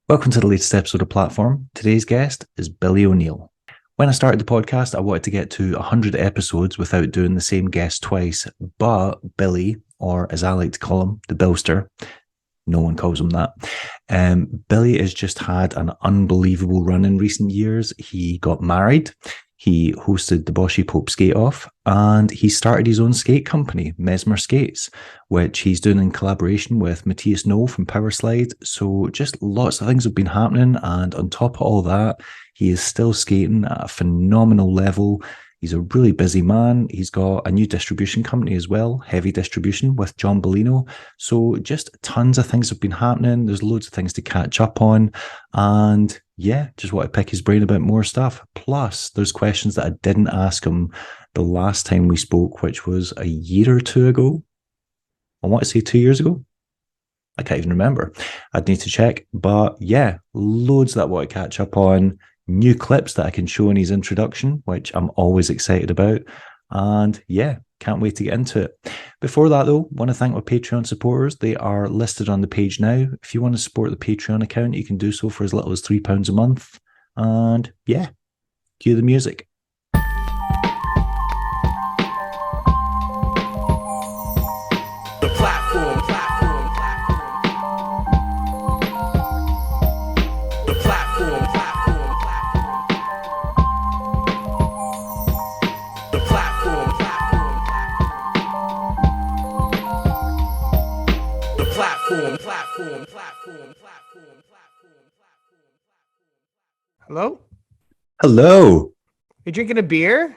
Welcome to the latest episode of Platform. Today's guest is Billy O'Neill. When I started the podcast, I wanted to get to 100 episodes without doing the same guest twice, but Billy, or as I like to call him, the Billster, no one calls him that. Billy has just had an unbelievable run in recent years. He got married. He hosted the Boschi Pope Skate Off, and he started his own skate company, Mesmer Skates, which he's doing in collaboration with Matthias Knoll from Powerslide. So just lots of things have been happening. And on top of all that, he is still skating at a phenomenal level. He's a really busy man. He's got a new distribution company as well, Heavy Distribution with John Bolino. So just tons of things have been happening. There's loads of things to catch up on. And yeah, just want to pick his brain about more stuff. Plus, there's questions that I didn't ask him the last time we spoke, which was a year or two ago. I want to say 2 years ago. I can't even remember. I'd need to check. But yeah, loads that I want to catch up on. New clips that I can show in his introduction, which I'm always excited about. And yeah, can't wait to get into it. Before that, though, want to thank my Patreon supporters. They are listed on the page now. If you want to support the Patreon account, you can do so for as little as £3 a month. And yeah, cue the music. The platform. The platform. The platform. The platform. Hello? Hello. You drinking a beer?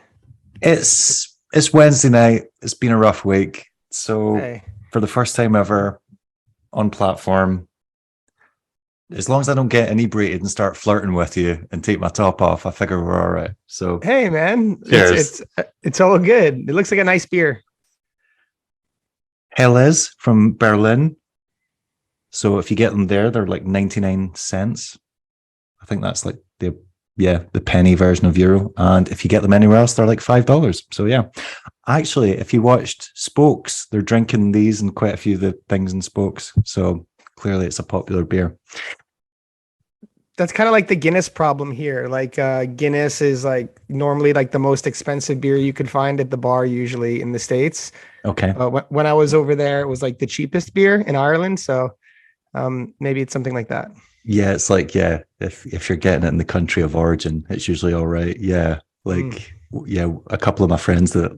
It's Wednesday night. It's been a rough week. So Hey. for the first time ever on Platform, as long as I don't get inebriated and start flirting with you and take my top off, I figure we're all right. So Hey, man. cheers. It's all good. It looks like a nice beer. Helles from Berlin. So if you get them there, they're like 99 cents. I think that's like the penny version of euro. And if you get them anywhere else, they're like $5. So yeah. Actually, if you watched Spokes, they're drinking these and quite a few of the things in Spokes. So clearly it's a popular beer. That's kind of like the Guinness problem here. Like Guinness is like normally like the most expensive beer you could find at the bar usually in the States. Okay. When I was over there, it was like the cheapest beer in Ireland. So maybe it's something like that. Yeah, it's like, yeah, if you're getting it in the country of origin, it's usually all right. Yeah. Like, yeah, a couple of my friends that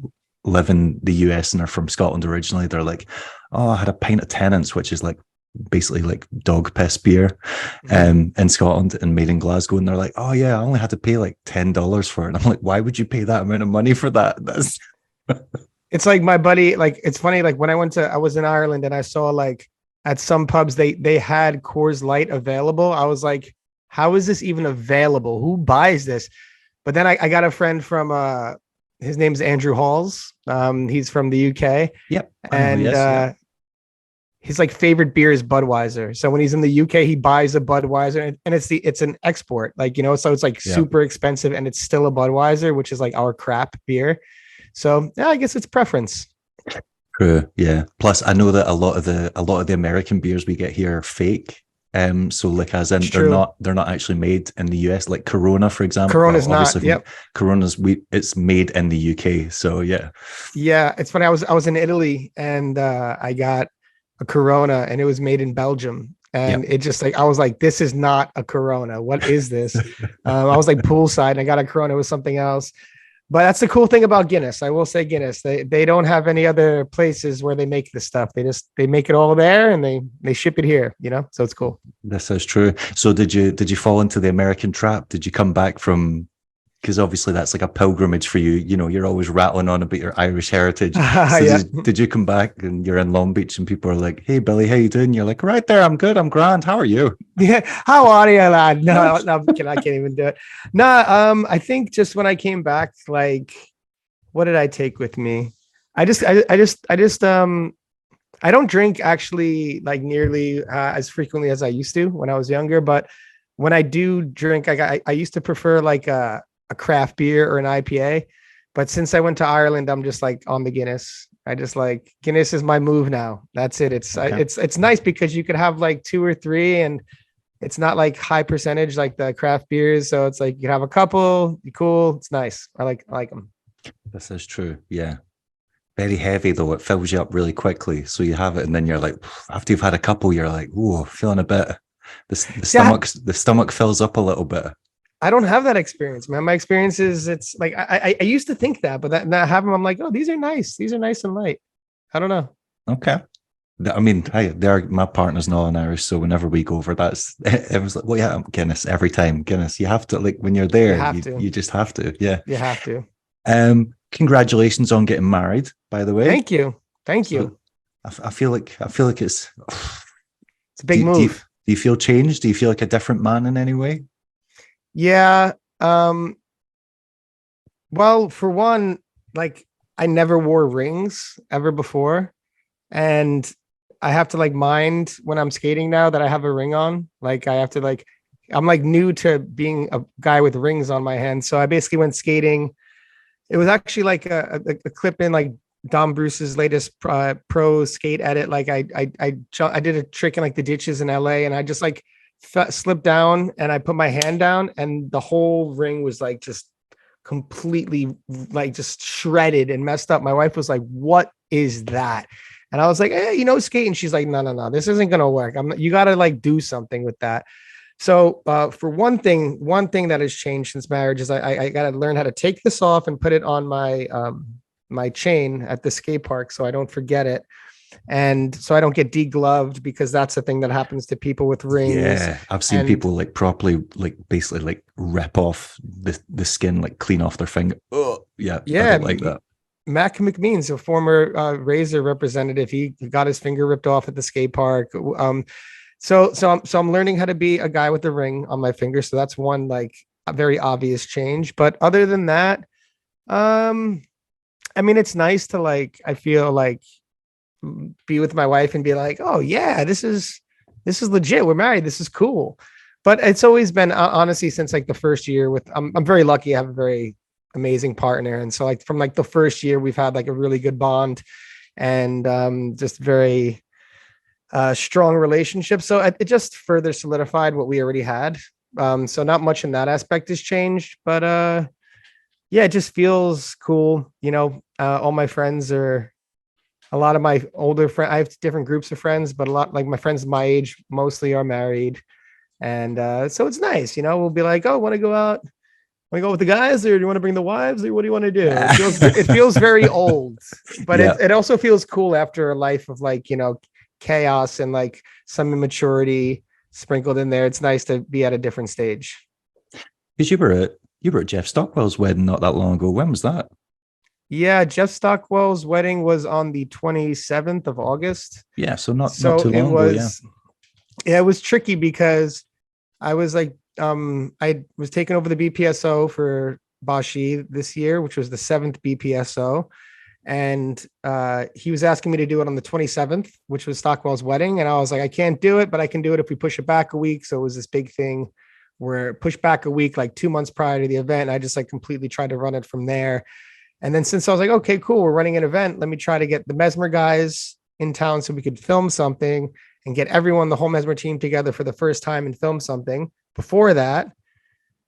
live in the US and are from Scotland originally, they're like, oh, I had a pint of Tennent's, which is like basically like dog piss beer in Scotland and made in Glasgow. And they're like, oh yeah, I only had to pay like $10 for it. And I'm like, why would you pay that amount of money for that? That's It's like my buddy, like it's funny, like when I was in Ireland and I saw like at some pubs they had Coors Light available. I was like, how is this even available? Who buys this? But then I got a friend from his name's Andrew Halls. He's from the UK. yep. And his like favorite beer is Budweiser. So when he's in the UK, he buys a Budweiser and it's an export, like, you know, so it's like super expensive and it's still a Budweiser, which is like our crap beer. So yeah, I guess it's preference. True. Yeah. Plus, I know that a lot of the American beers we get here are fake. So like as in they're not actually made in the US. Like Corona, for example. Corona's not. Yep. It's made in the UK. So yeah. Yeah, it's funny. I was in Italy and I got a Corona and it was made in Belgium. And it just like I was like, this is not a Corona. What is this? I was like poolside and I got a Corona. It was something else. But that's the cool thing about Guinness. I will say Guinness. They don't have any other places where they make this stuff. They make it all there and they ship it here, you know? So it's cool. This is true. So did you fall into the American trap? Did you come back from, because obviously that's like a pilgrimage for you. You know, you're always rattling on about your Irish heritage. So did you come back and you're in Long Beach and people are like, hey, Billy, how you doing? You're like, right there, I'm good. I'm grand. How are you? Yeah. How are you, lad? No, I can't even do it. No, I think just when I came back, like, what did I take with me? I don't drink actually like nearly as frequently as I used to when I was younger. But when I do drink, I used to prefer like a craft beer or an IPA. But since I went to Ireland, I'm just like on the Guinness. I just like Guinness is my move now. That's it. It's nice because you could have like two or three and It's not like high percentage like the craft beers. So it's like you have a couple, you cool. It's nice. I like them. This is true. Yeah. Very heavy though. It fills you up really quickly. So you have it, and then you're like, after you've had a couple, you're like, oh, feeling a bit. The stomach fills up a little bit. I don't have that experience, man. My experience is it's like I used to think that, but that now I have them. I'm like, oh, these are nice. These are nice and light. I don't know. Okay. I mean, they're my partner's not an Irish, so whenever we go over, that's it was like, well, yeah, Guinness every time. Guinness. You have to, like, when you're there, you just have to. Yeah. You have to. Congratulations on getting married, by the way. Thank you. Thank you. I feel like it's a big move. Do you feel changed? Do you feel like a different man in any way? Yeah. Well, for one, like I never wore rings ever before. And I have to like mind when I'm skating now that I have a ring on. Like I have to like, I'm like new to being a guy with rings on my hand. So I basically went skating. It was actually like a clip in like Dom Bruce's latest pro skate edit. Like I did a trick in like the ditches in LA, and I just like slipped down and I put my hand down, and the whole ring was like just completely like just shredded and messed up. My wife was like, "What is that?" And I was like, "Hey, skating." She's like, "No, this isn't gonna work. You got to like do something with that." So for one thing that has changed since marriage is I got to learn how to take this off and put it on my my chain at the skate park so I don't forget it. And so I don't get degloved, because that's the thing that happens to people with rings. Yeah, I've seen people like properly, like basically like rip off the skin, like clean off their finger. Oh, yeah, I don't like that. Mac McMeans, a former Razor representative, he got his finger ripped off at the skate park. So I'm learning how to be a guy with a ring on my finger. So that's one like a very obvious change. But other than that, I mean, it's nice to like, I feel like be with my wife and be like, oh yeah, this is legit. We're married. This is cool. But it's always been honestly since like the first year with, I'm very lucky. I have a very amazing partner. And so like from like the first year, we've had like a really good bond and just very strong relationship. So it just further solidified what we already had. So not much in that aspect has changed, but yeah, it just feels cool. All my friends are, a lot of my older friends, I have different groups of friends, but a lot like my friends my age mostly are married. And so it's nice, we'll be like, oh, want to go out? Want to go with the guys, or do you want to bring the wives, or what do you want to do? It feels very old, but yeah. It also feels cool after a life of like, chaos and like some immaturity sprinkled in there. It's nice to be at a different stage. Because you were at Jeff Stockwell's wedding not that long ago. When was that? Yeah, Jeff Stockwell's wedding was on the 27th of August. Yeah, so not too long ago. Yeah, it was tricky because I was like, I was taking over the BPSO for Boschi this year, which was the 7th BPSO. And he was asking me to do it on the 27th, which was Stockwell's wedding. And I was like, I can't do it, but I can do it if we push it back a week. So it was this big thing where pushed back a week, like 2 months prior to the event. And I just like completely tried to run it from there. And then since I was like, okay, cool, we're running an event, let me try to get the Mesmer guys in town so we could film something and get everyone, the whole Mesmer team together for the first time and film something before that.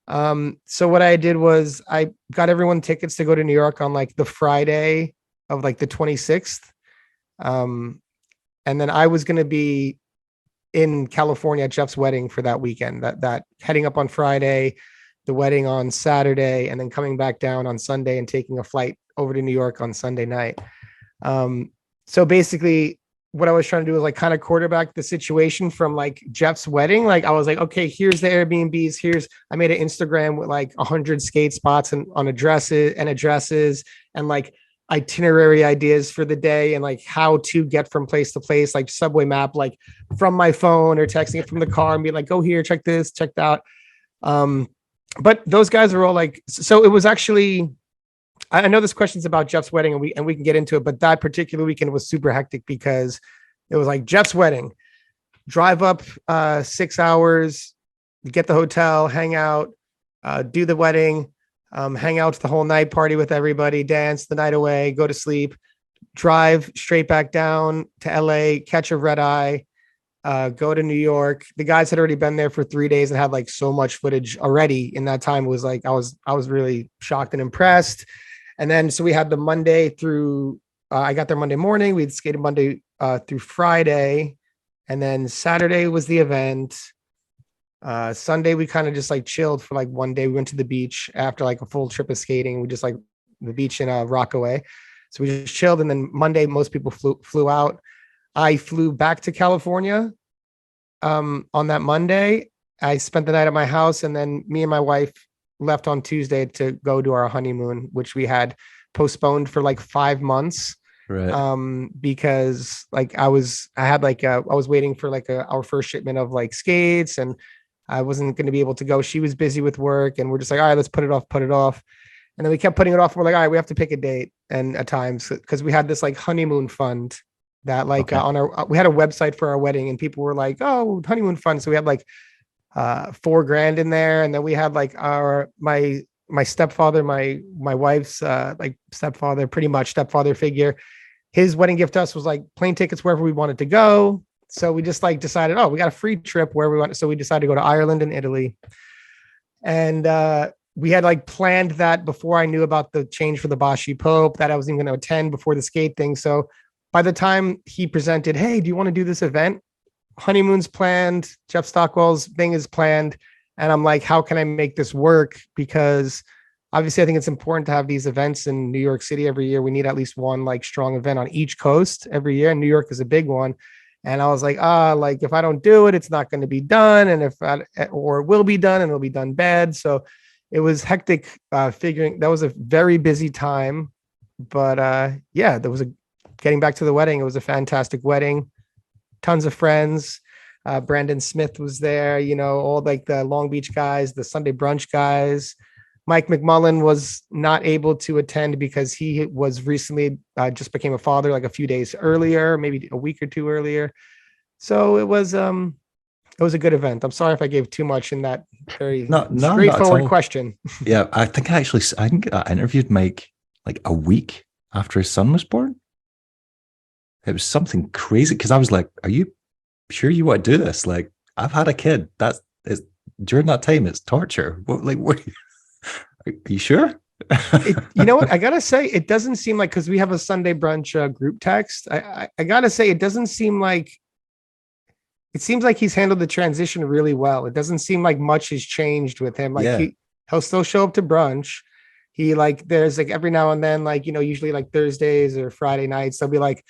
So what I did was I got everyone tickets to go to New York on like the Friday of like the 26th. And then I was going to be in California at Jeff's wedding for that weekend, that heading up on Friday, the wedding on Saturday, and then coming back down on Sunday and taking a flight over to New York on Sunday night. So basically what I was trying to do was like kind of quarterback the situation from like Jeff's wedding. Like I was like, okay, here's the Airbnbs. I made an Instagram with like 100 skate spots and on addresses and like itinerary ideas for the day and like how to get from place to place, like subway map, like from my phone or texting it from the car and be like, go here, check this, check that. But those guys are all like, so it was actually, I know this question's about Jeff's wedding and we can get into it, but that particular weekend was super hectic because it was like Jeff's wedding, drive up 6 hours, get the hotel, hang out, do the wedding, hang out the whole night, party with everybody, dance the night away, go to sleep, drive straight back down to LA, catch a red eye, go to New York. The guys had already been there for 3 days and had like so much footage already in that time. It was like I was really shocked and impressed. And then so we had the Monday through I got there Monday morning. We'd skated Monday through Friday, and then Saturday was the event. Sunday we kind of just like chilled for like one day. We went to the beach after like a full trip of skating. We just like the beach in Rockaway. So we just chilled, and then Monday most people flew out. I flew back to California on that Monday. I spent the night at my house, and then me and my wife left on Tuesday to go to our honeymoon, which we had postponed for like 5 months. Right. Because like I was waiting for like our first shipment of like skates, and I wasn't going to be able to go. She was busy with work, and we're just like, all right, let's put it off. And then we kept putting it off. We're like, all right, we have to pick a date and a time, because we had this like honeymoon fund that like we had a website for our wedding, and people were like, oh, honeymoon fund. So we had like $4,000 in there. And then we had like my stepfather, my wife's like stepfather, pretty much stepfather figure. His wedding gift to us was like plane tickets wherever we wanted to go. So we just like decided, oh, we got a free trip where we want. So we decided to go to Ireland and Italy. And we had like planned that before I knew about the change for the Boschi Pope, that I was even going to attend before the skate thing. So by the time he presented, hey, do you want to do this event? Honeymoon's planned. Jeff Stockwell's thing is planned. And I'm like, how can I make this work? Because obviously I think it's important to have these events in New York City every year. We need at least one like strong event on each coast every year. And New York is a big one. And I was like, like if I don't do it, it's not going to be done. And or it will be done, and it'll be done bad. So it was hectic figuring. That was a very busy time. But yeah, getting back to the wedding. It was a fantastic wedding. Tons of friends. Brandon Smith was there, all like the Long Beach guys, the Sunday Brunch guys. Mike McMullen was not able to attend because he was recently just became a father like a few days earlier, maybe a week or two earlier. So it was a good event. I'm sorry if I gave too much in that very straightforward question. Yeah, I think I interviewed Mike like a week after his son was born. It was something crazy, because I was like, are you sure you want to do this? Like, I've had a kid. During that time, it's torture. What are you sure? You know what? I got to say, it doesn't seem like, because we have a Sunday Brunch group text. I got to say, it doesn't seem like, it seems like he's handled the transition really well. It doesn't seem like much has changed with him. Like he'll still show up to brunch. He like, there's like every now and then, like, usually like Thursdays or Friday nights, there'll be like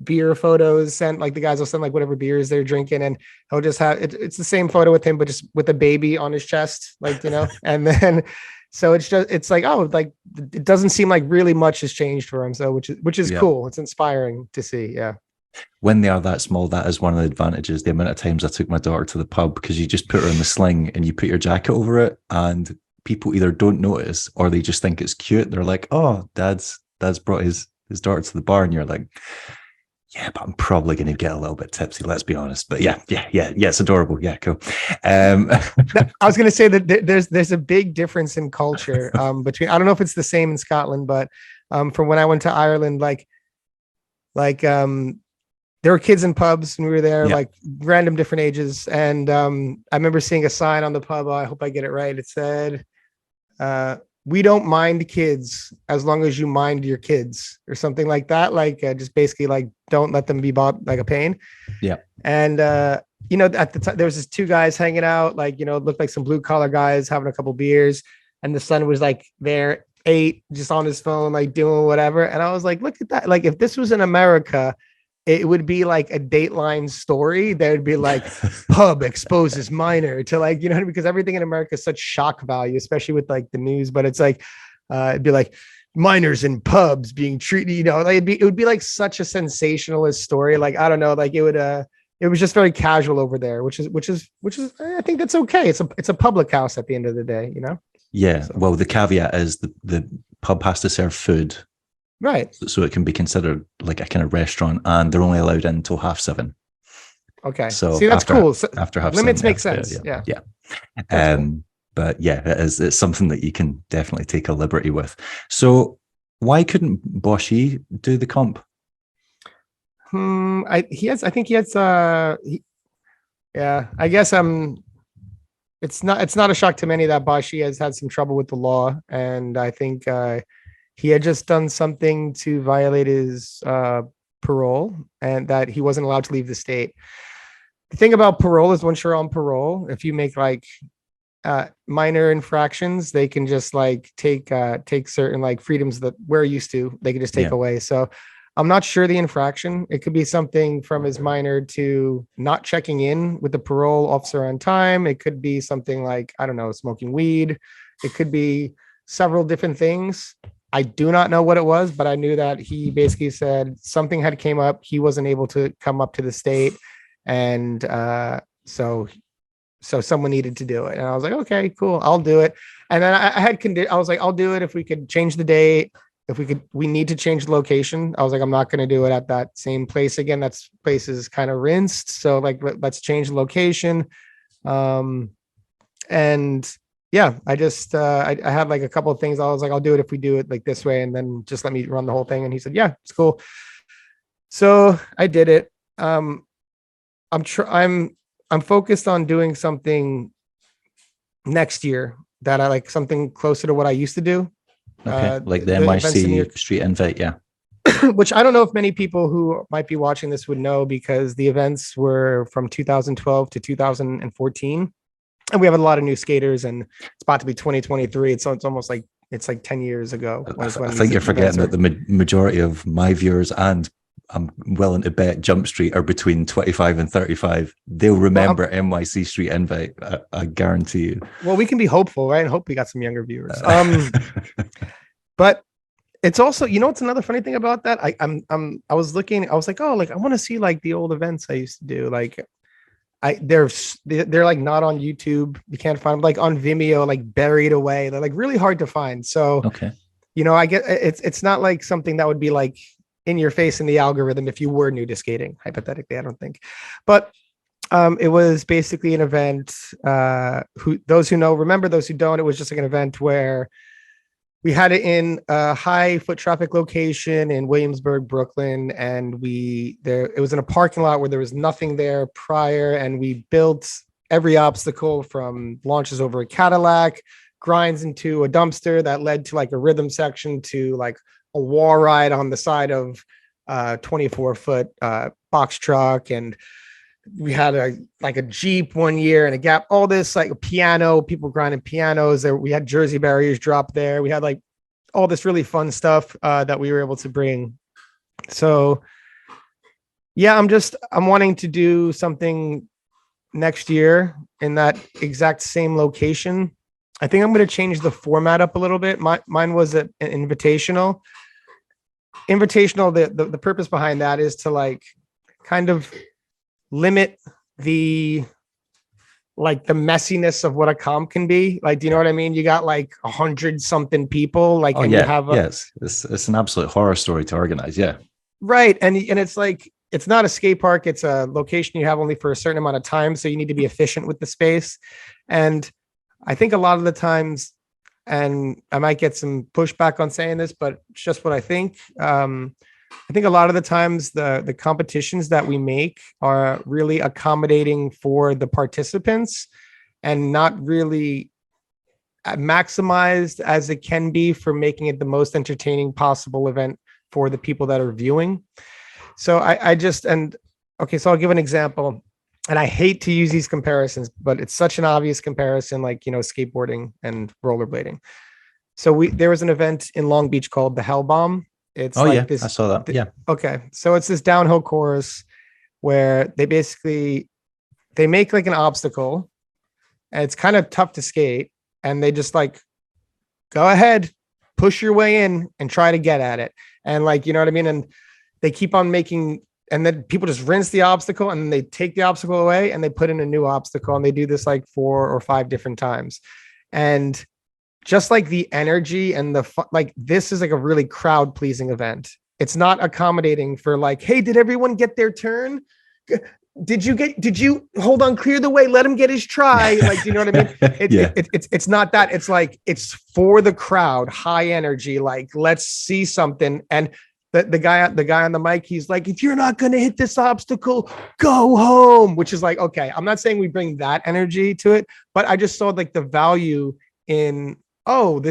beer photos sent, like the guys will send like whatever beers they're drinking, and he'll just have it's the same photo with him, but just with a baby on his chest, like, and then so it's like, oh, like it doesn't seem like really much has changed for him. So which is cool. It's inspiring to see. Yeah. When they are that small, that is one of the advantages. The amount of times I took my daughter to the pub, because you just put her in the sling and you put your jacket over it, and people either don't notice or they just think it's cute. They're like, oh, dad's brought his daughter to the bar, and you're like, yeah, but I'm probably going to get a little bit tipsy, let's be honest. But yeah, it's adorable. Yeah, cool. I was going to say that there's a big difference in culture between, I don't know if it's the same in Scotland, but from when I went to Ireland, like there were kids in pubs when we were there, like random different ages. And I remember seeing a sign on the pub. I hope I get it right. It said, we don't mind kids as long as you mind your kids, or something like that. Like just basically like, don't let them be bought like a pain. Yeah. And, at the time there was just two guys hanging out, like, it looked like some blue collar guys having a couple beers, and the son was like there, 8, just on his phone, like doing whatever. And I was like, look at that. Like if this was in America, it would be like a Dateline story. There would be like pub exposes minor to, like, because everything in America is such shock value, especially with like the news. But it's like, it'd be like minors in pubs being treated, like it would be like such a sensationalist story. Like, I don't know, like it was just very casual over there, which is, I think that's okay. It's a public house at the end of the day, Yeah. So. Well, the caveat is the pub has to serve food. Right. So it can be considered like a kind of restaurant, and they're only allowed in until 7:30. Okay. So see, that's cool. So after 7:30, limits make sense. Yeah. Cool. But yeah, it's something that you can definitely take a liberty with. So why couldn't Boschi do the comp? I think he has Yeah, I guess it's not a shock to many that Boschi has had some trouble with the law, and I think he had just done something to violate his parole, and that he wasn't allowed to leave the state. The thing about parole is once you're on parole, if you make like minor infractions, they can just like take certain like freedoms that we're used to, they can just take Yeah. away. So I'm not sure the infraction. It could be something from as minor to not checking in with the parole officer on time. It could be something like, I don't know, smoking weed. It could be several different things. I do not know what it was, but I knew that he basically said something had came up. He wasn't able to come up to the state. And so someone needed to do it. And I was like, okay, cool, I'll do it. And then I was like, I'll do it if we could change the date. If we need to change the location. I was like, I'm not going to do it at that same place again. That's place is kind of rinsed. So like, let's change the location. And yeah, I just, I had like a couple of things. I was like, I'll do it if we do it like this way, and then just let me run the whole thing. And he said, yeah, it's cool. So I did it. I'm focused on doing something next year that I like, something closer to what I used to do. Okay, like the events in NYC Street Invite, yeah. which I don't know if many people who might be watching this would know, because the events were from 2012 to 2014. And we have a lot of new skaters, and it's about to be 2023. It's almost like it's like 10 years ago. I think you're forgetting that the majority of my viewers, and I'm willing to bet Jump Street, are between 25 and 35. They'll remember NYC Street Invite. I guarantee you. Well, we can be hopeful, right? And hope we got some younger viewers. But it's also, it's another funny thing about that. I was looking, I was like, oh, like I want to see like the old events I used to do. Like they're like not on YouTube. You can't find them, like on Vimeo, like buried away. They're like really hard to find. So, okay. I get it's not like something that would be like in your face in the algorithm if you were new to skating, hypothetically, I don't think. But it was basically an event. Those who know remember, those who don't, it was just like an event where we had it in a high foot traffic location in Williamsburg, Brooklyn, and it was in a parking lot where there was nothing there prior, and we built every obstacle from launches over a Cadillac, grinds into a dumpster that led to like a rhythm section, to like a wall ride on the side of 24-foot box truck, and we had a Jeep one year and a Gap, all this like a piano, people grinding pianos there. We had Jersey barriers drop there. We had like all this really fun stuff that we were able to bring. So yeah, I'm wanting to do something next year in that exact same location. I think I'm going to change the format up a little bit. Mine was an invitational. The purpose behind that is to like kind of limit the messiness of what a comp can be. Like, do you know what I mean? You got like 100-something people, like, and you have yes, it's an absolute horror story to organize. Yeah. Right. And it's like, it's not a skate park. It's a location you have only for a certain amount of time. So you need to be efficient with the space. And I think a lot of the times, and I might get some pushback on saying this, but it's just what I think. I think a lot of the times the competitions that we make are really accommodating for the participants and not really maximized as it can be for making it the most entertaining possible event for the people that are viewing. So so I'll give an example, and I hate to use these comparisons, but it's such an obvious comparison, like, skateboarding and rollerblading. So there was an event in Long Beach called the Hell Bomb. It's I saw that. Yeah. Okay. So it's this downhill course where they make like an obstacle, and it's kind of tough to skate, and they just like, go ahead, push your way in and try to get at it. And like, you know what I mean? And they keep on making, and then people just rinse the obstacle, and then they take the obstacle away and they put in a new obstacle, and they do this like 4 or 5 different times. And just like the energy and like, this is like a really crowd pleasing event. It's not accommodating for like, hey, did everyone get their turn? Did you hold on, clear the way, let him get his try. Like, do you know what I mean? It's not that. It's like, it's for the crowd, high energy. Like, let's see something. And the guy on the mic, he's like, if you're not going to hit this obstacle, go home, which is like, okay, I'm not saying we bring that energy to it, but I just saw like the value in, oh,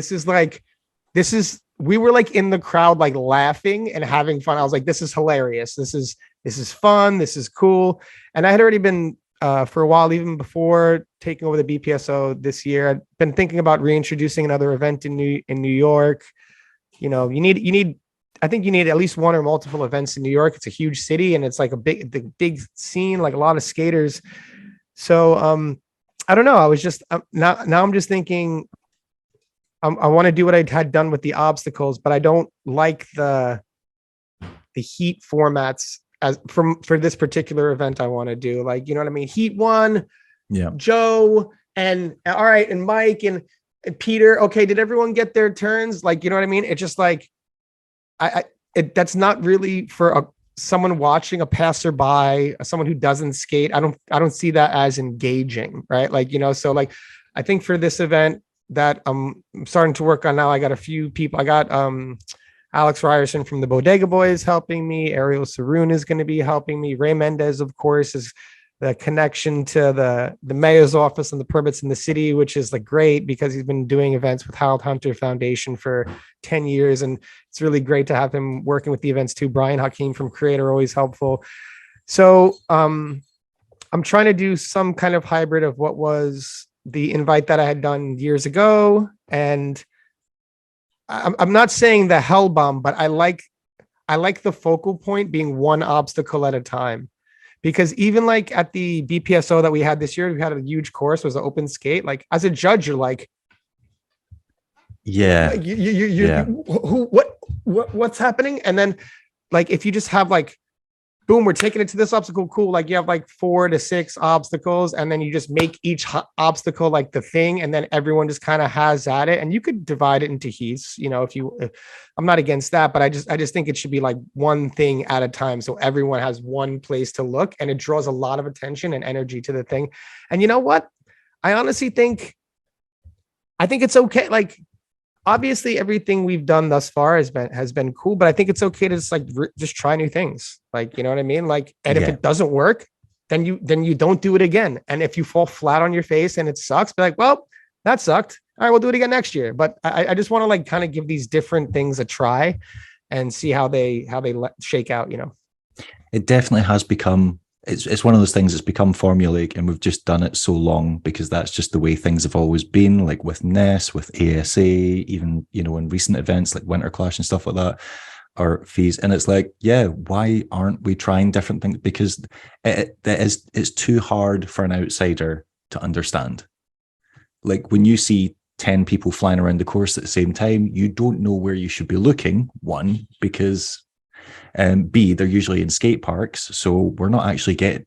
we were like in the crowd, like laughing and having fun. I was like, this is hilarious. This is fun. This is cool. And I had already been for a while, even before taking over the BPSO this year, I've been thinking about reintroducing another event in New York. You know, I think you need at least one or multiple events in New York. It's a huge city and it's like a big scene, like a lot of skaters. So I don't know. I was just now I'm just thinking I want to do what I had done with the obstacles, but I don't like the heat formats for this particular event I want to do. Like, you know what I mean? Heat 1, Yeah. Joe, and all right, and Mike and Peter. Okay, did everyone get their turns? Like, you know what I mean? It's just like that's not really for someone watching, a passerby, someone who doesn't skate. I don't see that as engaging, right? Like, you know, so like I think for this event that I'm starting to work on now, I got a few people. I got Alex Ryerson from the Bodega Boys helping me. Ariel Saroon is going to be helping me. Ray Mendez, of course, is the connection to the mayor's office and the permits in the city, which is like great because he's been doing events with Harold Hunter Foundation for 10 years. And it's really great to have him working with the events too. Brian Hakeem from Creator, always helpful. So I'm trying to do some kind of hybrid of what was the invite that I had done years ago. And I'm not saying the hell bomb, but I like the focal point being one obstacle at a time. Because even like at the BPSO that we had this year, we had a huge course, was an open skate. Like as a judge, you're like, yeah, what's happening? And then like, if you just have like, boom, we're taking it to this obstacle. Cool. Like you have like 4 to 6 obstacles and then you just make each obstacle like the thing. And then everyone just kind of has at it. And you could divide it into heats, you know, if I'm not against that, but I just think it should be like one thing at a time. So everyone has one place to look and it draws a lot of attention and energy to the thing. And you know what? I honestly think it's okay. Like, obviously everything we've done thus far has been cool, but I think it's okay to just try new things. Like, you know what I mean? Like, and if it doesn't work, then you don't do it again. And if you fall flat on your face and it sucks, be like, well, that sucked. All right, we'll do it again next year. But I just want to like kind of give these different things a try and see how they shake out, you know? It definitely has become, it's one of those things that's become formulaic, and we've just done it so long because that's just the way things have always been, like with NES, with ASA, even, you know, in recent events like Winter Clash and stuff like that, or fees. And it's like, yeah, why aren't we trying different things? Because it's too hard for an outsider to understand. Like when you see 10 people flying around the course at the same time, you don't know where you should be looking, one, because B, they're usually in skate parks, so we're not actually it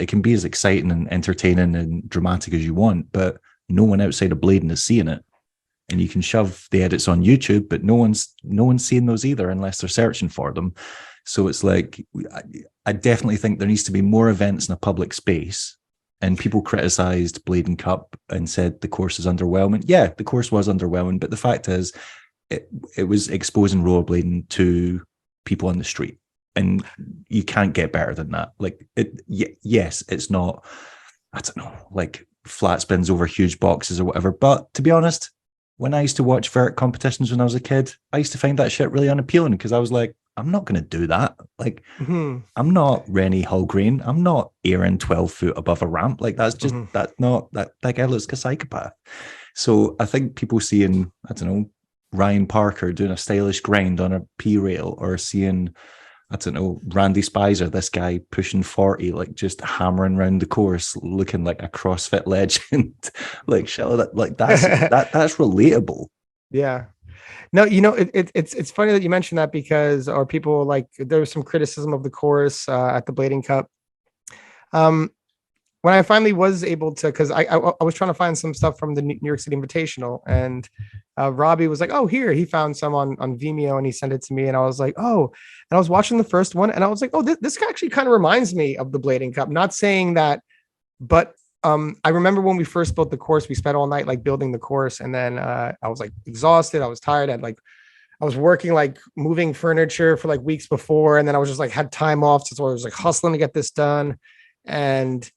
can be as exciting and entertaining and dramatic as you want, but no one outside of Bladen is seeing it. And you can shove the edits on YouTube, but no one's seeing those either unless they're searching for them. So it's like, I definitely think there needs to be more events in a public space. And people criticized Bladen Cup and said the course is underwhelming. Yeah, the course was underwhelming, but the fact is it was exposing rollerblading to people on the street, and you can't get better than that. Like yes, it's not, I don't know, like flat spins over huge boxes or whatever, but to be honest, when I used to watch vert competitions when I was a kid, I used to find that shit really unappealing because I was like, I'm not going to do that. Like, I'm not Rennie Hulgreen. I'm not Aaron 12 foot above a ramp. Like that's just that guy looks like a psychopath. So I think people seeing, I don't know, Ryan Parker doing a stylish grind on a P rail, or seeing, I don't know, Randy Spicer, this guy pushing 40, like just hammering around the course, looking like a CrossFit legend, like shit like that's that's relatable. Yeah. No, you know, it's funny that you mentioned that because, or people like, there was some criticism of the course at the Blading Cup. When I finally was able to, because I was trying to find some stuff from the New York City Invitational, and Robbie was like, oh, here, he found some on Vimeo and he sent it to me. And I was like, oh, and I was watching the first one and I was like, oh, this actually kind of reminds me of the Blading Cup. Not saying that, but I remember when we first built the course, we spent all night like building the course. And then I was like exhausted. I was tired. I was working like moving furniture for like weeks before, and then I was just like had time off, so I was like hustling to get this done. And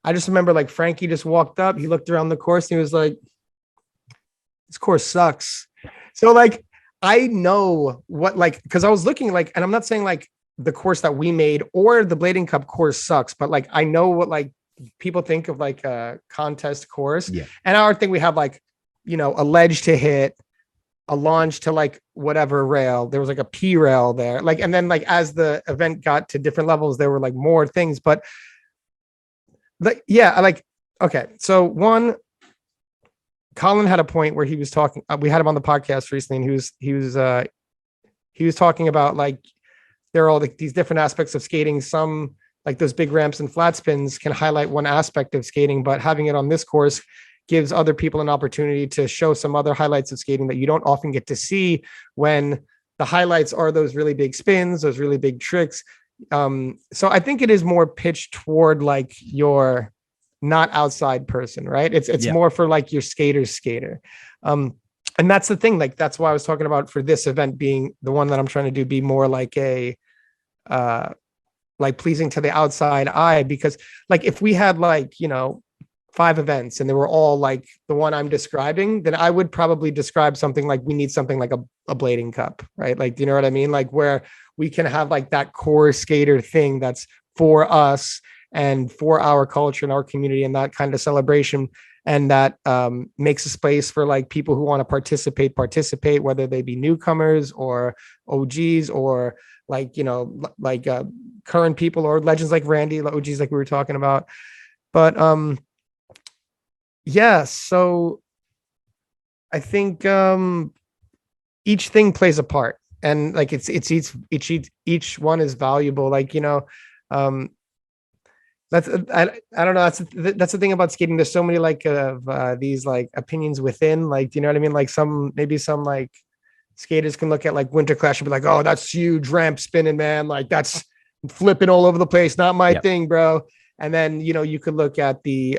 I just remember like Frankie just walked up, he looked around the course, and he was like, "This course sucks." So like I know what like because I was looking like, and I'm not saying like the course that we made or the Blading Cup course sucks, but like I know what like people think of like a contest course. Yeah. And I think we have like, you know, a ledge to hit, a launch to like whatever rail. There was like a P rail there. Like, and then like as the event got to different levels, there were like more things. But like, yeah, like, okay. So one, Colin had a point where he was talking, we had him on the podcast recently, and he was talking about like, there are all like these different aspects of skating. Some like those big ramps and flat spins can highlight one aspect of skating, but having it on this course gives other people an opportunity to show some other highlights of skating that you don't often get to see when the highlights are those really big spins, those really big tricks. So I think it is more pitched toward like your not outside person, right? It's more for like your skater. And that's the thing, like, that's why I was talking about for this event being the one that I'm trying to do, be more like a, like pleasing to the outside eye, because like, if we had like, you know, 5 events and they were all like the one I'm describing, then I would probably describe something like we need something like a Blading Cup, right? Like, you know what I mean? Like where we can have like that core skater thing that's for us and for our culture and our community and that kind of celebration. And that makes a space for like people who want to participate, whether they be newcomers or OGs or like, you know, like current people or legends like Randy, OGs like we were talking about. But yeah, so I think each thing plays a part, and like it's each one is valuable. Like, you know, that's I don't know. That's the thing about skating. There's so many like these like opinions within, like, do you know what I mean? Like maybe some like skaters can look at like Winter Clash and be like, oh, that's huge ramp spinning, man. Like that's flipping all over the place. Not my thing, bro. And then, you know, you could look at the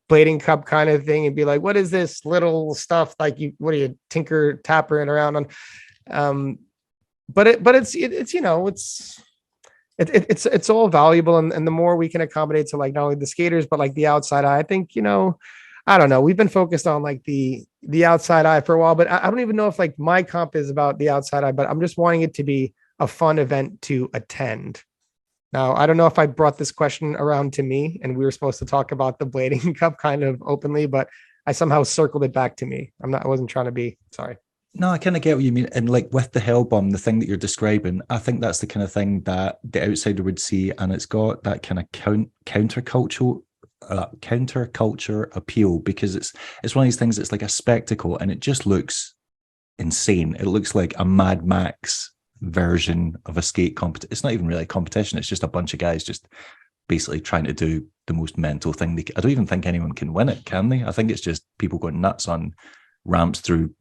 Blading Cup kind of thing and be like, what is this little stuff? Like what are you tinker tappering around on? But it's, you know, it's all valuable. And the more we can accommodate to like, not only the skaters, but like the outside eye, I think, you know, I don't know. We've been focused on like the outside eye for a while, but I don't even know if like my comp is about the outside eye, but I'm just wanting it to be a fun event to attend. Now, I don't know if I brought this question around to me and we were supposed to talk about the Blading Cup kind of openly, but I somehow circled it back to me. I wasn't trying to be, sorry. No, I kind of get what you mean. And like with the hell bomb, the thing that you're describing, I think that's the kind of thing that the outsider would see. And it's got that kind of countercultural appeal, because it's one of these things that's like a spectacle and it just looks insane. It looks like a Mad Max version of a skate competition. It's not even really a competition. It's just a bunch of guys just basically trying to do the most mental thing. I don't even think anyone can win it, can they? I think it's just people going nuts on ramps through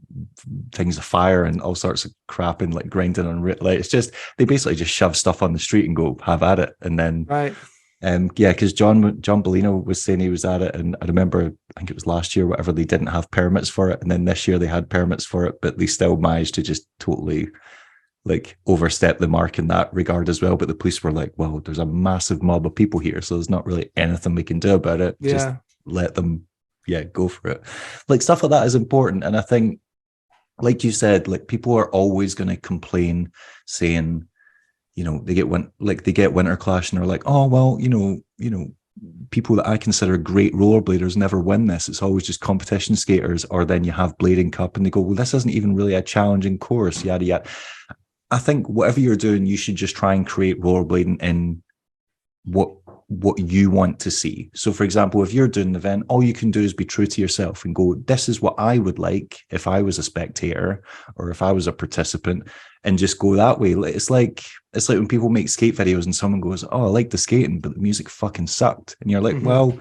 things of fire and all sorts of crap and like grinding on like it's just they basically just shove stuff on the street and go have at it. And then right. Yeah, because John Bolino was saying he was at it, and I remember, I think it was last year, whatever, they didn't have permits for it, and then this year they had permits for it, but they still managed to just totally like overstep the mark in that regard as well. But the police were like, well, there's a massive mob of people here, so there's not really anything we can do about it. Yeah. Just let them go for it. Like stuff like that is important. And I think, like you said, like people are always going to complain, saying, you know, they get Winter Clash and they're like, oh well, you know, people that I consider great rollerbladers never win this. It's always just competition skaters. Or then you have Blading Cup and they go, well, this isn't even really a challenging course, yada yada. I think whatever you're doing, you should just try and create rollerblading in what you want to see. So for example, if you're doing an event, all you can do is be true to yourself and go, this is what I would like if I was a spectator or if I was a participant, and just go that way. It's like when people make skate videos and someone goes, oh, I like the skating, but the music fucking sucked. And you're like, well,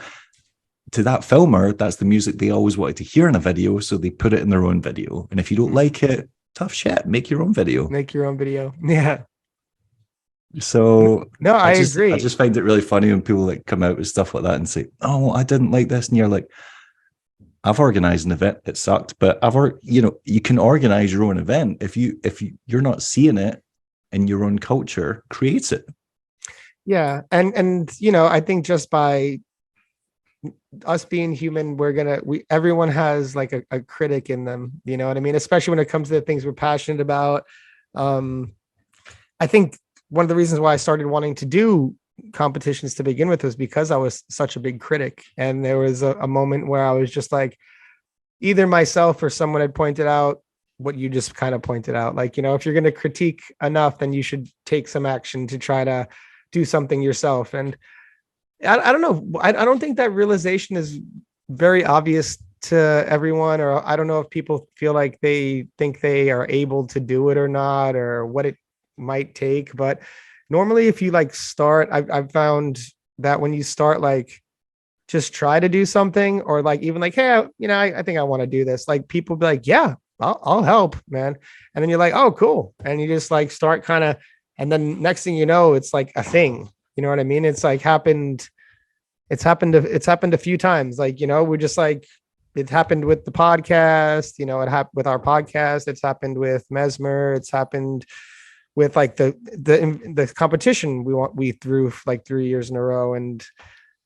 to that filmer, that's the music they always wanted to hear in a video, so they put it in their own video. And if you don't like it, tough shit, make your own video. Yeah. So no, I agree. I just find it really funny when people like come out with stuff like that and say, oh, I didn't like this. And you're like, I've organized an event. It sucked, but you can organize your own event if you're not seeing it in your own culture, create it. Yeah. And I think just by us being human, everyone has like a critic in them, you know what I mean? Especially when it comes to the things we're passionate about. I think one of the reasons why I started wanting to do competitions to begin with was because I was such a big critic. And there was a moment where I was just like, either myself or someone had pointed out what you just kind of pointed out. Like, if you're going to critique enough, then you should take some action to try to do something yourself. And I don't know. I don't think that realization is very obvious to everyone, or I don't know if people feel like they think they are able to do it or not, or what it might take. But normally if you like start, I've found that when you start, like just try to do something, or like even like, hey, I think I want to do this. Like people be like, yeah, I'll help, man. And then you're like, oh, cool. And you just like start kind of, and then next thing you know, it's like a thing. You know what I mean? It's like it's happened a few times. Like, we're just like, it happened with the podcast, it happened with our podcast. It's happened with Mesmer. It's happened with like the competition we threw like 3 years in a row. And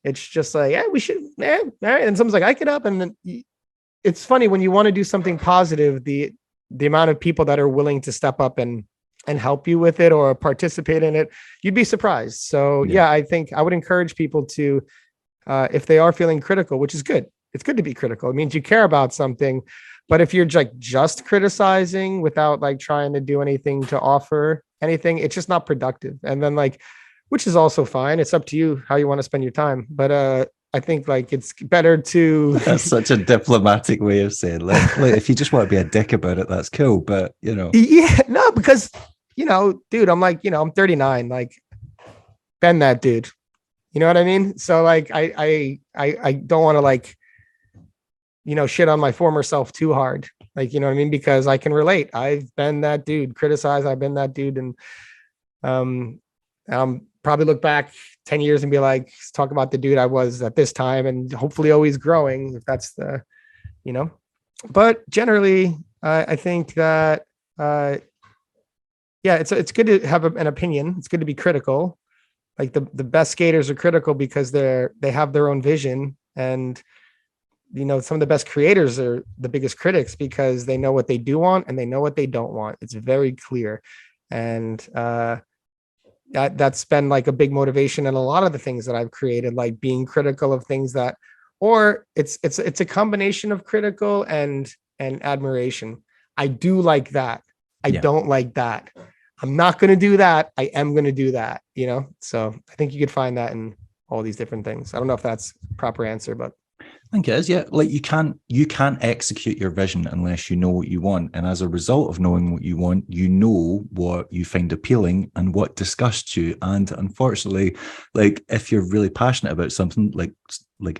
it's just like, yeah, we should, all right. And someone's like, I get up. And then it's funny when you want to do something positive, the amount of people that are willing to step up and help you with it or participate in it, you'd be surprised. So yeah, I think I would encourage people to, if they are feeling critical, which is good. It's good to be critical. It means you care about something. But if you're like just criticizing without like trying to do anything to offer anything, it's just not productive. And then like, which is also fine. It's up to you how you want to spend your time. But I think like it's better to. That's such a diplomatic way of saying like if you just want to be a dick about it, that's cool. But yeah, no, because dude, I'm like, I'm 39, like been that dude. You know what I mean? So like I don't want to like, shit on my former self too hard. Like, you know what I mean? Because I can relate. I've been that dude, criticize. I've been that dude. And probably look back 10 years and be like, talk about the dude I was at this time, and hopefully always growing, if that's the, but generally I think that, yeah, it's good to have an opinion. It's good to be critical. Like the best skaters are critical because they have their own vision, and some of the best creators are the biggest critics because they know what they do want and they know what they don't want. It's very clear. And that's been like a big motivation in a lot of the things that I've created, like being critical of things that, or it's a combination of critical and admiration. I do like that. I don't like that. I'm not going to do that. I am going to do that, So I think you could find that in all these different things. I don't know if that's a proper answer, but I think it is. Yeah. Like you can't execute your vision unless you know what you want. And as a result of knowing what you want, you know what you find appealing and what disgusts you. And unfortunately, like if you're really passionate about something, like,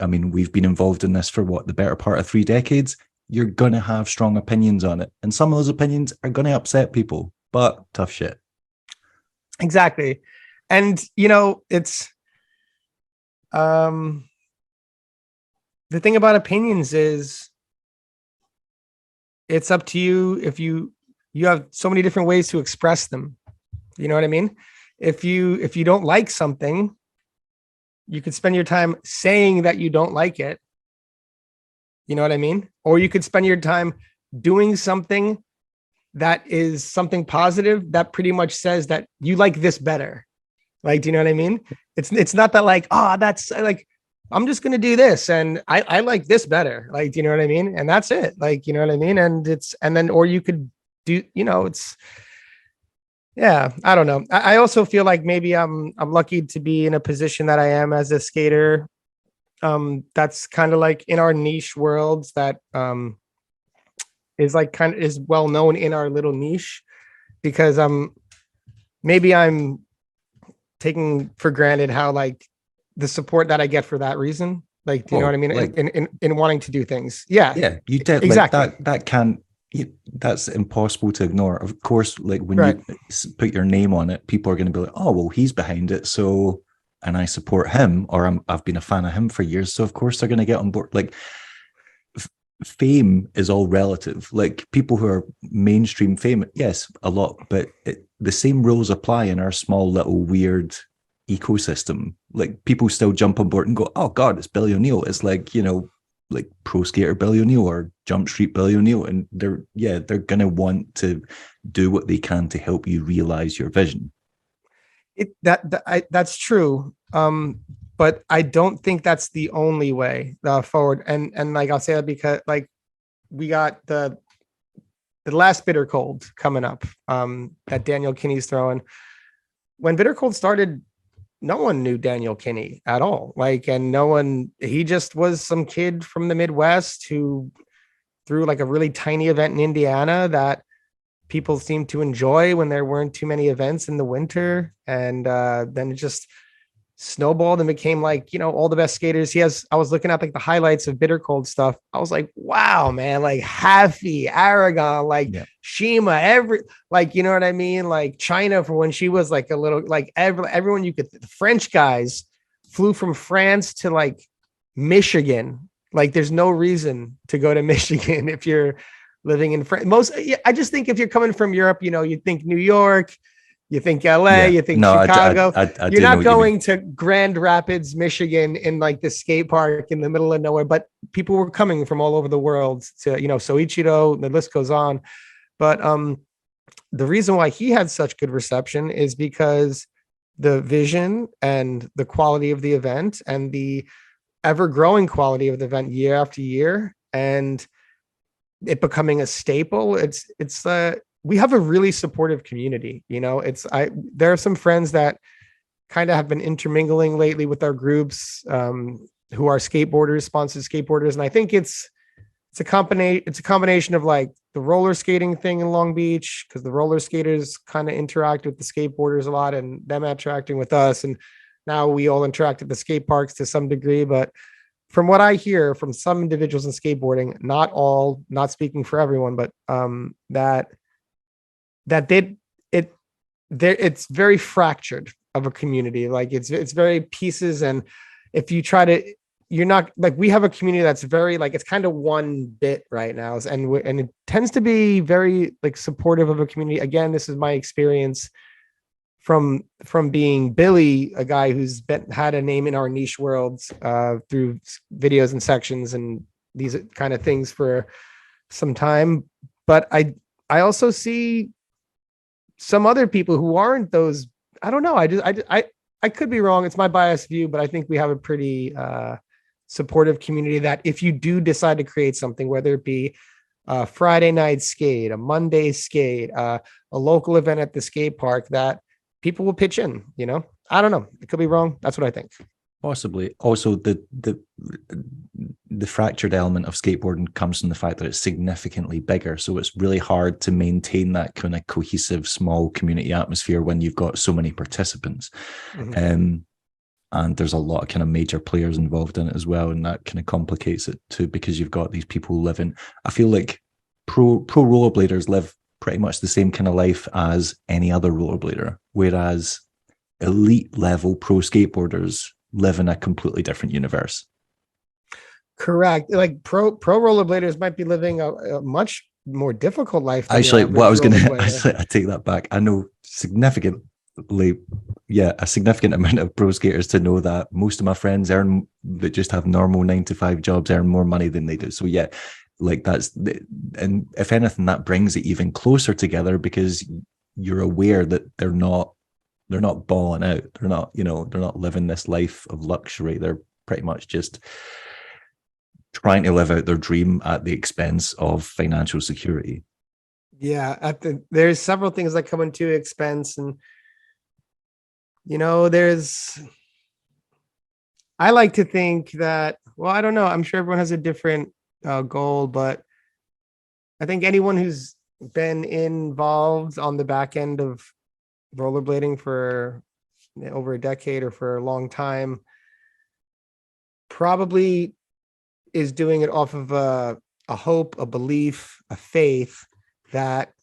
I mean, we've been involved in this for the better part of 3 decades, you're going to have strong opinions on it. And some of those opinions are going to upset people, but tough shit. Exactly. And, it's, the thing about opinions is it's up to you. If you have so many different ways to express them, you know what I mean? If you don't like something, you could spend your time saying that you don't like it. You know what I mean? Or you could spend your time doing something that is something positive that pretty much says that you like this better. Like, do you know what I mean? It's not that like, that's like, I'm just going to do this and I like this better. Like, do you know what I mean? And that's it. Like, you know what I mean? Or you could do, I don't know. I also feel like maybe I'm lucky to be in a position that I am as a skater. That's kind of like in our niche worlds that, is like kind of is well known in our little niche, because maybe I'm taking for granted how like the support that I get for that reason. Like, do you know what I mean? Like, in wanting to do things. Yeah. Yeah. You did exactly. Like that's impossible to ignore. Of course, like when you put your name on it, people are going to be like, oh, well, he's behind it. So, and I support him, or I've been a fan of him for years. So of course they're going to get on board. Like fame is all relative. Like people who are mainstream fame, yes, a lot, but the same rules apply in our small little weird ecosystem. Like people still jump on board and go, "Oh God, it's Billy O'Neill." It's like, like pro skater Billy O'Neill or Jump Street Billy O'Neill, and they're gonna want to do what they can to help you realize your vision. That's true. But I don't think that's the only way forward. And like I'll say that because like we got the last Bitter Cold coming up that Daniel Kinney's throwing. When Bitter Cold started, no one knew Daniel Kinney at all. Like, and he just was some kid from the Midwest who threw like a really tiny event in Indiana that people seemed to enjoy when there weren't too many events in the winter. And then it just snowballed and became like, all the best skaters. I was looking at like the highlights of Bitter Cold stuff. I was like, wow, man, like Haffey, Aragon, like Shima, like, you know what I mean? Like China for when she was like a little, like everyone the French guys flew from France to like Michigan. Like there's no reason to go to Michigan if you're living in France. I just think if you're coming from Europe, you think New York, you think LA, you think Chicago. You're not going to Grand Rapids, Michigan in like the skate park in the middle of nowhere, but people were coming from all over the world to, Soichiro, the list goes on. But the reason why he had such good reception is because the vision and the quality of the event and the ever growing quality of the event year after year, and it becoming a staple. We have a really supportive community. There are some friends that kind of have been intermingling lately with our groups who are skateboarders, sponsored skateboarders. And I think it's a combination of like the roller skating thing in Long Beach, because the roller skaters kind of interact with the skateboarders a lot and them interacting with us. And now we all interact at the skate parks to some degree. But from what I hear from some individuals in skateboarding, not all, not speaking for everyone, but it's very fractured of a community. Like it's very pieces. And if you try to, you're not like, we have a community that's very like, it's kind of one bit right now. And it tends to be very like supportive of a community. Again, this is my experience from being Billy, a guy who's had a name in our niche worlds through videos and sections and these kind of things for some time. But I also see some other people who aren't those. I don't know. I could be wrong. It's my biased view, but I think we have a pretty supportive community that if you do decide to create something, whether it be a Friday night skate, a Monday skate, a local event at the skate park, that people will pitch in, I don't know. It could be wrong. That's what I think. Possibly. Also, the fractured element of skateboarding comes from the fact that it's significantly bigger. So it's really hard to maintain that kind of cohesive, small community atmosphere when you've got so many participants. Mm-hmm. And there's a lot of kind of major players involved in it as well. And that kind of complicates it too, because you've got these people living. I feel like pro rollerbladers live pretty much the same kind of life as any other rollerblader, whereas elite level pro skateboarders live in a completely different universe. Correct. Like pro rollerbladers might be living a much more difficult life. Actually, what I was going to, I take that back. I know a significant amount of pro skaters to know that most of my friends that just have normal 9-to-5 jobs earn more money than they do. So yeah, like and if anything, that brings it even closer together, because you're aware that they're not balling out. They're not living this life of luxury. They're pretty much just trying to live out their dream at the expense of financial security. Yeah. There's several things that come into expense, and I like to think that, well, I don't know. I'm sure everyone has a different goal, but I think anyone who's been involved on the back end of rollerblading for over a decade or for a long time probably is doing it off of a hope, a belief, a faith that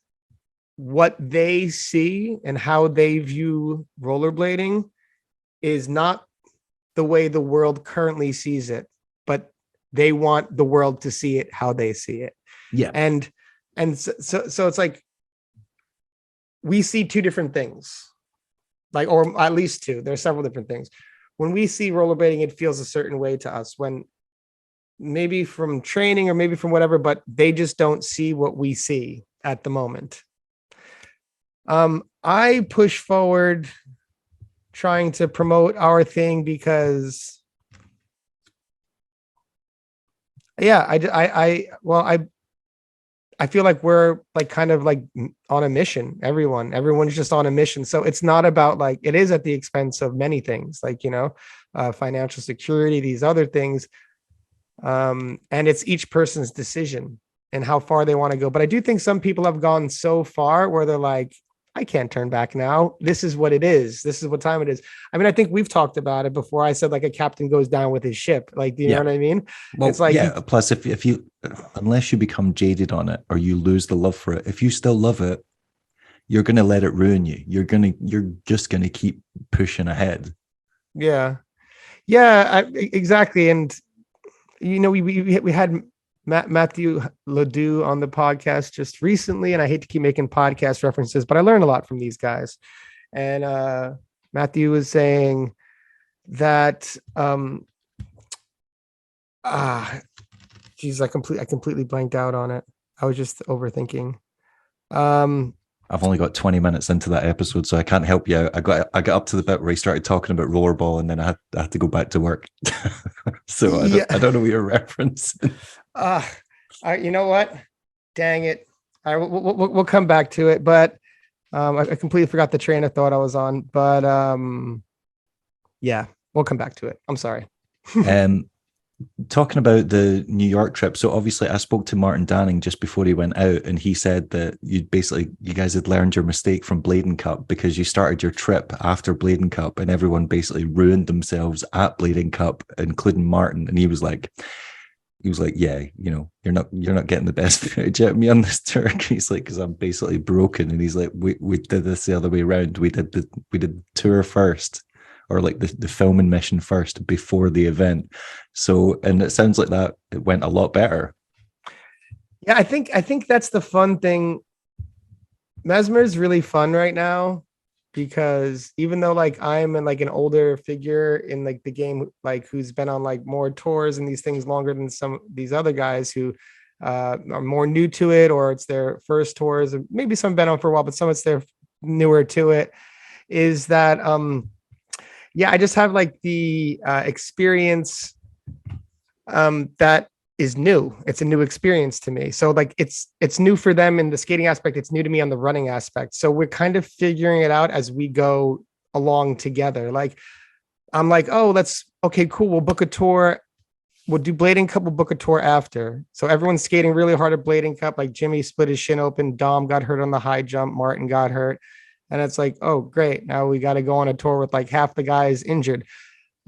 what they see and how they view rollerblading is not the way the world currently sees it, but They want the world to see it how they see it. Yeah. And so it's like we see two different things, like, or at least two. There's several different things. When we see rollerblading, it feels a certain way to us. When maybe from training or maybe from whatever, but they just don't see what we see at the moment. I push forward trying to promote our thing because, yeah, I feel like we're like kind of like on a mission. Everyone's just on a mission. So it's not about like, it is at the expense of many things, like, financial security, these other things. And it's each person's decision and how far they want to go. But I do think some people have gone so far where they're like, I can't turn back now. This is what it is. This is what time it is. I mean, I think we've talked about it before. I said like a captain goes down with his ship. Like, do you know what I mean? Well, it's like, yeah. Plus, if you, unless you become jaded on it or you lose the love for it, if you still love it, you're going to let it ruin you. You're just going to keep pushing ahead. Yeah, exactly. And we had Matthew Ledoux on the podcast just recently, and I hate to keep making podcast references, but I learned a lot from these guys. And Matthew was saying that geez, I completely blanked out on it. I was just overthinking. I've only got 20 minutes into that episode, so I can't help you out. I got up to the bit where he started talking about rollerball, and then I had to go back to work. So I don't know what you're referencing. You know what? Dang it! All right, we'll come back to it. But I completely forgot the train of thought I was on. But yeah, we'll come back to it. I'm sorry. Talking about the New York trip, so obviously I spoke to Martin Danning just before he went out, and he said that you guys had learned your mistake from Blading Cup because you started your trip after Blading Cup, and everyone basically ruined themselves at Blading Cup, including Martin. And he was like, yeah, you're not getting the best footage out of me on this tour. He's like, because I'm basically broken. And he's like, we did this the other way around. We did the tour first, or like the filming mission first before the event. So, and it sounds like that it went a lot better. Yeah, I think that's the fun thing. Mesmer is really fun right now because even though like I'm in like an older figure in like the game, like who's been on like more tours and these things longer than some of these other guys who are more new to it, or it's their first tours, or maybe some been on for a while, but some it's their newer to it, is that yeah, I just have like the experience that is new. It's a new experience to me. So like it's new for them in the skating aspect. It's new to me on the running aspect. So we're kind of figuring it out as we go along together. Like I'm like, oh, okay, cool. We'll book a tour. We'll do Blading Cup. We'll book a tour after. So everyone's skating really hard at Blading Cup. Like Jimmy split his shin open. Dom got hurt on the high jump. Martin got hurt. And it's like, oh, great. Now we got to go on a tour with like half the guys injured.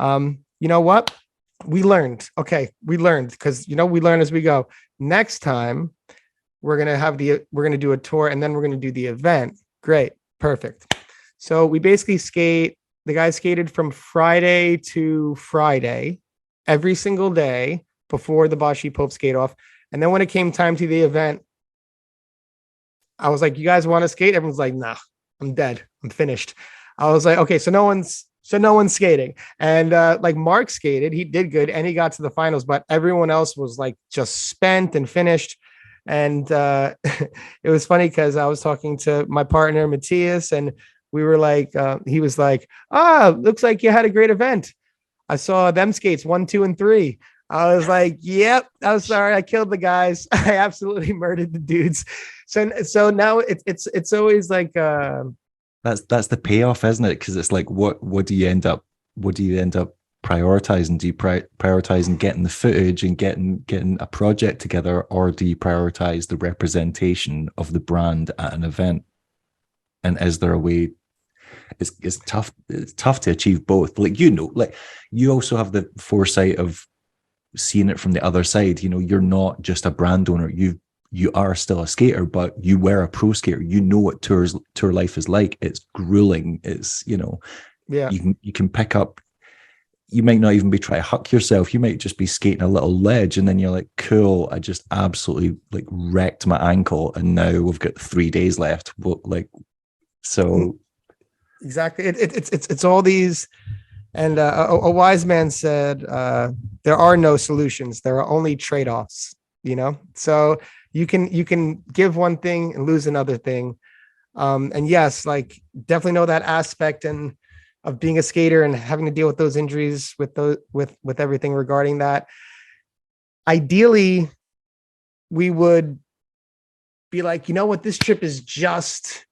You know what? We learned. Okay. We learned because, we learn as we go. Next time we're going to do a tour and then we're going to do the event. Great. Perfect. So we basically the guys skated from Friday to Friday every single day before the Boschi Pope Skate Off. And then when it came time to the event, I was like, you guys want to skate? Everyone's like, nah. I'm dead. I'm finished. I was like, okay, so no one's skating. And like Mark skated, he did good and he got to the finals, but everyone else was like just spent and finished. And it was funny because I was talking to my partner, Matthias, and we were like, he was like, looks like you had a great event. I saw them skates 1, 2, and 3. I was like, yep, I'm sorry. I killed the guys. I absolutely murdered the dudes. So now it's always like, that's the payoff, isn't it? Because it's like, what do you end up prioritizing? Do you prioritize getting the footage and getting a project together, or do you prioritize the representation of the brand at an event? And is there a way? It's tough. It's tough to achieve both. Like you also have the foresight of seeing it from the other side. You're not just a brand owner. You are still a skater, but you were a pro skater. You know what tour life is like. It's grueling. It's, yeah. You can pick up, you might not even be trying to huck yourself. You might just be skating a little ledge, and then you're like, cool, I just absolutely like wrecked my ankle, and now we've got 3 days left. Like, so exactly. It's all these. And a wise man said, there are no solutions. There are only trade-offs, you know? So you can give one thing and lose another thing. And yes, like definitely know that aspect and of being a skater and having to deal with those injuries with everything regarding that. Ideally, we would be like, you know what, this trip is just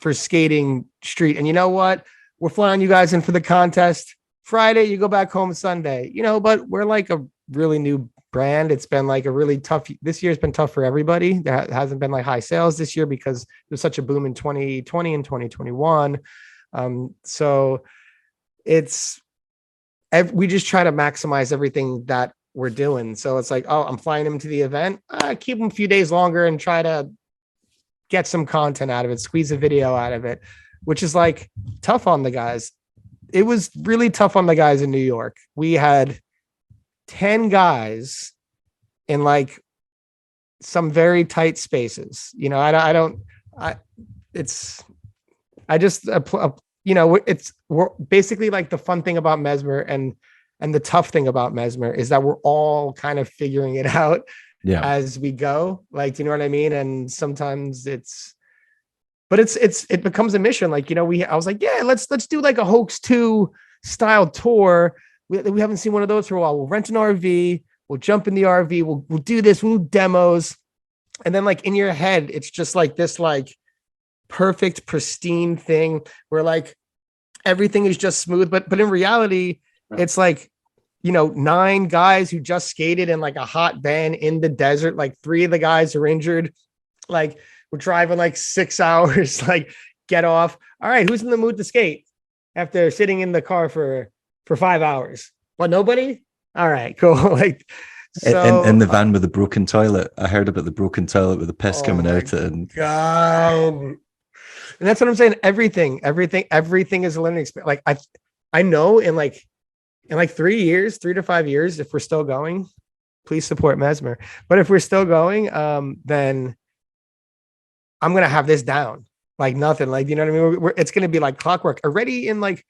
for skating street. And you know what? We're flying you guys in for the contest. Friday, you go back home Sunday, you know, but we're like a really new brand. It's been like a really tough, this year's been tough for everybody. There hasn't been like high sales this year because there's such a boom in 2020 and 2021. So we just try to maximize everything that we're doing. So it's like, oh, I'm flying them to the event. Keep them a few days longer and try to get some content out of it, squeeze a video out of it, which is like tough on the guys. It was really tough on the guys in New York. We had 10 guys in like some very tight spaces. You know, we're basically like the fun thing about Mesmer and the tough thing about Mesmer is that we're all kind of figuring it out as we go. Like, do you know what I mean? And sometimes it becomes a mission. Like, you know, I was like, yeah, let's do like a Hoax 2 style tour. We haven't seen one of those for a while. We'll rent an RV. We'll jump in the RV. We'll do this. We'll do demos. And then like in your head, it's just like this, like perfect, pristine thing where like everything is just smooth. But in reality, it's like, you know, 9 guys who just skated in like a hot van in the desert. Like 3 of the guys are injured. Like, we're driving like 6 hours, like get off. All right, who's in the mood to skate after sitting in the car for 5 hours? What, nobody? All right, cool. Like, so in the van with the broken toilet. I heard about the broken toilet with the piss coming out. And God. And that's what I'm saying. Everything is a learning experience. Like I know in 3 to 5 years, if we're still going, please support Mesmer. But if we're still going, then I'm going to have this down like nothing. Like, you know what I mean? It's going to be like clockwork already. In like,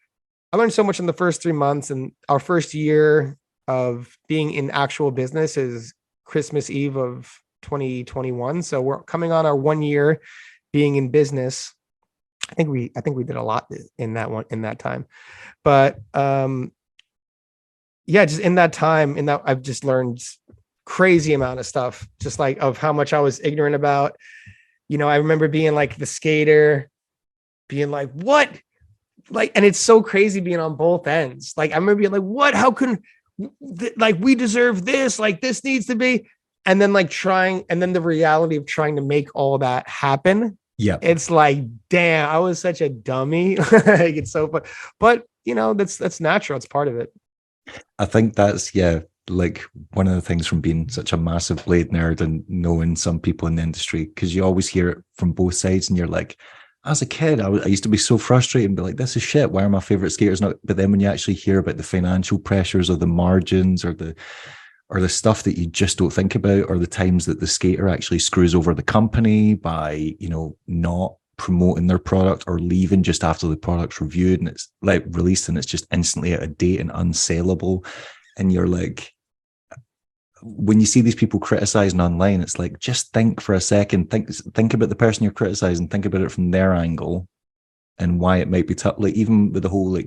I learned so much in the first 3 months, and our first year of being in actual business is Christmas Eve of 2021. So we're coming on our 1 year being in business. I think we did a lot in that time, but, yeah, just in that time, I've just learned crazy amount of stuff, just like of how much I was ignorant about. You know, I remember being like the skater, being like, what? Like, and it's so crazy being on both ends. Like, I remember being like, what? How can, like, we deserve this? Like, this needs to be. And then like and then the reality of trying to make all that happen. Yeah. It's like, damn, I was such a dummy. Like, it's so fun. But, you know, that's natural. It's part of it. I think that's, like one of the things from being such a massive blade nerd and knowing some people in the industry, because you always hear it from both sides, and you're like, as a kid, I used to be so frustrated and be like, this is shit. Why are my favorite skaters not? But then when you actually hear about the financial pressures or the margins or the stuff that you just don't think about, or the times that the skater actually screws over the company by, you know, not promoting their product or leaving just after the product's reviewed and it's like released and it's just instantly out of date and unsaleable. And you're like, when you see these people criticizing online, it's like, just think for a second, think about the person you're criticizing, think about it from their angle and why it might be tough. Like, even with the whole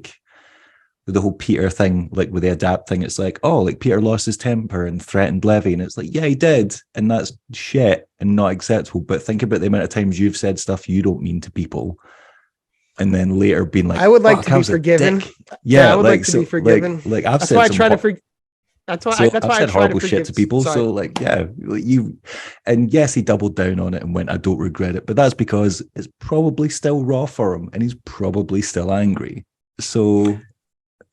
Peter thing, like with the adapt thing, it's like, oh, like Peter lost his temper and threatened Levy, and it's like, yeah, he did, and that's shit and not acceptable. But think about the amount of times you've said stuff you don't mean to people, and then later being like, I would like to be forgiven. Yeah, I would like to be forgiven. Like I've said, I've said horrible shit to people. Sorry. So like, yeah, and yes, he doubled down on it and went, I don't regret it, but that's because it's probably still raw for him, and he's probably still angry. So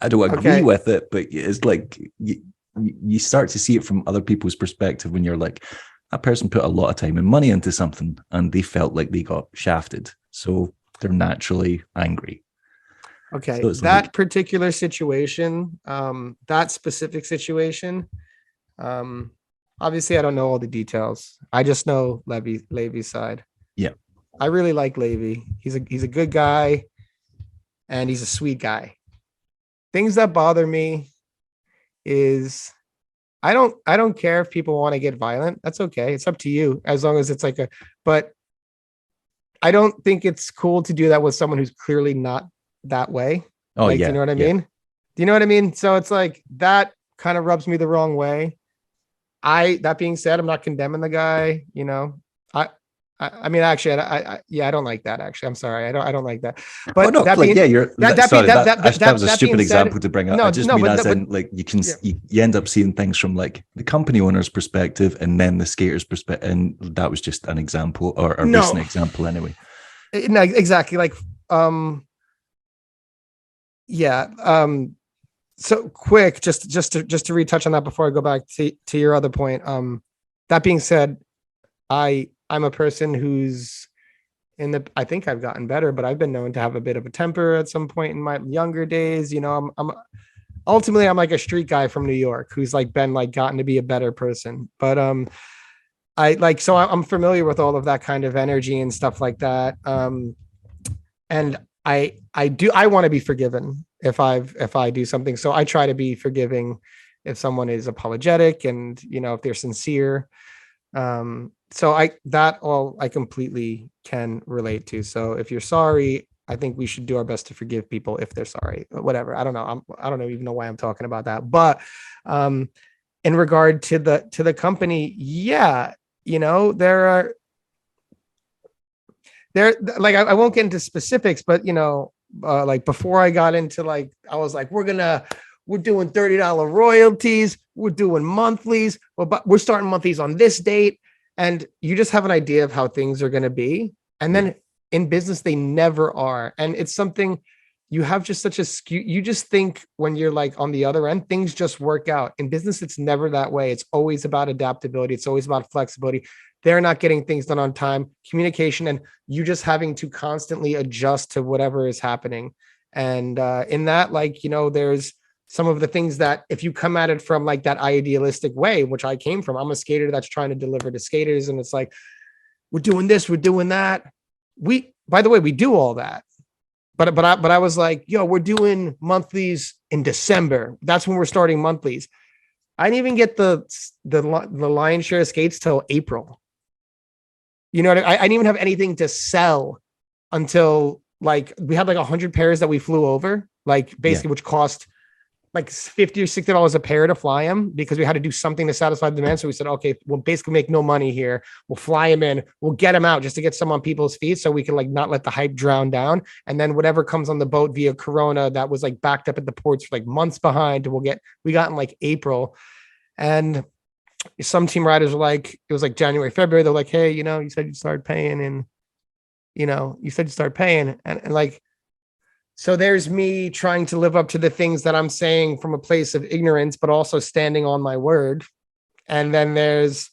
I don't agree with it, but it's like you start to see it from other people's perspective when you're like, that person put a lot of time and money into something and they felt like they got shafted, so they're naturally angry. Okay, So it's that like, particular situation, that specific situation, um, obviously I don't know all the details. I just know Levy's side. yeah, I really like Levy. He's a good guy and he's a sweet guy. Things that bother me is I don't care if people want to get violent. That's okay. It's up to you as long as it's like a but I don't think it's cool to do that with someone who's clearly not that way. oh Like, do you yeah, know what I yeah. mean? Do you know what I mean? So it's like that kind of rubs me the wrong way. That being said, I'm not condemning the guy, you know. I I mean actually yeah, I don't like that actually. I'm sorry. I don't like that. Oh But no, like yeah, you're sorry, that was a that being stupid said, example to bring up. I no, just no, mean but as no, but in like you can yeah. you end up seeing things from like the company owner's perspective and then the skater's perspective, and that was just an example or a recent No. example anyway. No, exactly. Like yeah. So quick, just to retouch on that before I go back to your other point. That being said, I'm a person who's I think I've gotten better, but I've been known to have a bit of a temper at some point in my younger days. You know, I'm ultimately I'm like a street guy from New York who's like been like gotten to be a better person. But I like so I'm familiar with all of that kind of energy and stuff like that. And I want to be forgiven if I do something. So I try to be forgiving if someone is apologetic and you know if they're sincere. So I completely can relate to. So if you're sorry, I think we should do our best to forgive people if they're sorry. Whatever. I don't know. I don't even know why I'm talking about that. But in regard to the company, yeah, you know, there like I won't get into specifics, but you know, like before I got into like I was like, we're doing $30 royalties, we're doing monthlies, but we're starting monthlies on this date. And you just have an idea of how things are going to be. And then in business, they never are. And it's something you have just such a skew. You just think when you're like on the other end, things just work out. In business, it's never that way. It's always about adaptability. It's always about flexibility. They're not getting things done on time, communication, and you just having to constantly adjust to whatever is happening. And in that, like, you know, there's some of the things that if you come at it from like that idealistic way, which I came from, I'm a skater that's trying to deliver to skaters. And it's like, we're doing this, we're doing that. By the way, we do all that. But I was like, yo, we're doing monthlies in December. That's when we're starting monthlies. I didn't even get the lion's share of skates till April. You know what I didn't even have anything to sell until like we had like 100 pairs that we flew over, like basically, which cost like $50 or $60 a pair to fly them because we had to do something to satisfy the demand. So we said, okay, we'll basically make no money here. We'll fly them in. We'll get them out just to get some on people's feet so we can like not let the hype drown down. And then whatever comes on the boat via Corona that was like backed up at the ports for like months behind, we got in like April. And some team riders were like, it was like January, February. They're like, hey, you know, you said you start paying and, you know, you said you start paying and like, so there's me trying to live up to the things that I'm saying from a place of ignorance, but also standing on my word. And then there's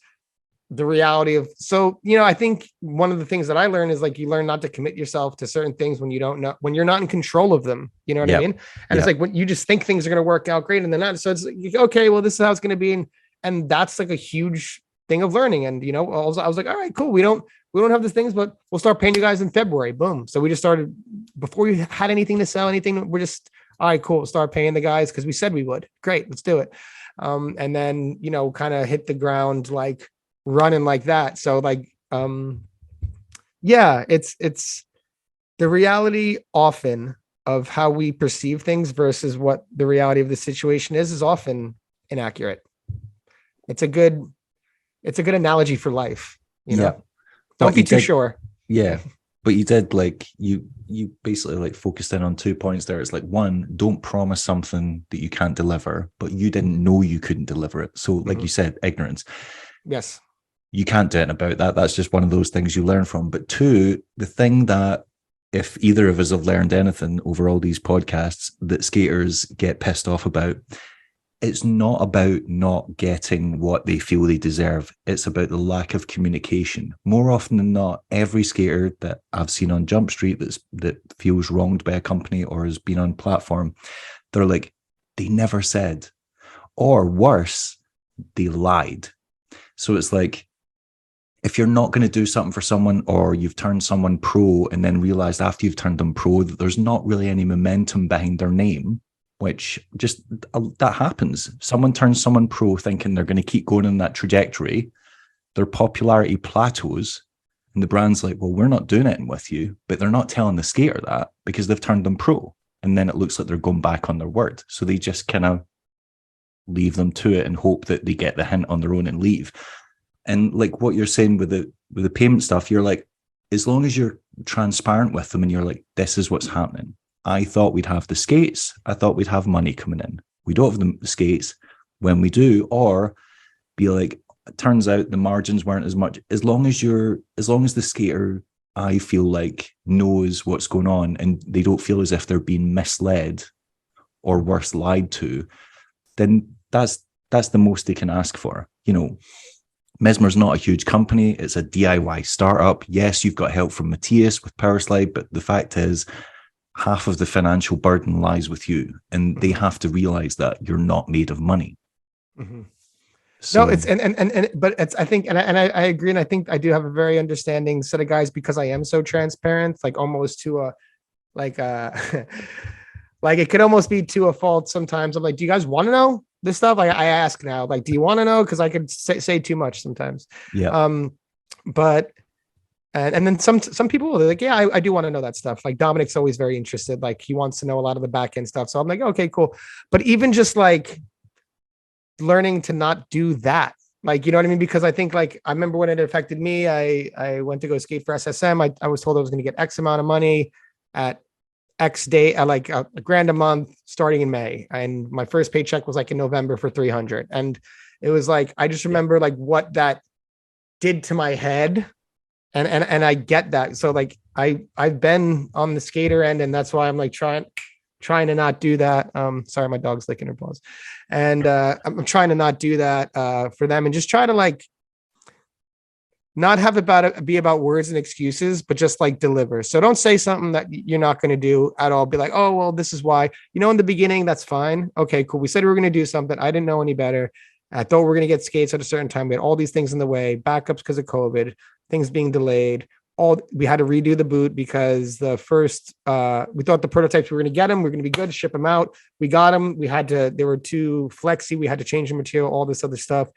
the reality of, so, you know, I think one of the things that I learned is like, you learn not to commit yourself to certain things when you don't know, when you're not in control of them, you know what I mean? And it's like, when you just think things are going to work out great and they're not. So it's like, okay, well, this is how it's going to be. And that's like a huge thing of learning. And, you know, I was like, all right, cool. We don't have the things, but we'll start paying you guys in February. Boom. So we just started before we had anything to sell, anything. We're just, all right, cool. Start paying the guys because we said we would. Great. Let's do it. And then, you know, kind of hit the ground like running like that. So like, yeah, it's the reality often of how we perceive things versus what the reality of the situation is often inaccurate. It's a good analogy for life, you know. Don't be too sure. Yeah. But you did like you basically like focused in on 2 points there. It's like, one, don't promise something that you can't deliver, but you didn't know you couldn't deliver it. So like you said, ignorance. Yes. You can't do anything about that. That's just one of those things you learn from. But two, the thing that if either of us have learned anything over all these podcasts that skaters get pissed off about it's not about not getting what they feel they deserve. It's about the lack of communication. More often than not, every skater that I've seen on Jump Street that feels wronged by a company or has been on platform, they're like, they never said, or worse, they lied. So it's like, if you're not going to do something for someone, or you've turned someone pro and then realized after you've turned them pro that there's not really any momentum behind their name, which just, that happens. Someone turns someone pro thinking they're going to keep going in that trajectory. Their popularity plateaus, and the brand's like, well, we're not doing it with you, but they're not telling the skater that because they've turned them pro. And then it looks like they're going back on their word. So they just kind of leave them to it and hope that they get the hint on their own and leave. And like what you're saying with the payment stuff, you're like, as long as you're transparent with them and you're like, this is what's happening. I thought we'd have the skates. I thought we'd have money coming in. We don't have the skates. When we do, or be like, it turns out the margins weren't as much. As long as the skater, I feel like, knows what's going on and they don't feel as if they're being misled or worse, lied to, then that's the most they can ask for. You know, Mesmer's not a huge company. It's a DIY startup. Yes, you've got help from Matthias with Powerslide, but the fact is, half of the financial burden lies with you, and they have to realize that you're not made of money. Mm-hmm. So, no, it's but it's, I think, and I agree, and I think I do have a very understanding set of guys because I am so transparent, like almost to a like like it could almost be to a fault sometimes. I'm like, do you guys want to know this stuff? Like I ask now, like, do you want to know? Because I could say too much sometimes. yeah. But and then some people, they're like, yeah, I do want to know that stuff. Like Dominic's always very interested. Like he wants to know a lot of the back end stuff. So I'm like, okay, cool. But even just like learning to not do that, like, you know what I mean? Because I think, like, I remember when it affected me, I went to go skate for SSM. I was told I was going to get X amount of money at X day, like a grand a month starting in May. And my first paycheck was like in November for 300. And it was like, I just remember like what that did to my head. And I get that. So like I've been on the skater end, and that's why I'm like trying to not do that. Sorry, my dog's licking her paws. And I'm trying to not do that for them, and just try to like not have be about words and excuses, but just like deliver. So don't say something that you're not going to do at all. Be like, oh, well, this is why, you know, in the beginning, that's fine. Okay, cool. We said we were going to do something. I didn't know any better. I thought we were going to get skates at a certain time. We had all these things in the way, backups because of COVID, things being delayed. We had to redo the boot because the first, we thought the prototypes, we were going to get them. We are going to be good, ship them out. We got them. They were too flexy. We had to change the material, all this other stuff.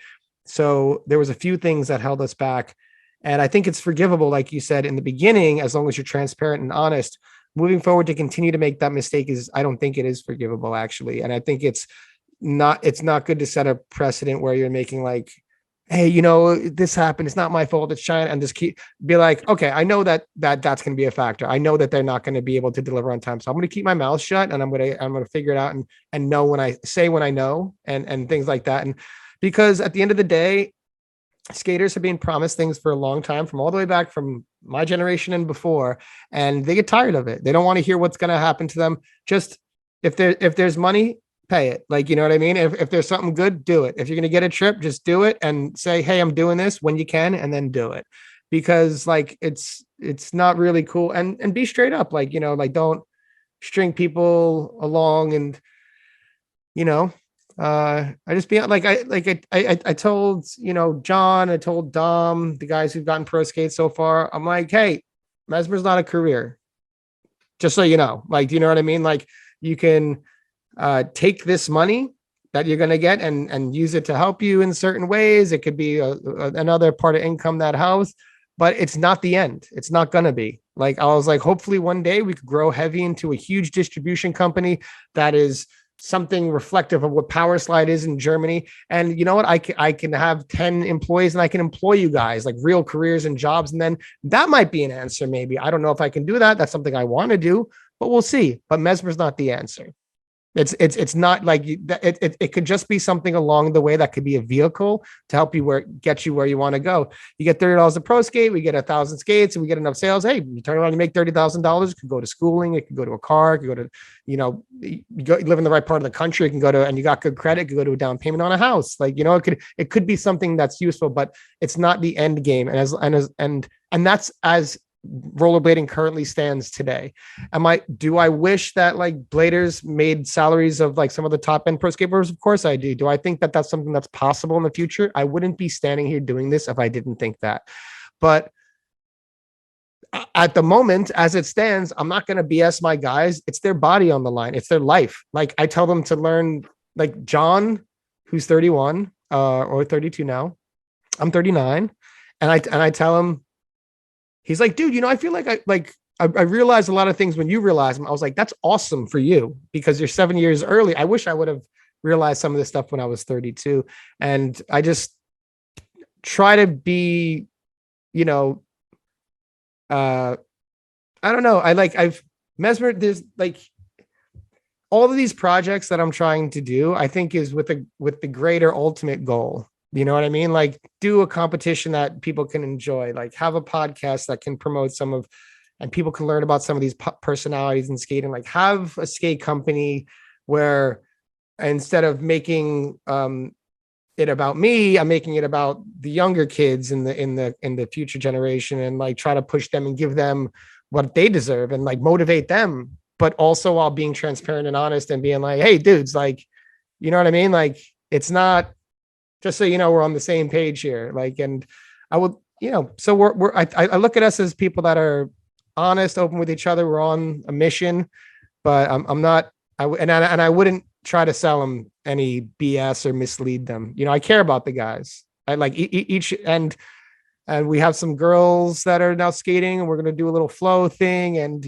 So there was a few things that held us back. And I think it's forgivable, like you said in the beginning, as long as you're transparent and honest. Moving forward, to continue to make that mistake I don't think it is forgivable, actually. And I think it's not good to set a precedent where you're making like, hey, you know, this happened, it's not my fault, it's China, and just be like, okay, I know that's going to be a factor. I know that they're not going to be able to deliver on time, so I'm going to keep my mouth shut, and I'm going to figure it out and know when I know, and things like that. And because at the end of the day, skaters have been promised things for a long time, from all the way back from my generation and before, and they get tired of it. They don't want to hear what's going to happen to them. Just if there's money, pay it. Like, you know what I mean? If there's something good, do it. If you're going to get a trip, just do it and say, hey, I'm doing this when you can, and then do it. Because like, it's not really cool. And be straight up. Like, you know, like don't string people along. And, you know, I just be like, I told, you know, John, I told Dom, the guys who've gotten pro skate so far, I'm like, hey, Mesmer's not a career. Just so you know, like, do you know what I mean? Like, you can take this money that you're going to get and use it to help you in certain ways. It could be another part of income that helps, but it's not the end. It's not going to be. Like, I was like, hopefully one day we could grow heavy into a huge distribution company that is something reflective of what Powerslide is in Germany. And you know what? I can have 10 employees and I can employ you guys, like real careers and jobs. And then that might be an answer. Maybe. I don't know if I can do that. That's something I want to do, but we'll see. But Mesmer's not the answer. It's not like it could just be something along the way that could be a vehicle to help you get you where you want to go. You get $30 a pro skate, we get 1,000 skates, and we get enough sales. Hey, you turn around, you make $30,000. It could go to schooling, it could go to a car, it could go to, you live in the right part of the country, it can go to, and you got good credit, it could go to a down payment on a house. Like, it could be something that's useful, but it's not the end game. And that's as rollerblading currently stands today. Do I wish that like bladers made salaries of like some of the top end pro skateboarders? Of course I do. Do I think that that's something that's possible in the future? I wouldn't be standing here doing this if I didn't think that. But at the moment, as it stands, I'm not going to BS my guys. It's their body on the line. It's their life. Like I tell them to learn, like John, who's 31 or 32 now. I'm 39. And I tell him, he's like, dude, I feel like I realized a lot of things when you realized them. I was like, that's awesome for you because you're 7 years early. I wish I would have realized some of this stuff when I was 32. And I just try to be, I don't know. I've Mesmer, there's like all of these projects that I'm trying to do, I think is with the greater ultimate goal. You know what I mean? Like do a competition that people can enjoy, like have a podcast that can promote and people can learn about some of these personalities in skating, like have a skate company where instead of making it about me, I'm making it about the younger kids in the future generation and like try to push them and give them what they deserve and like motivate them, but also while being transparent and honest and being like, hey dudes, like, you know what I mean? Like it's not, just so we're on the same page here. Like, and I would, so I look at us as people that are honest, open with each other. We're on a mission, but I'm not, and I wouldn't try to sell them any BS or mislead them. I care about the guys. I like each, and we have some girls that are now skating and we're going to do a little flow thing. And,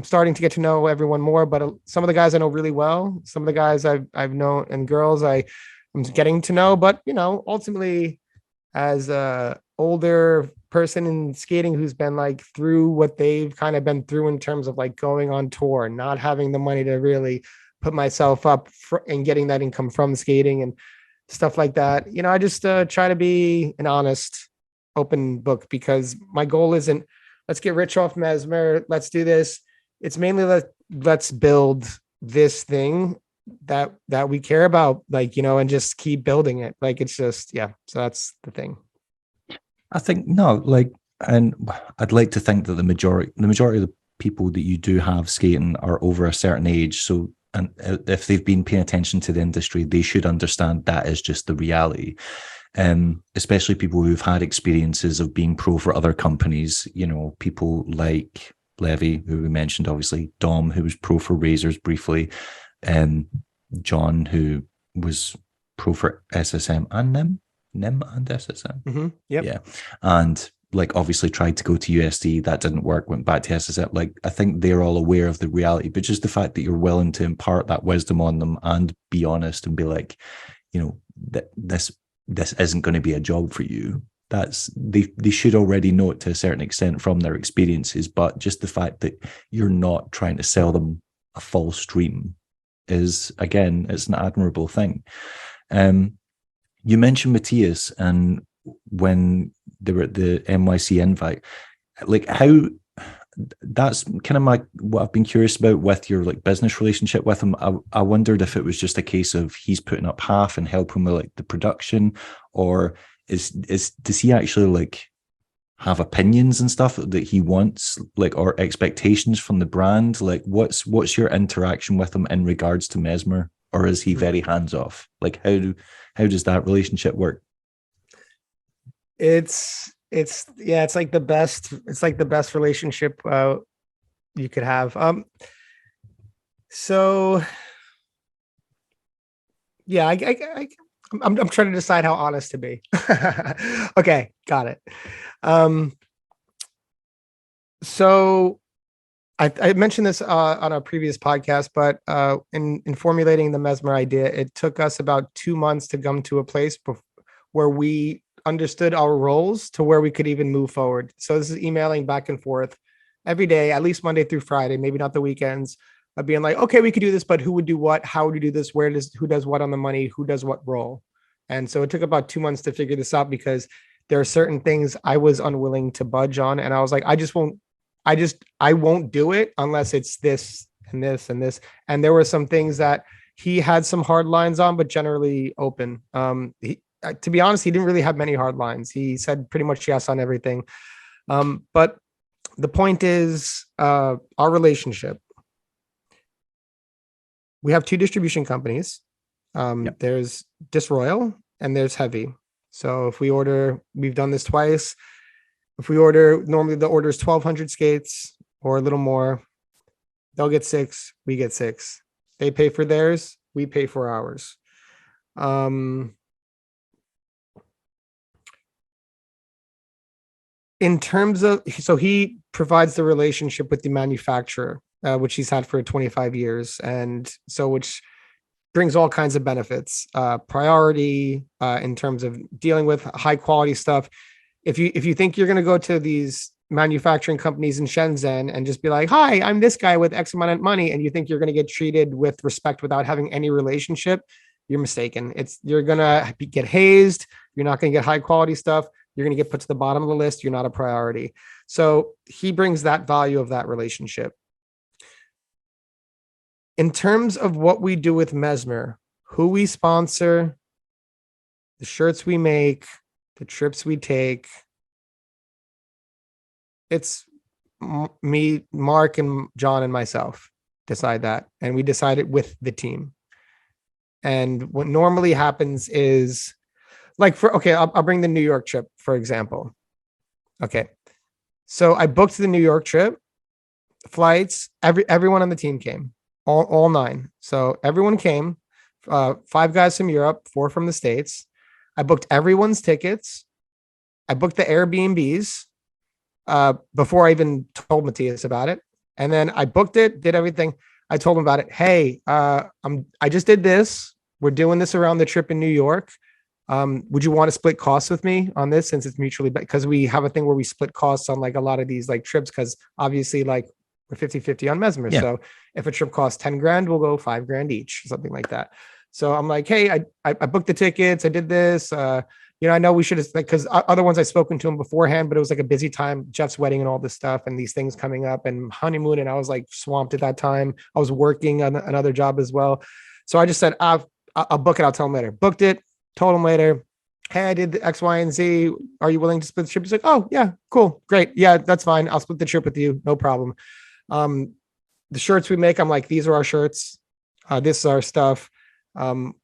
starting to get to know everyone more, but some of the guys I know really well, some of the guys I've known and girls I'm getting to know, but ultimately as a older person in skating who's been like through what they've kind of been through in terms of like going on tour, not having the money to really put myself up and getting that income from skating and stuff like that. I just try to be an honest, open book because my goal isn't let's get rich off Mesmer. Let's do this. It's mainly let's build this thing that we care about, like, and just keep building it. Like, it's just, yeah. So that's the thing. I think, no, like, and I'd like to think that the majority of the people that you do have skating are over a certain age. So, and if they've been paying attention to the industry, they should understand that is just the reality. Especially people who've had experiences of being pro for other companies, people like Levy, who we mentioned, obviously, Dom, who was pro for Razors briefly, John, who was pro for SSM and NIM and SSM. Mm-hmm. Yep. Yeah. And like obviously tried to go to USD, that didn't work, went back to SSM. Like I think they're all aware of the reality, but just the fact that you're willing to impart that wisdom on them and be honest and be like, that this isn't going to be a job for you. That's they should already know it to a certain extent from their experiences, but just the fact that you're not trying to sell them a false dream is, again, it's an admirable thing. You mentioned Matthias, and when they were at the NYC invite, like how that's kind of what I've been curious about with your like business relationship with him. I wondered if it was just a case of he's putting up half and helping with like the production, or does he actually like have opinions and stuff that he wants, like, or expectations from the brand? Like what's your interaction with him in regards to Mesmer, or is he very hands off? Like how does that relationship work? It's like the best relationship you could have. So yeah, I'm trying to decide how honest to be. Okay, got it. So I mentioned this on a previous podcast, but in formulating the Mesmer idea, it took us about 2 months to come to a place where we understood our roles to where we could even move forward. So this is emailing back and forth every day, at least Monday through Friday, maybe not the weekends, of being like, okay, we could do this, but who would do what? How would you do this? Who does what on the money? Who does what role? And so it took about 2 months to figure this out because there are certain things I was unwilling to budge on. And I was like, I won't do it unless it's this and this and this. And there were some things that he had some hard lines on, but generally open. To be honest, he didn't really have many hard lines. He said pretty much yes on everything. But the point is, our relationship. We have 2 distribution companies. There's Disroyal and there's Heavy. So if we order, we've done this twice. If we order, normally the order is 1,200 skates or a little more. They'll get 6, we get 6. They pay for theirs, we pay for ours. In terms of, so he provides the relationship with the manufacturer, which he's had for 25 years. And so, which brings all kinds of benefits, priority in terms of dealing with high quality stuff. If you think you're going to go to these manufacturing companies in Shenzhen and just be like, hi, I'm this guy with X amount of money, and you think you're going to get treated with respect without having any relationship, you're mistaken. You're going to get hazed. You're not going to get high quality stuff. You're going to get put to the bottom of the list. You're not a priority. So he brings that value of that relationship. In terms of what we do with Mesmer, who we sponsor, the shirts we make, the trips we take, it's me, Mark, and John and myself decide that. And we decide it with the team. And what normally happens is, like, I'll bring the New York trip, for example. Okay. So I booked the New York trip, flights, everyone on the team came, all 9. So everyone came, 5 guys from Europe, 4 from the States. I booked everyone's tickets. I booked the Airbnbs before I even told Matthias about it. And then I booked it, did everything. I told him about it. Hey, I just did this. We're doing this around the trip in New York. Would you want to split costs with me on this, since it's mutually, because we have a thing where we split costs on like a lot of these like trips, because obviously like we're 50-50 on Mesmer. Yeah. So if a trip costs 10 grand, we'll go 5 grand each, something like that. So I'm like, hey, I booked the tickets. I did this. I know we should have, like, because other ones I've spoken to him beforehand, but it was like a busy time, Jeff's wedding and all this stuff and these things coming up and honeymoon. And I was like swamped at that time. I was working on another job as well. So I just said, I'll book it. I'll tell him later. Booked it. Told him later, hey, I did the X, Y, and Z. Are you willing to split the trip? He's like, oh yeah, cool. Great. Yeah, that's fine. I'll split the trip with you. No problem. The shirts we make, I'm like, these are our shirts. This is our stuff. We're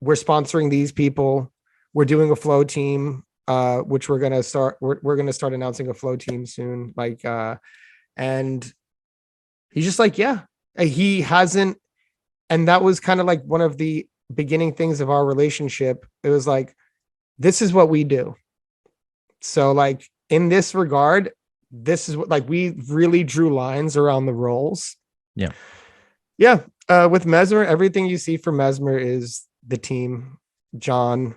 sponsoring these people. We're doing a flow team, which we're going to start. We're going to start announcing a flow team soon. And he's just like, yeah, he hasn't. And that was kind of like one of the beginning things of our relationship. It was like, this is what we do. So like in this regard, this is what, like, we really drew lines around the roles. Yeah. Yeah. With Mesmer, everything you see from Mesmer is the team, John,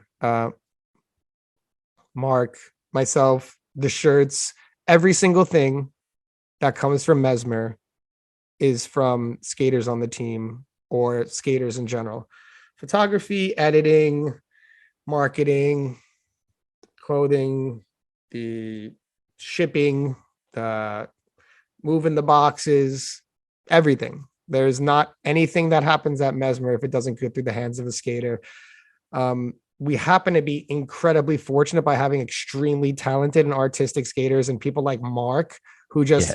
Mark, myself, the shirts, every single thing that comes from Mesmer is from skaters on the team or skaters in general. Photography, editing, marketing, clothing, the shipping, the moving the boxes, everything. There's not anything that happens at Mesmer if it doesn't go through the hands of a skater. We happen to be incredibly fortunate by having extremely talented and artistic skaters and people like Mark, who just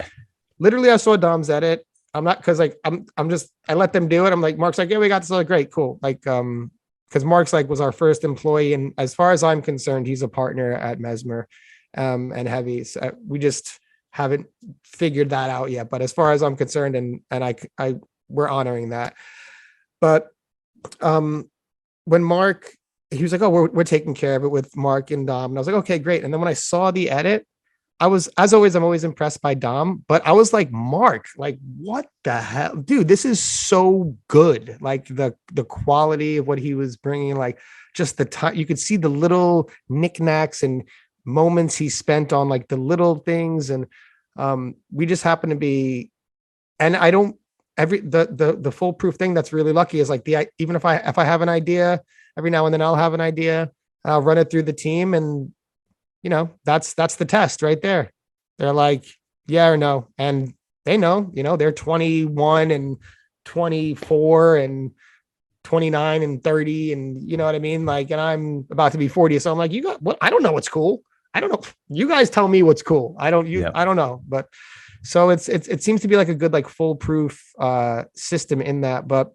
literally, I saw Dom's edit. I'm not, cause like, I let them do it. I'm like, Mark's like, yeah, we got this. Like, great, cool. Like, cause Mark's like was our first employee. And as far as I'm concerned, he's a partner at Mesmer, and Heavy. So we just haven't figured that out yet. But as far as I'm concerned, and we're honoring that. But, when Mark, he was like, oh, we're taking care of it with Mark and Dom. And I was like, okay, great. And then when I saw the edit, I was, as always, I'm always impressed by Dom, but I was like, Mark, like, what the hell, dude, this is so good. Like the quality of what he was bringing, like just the time, you could see the little knickknacks and moments he spent on like the little things. And we just happen to be, and I don't the foolproof thing that's really lucky is like even if I have an idea, every now and then I'll have an idea and I'll run it through the team, and that's the test right there. They're like, yeah or no, and they know, they're 21 and 24 and 29 and 30, and you know what I mean, like, and I'm about to be 40, so I'm like, you got what? I don't know what's cool. I don't know. You guys tell me what's cool. I don't know. But so it seems to be like a good, like, foolproof system in that. But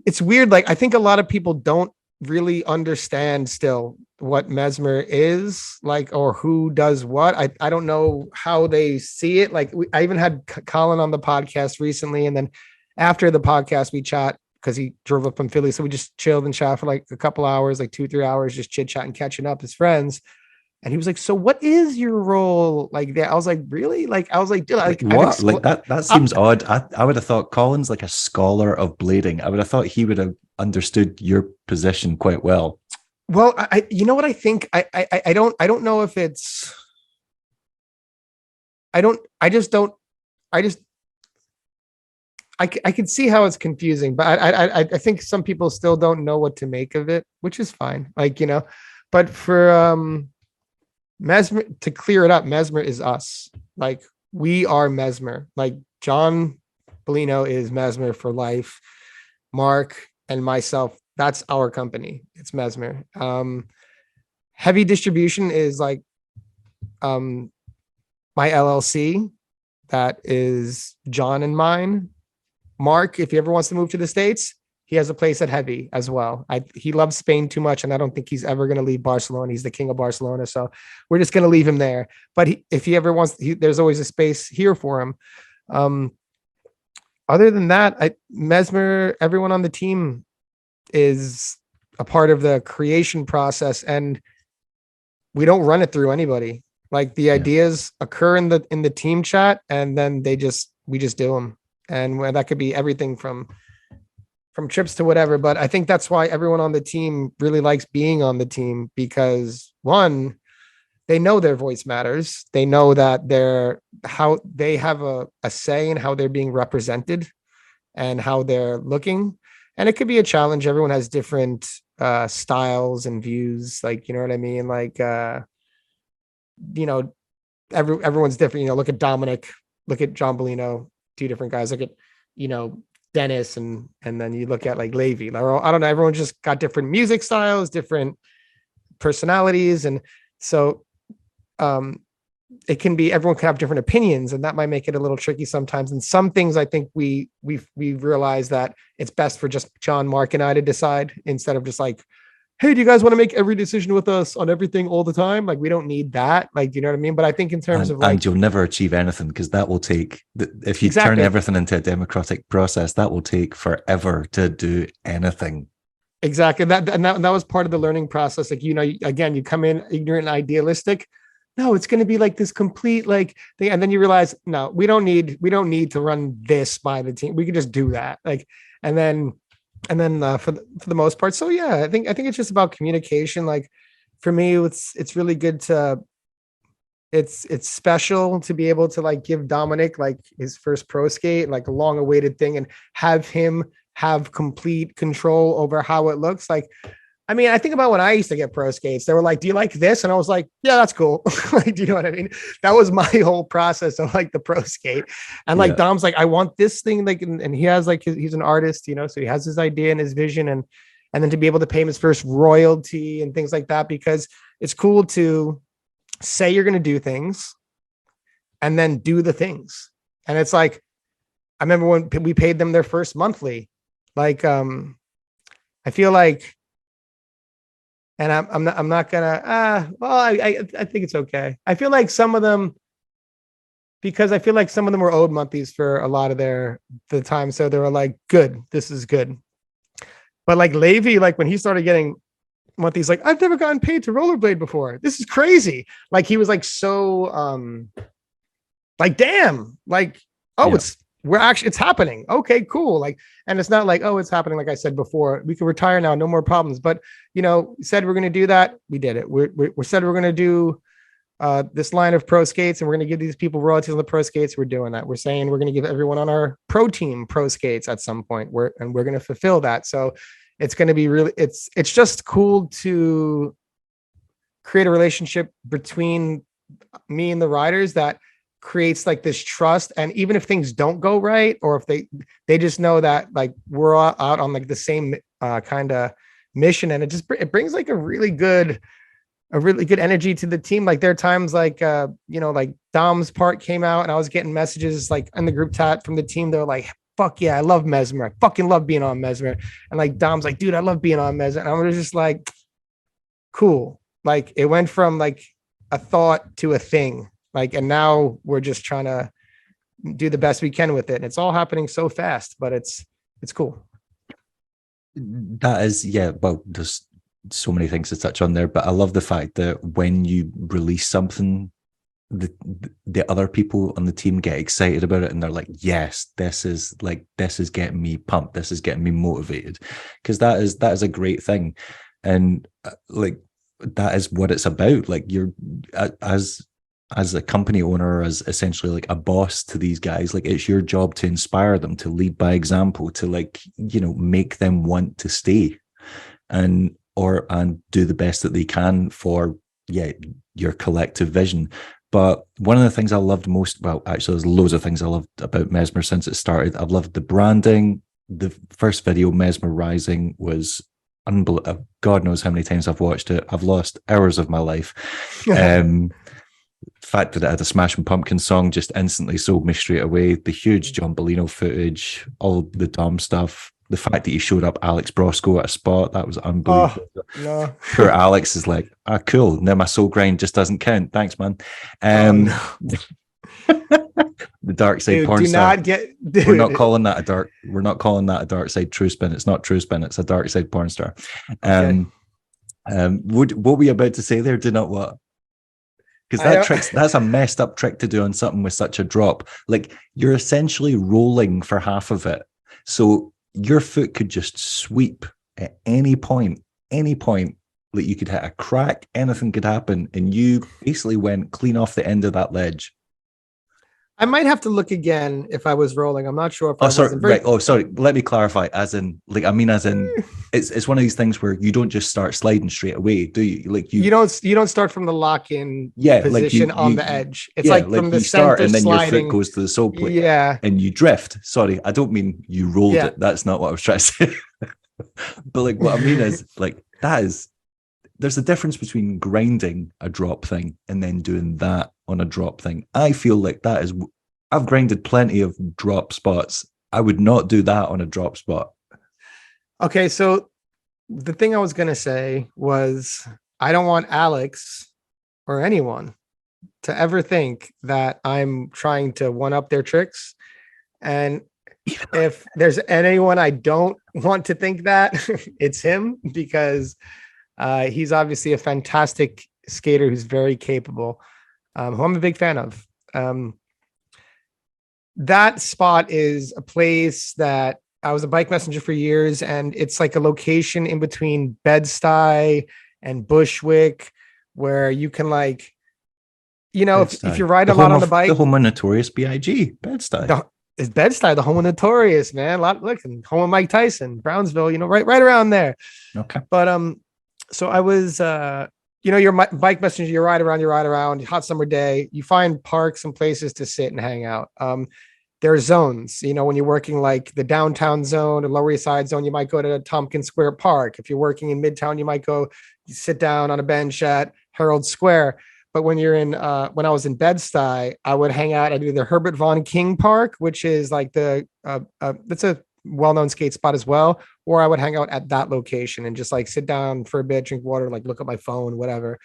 it's weird. Like, I think a lot of people don't really understand still what Mesmer is like, or who does what. I don't know how they see it. Like, I even had Colin on the podcast recently, and then after the podcast we chat, because he drove up from Philly. So we just chilled and chat for like a couple hours, like 2-3 hours, just chit chatting, catching up as friends. And he was like, so what is your role like that? I was like, really? Like, I was like, dude, like what? Like that seems odd. I would have thought Colin's like a scholar of blading. I would have thought he would have understood your position quite well. Well, you know what I think? I don't know if it's, I can see how it's confusing, but I think some people still don't know what to make of it, which is fine. Like, but for Mesmer, to clear it up, Mesmer is us. Like, we are Mesmer. Like, John Bolino is Mesmer for life. Mark and myself, that's our company. It's Mesmer. Heavy distribution is like my LLC. That is John and mine. Mark, if he ever wants to move to the States, he has a place at Heavy as well. He loves Spain too much, and I don't think he's ever going to leave Barcelona. He's the king of Barcelona, so we're just going to leave him there. But if he ever wants, there's always a space here for him. Other than that, Mesmer, everyone on the team is a part of the creation process, and we don't run it through anybody. Like, the ideas occur in the team chat, and then we just do them. And that could be everything from trips to whatever. But I think that's why everyone on the team really likes being on the team, because one, they know their voice matters. They know that they have a say in how they're being represented and how they're looking. And it could be a challenge. Everyone has different styles and views. Like, you know what I mean? Like, everyone's different. Look at Dominic, look at John Bolino, two different guys. Look at, Dennis, and then you look at like Levy. Like, I don't know. Everyone's just got different music styles, different personalities, and so it can be, everyone can have different opinions, and that might make it a little tricky sometimes. And some things I think we realize that it's best for just John, Mark, and I to decide, instead of just like, hey, do you guys want to make every decision with us on everything all the time? Like, we don't need that. Like, you know what I mean? But I think in terms of, like, and you'll never achieve anything, because that will take, if you turn everything into a democratic process, that will take forever to do anything. Exactly. That was part of the learning process. Like, again, you come in ignorant and idealistic. No, it's going to be like this complete like thing. And then you realize, no, we don't need to run this by the team. We can just do that. Like, and then for the most part. So yeah, I think it's just about communication. Like, for me, it's really good to, it's special to be able to like give Dominic like his first pro skate, like a long awaited thing, and have him have complete control over how it looks. Like, I mean, I think about when I used to get pro skates, they were like, do you like this? And I was like, yeah, that's cool. Like, do you know what I mean? That was my whole process of like the pro skate. And like, Dom's like, I want this thing. Like, and he has like, he's an artist, so he has his idea and his vision, and then to be able to pay him his first royalty and things like that, because it's cool to say you're going to do things and then do the things. And it's like, I remember when we paid them their first monthly, like, I feel like, and I'm not gonna, I think it's okay. I feel like some of them, because I feel like some of them were owed monthlies for a lot of the time. So they were like, good, this is good. But like Levy, like when he started getting monthlies, like, I've never gotten paid to rollerblade before. This is crazy. Like, he was like, so, like, damn, like, it's happening. Okay, cool. Like, and it's not like, oh, it's happening. Like I said before, we can retire now, no more problems. But, said we're going to do that. We did it. We said we're going to do this line of pro skates, and we're going to give these people royalties on the pro skates. We're doing that. We're saying we're going to give everyone on our pro team pro skates at some point. We're going to fulfill that. So it's going to be really, it's just cool to create a relationship between me and the riders that creates like this trust. And even if things don't go right, or if they just know that like we're all out on like the same kind of mission, and it brings like a really good energy to the team. Like there are times like like Dom's part came out and I was getting messages like in the group chat from the team. They're like, fuck yeah, I love Mesmer. I fucking love being on Mesmer. And like Dom's like, dude, I love being on Mesmer. And I was just like, cool. Like it went from like a thought to a thing. Like, and now we're just trying to do the best we can with it. And it's all happening so fast, but it's cool. That is, yeah. Well, there's so many things to touch on there, but I love the fact that when you release something, the other people on the team get excited about it, and they're like, yes, this is getting me pumped, this is getting me motivated, because that is a great thing. And like that is what it's about. Like you're as a company owner, as essentially like a boss to these guys, like it's your job to inspire them, to lead by example, to like, make them want to stay and do the best that they can for your collective vision. But one of the things I loved most, well, actually there's loads of things I loved about Mesmer since it started. I've loved the branding. The first video, Mesmer Rising, was unbelievable. God knows how many times I've watched it. I've lost hours of my life. Fact that it had a Smashing Pumpkins song just instantly sold me straight away. The huge John Bolino footage, all the dumb stuff. The fact that he showed up Alex Brosco at a spot, that was unbelievable. Oh, no. Poor Alex is like, cool. Now my soul grind just doesn't count. Thanks, man. No. The dark side porn star. We're not calling that a dark side true spin. It's not true spin. It's a dark side porn star. Okay. What were you about to say there? Do not what? Because that's a messed up trick to do on something with such a drop. Like you're essentially rolling for half of it. So your foot could just sweep at any point. Like you could hit a crack, anything could happen. And you basically went clean off the end of that ledge. I might have to look again if I was rolling. I'm not sure if sorry. Let me clarify. As in, it's one of these things where you don't just start sliding straight away, do you? Like you don't start from the lock-in position on the edge. It's like from the start, center and then sliding. your foot goes to the sole plate. Yeah, and you drift. Sorry, I don't mean you rolled it. That's not what I was trying to say. But like what I mean is like there's a difference between grinding a drop thing and then doing that on a drop thing. I feel like I've grinded plenty of drop spots. I would not do that on a drop spot. Okay, so the thing I was going to say was I don't want Alex or anyone to ever think that I'm trying to one-up their tricks. And if there's anyone I don't want to think that, it's him, because he's obviously a fantastic skater who's very capable, who I'm a big fan of. That spot is a place that I was a bike messenger for years, and it's like a location in between Bed-Stuy and Bushwick where you can like, if you ride a lot on the bike. The home of Notorious B.I.G. Bed-Stuy. It's Bed-Stuy, the home of Notorious, man. Home of Mike Tyson, Brownsville, right around there. Okay. But so I was your bike messenger, you ride around, hot summer day, you find parks and places to sit and hang out. There are zones, when you're working like the downtown zone or Lower East Side zone, you might go to Tompkins Square Park. If you're working in Midtown, you might go sit down on a bench at Herald Square. But when you're when I was in Bed-Stuy, I would hang out at either Herbert Von King Park, which is like that's a well-known skate spot as well, or I would hang out at that location and just like sit down for a bit, drink water, like look at my phone, whatever.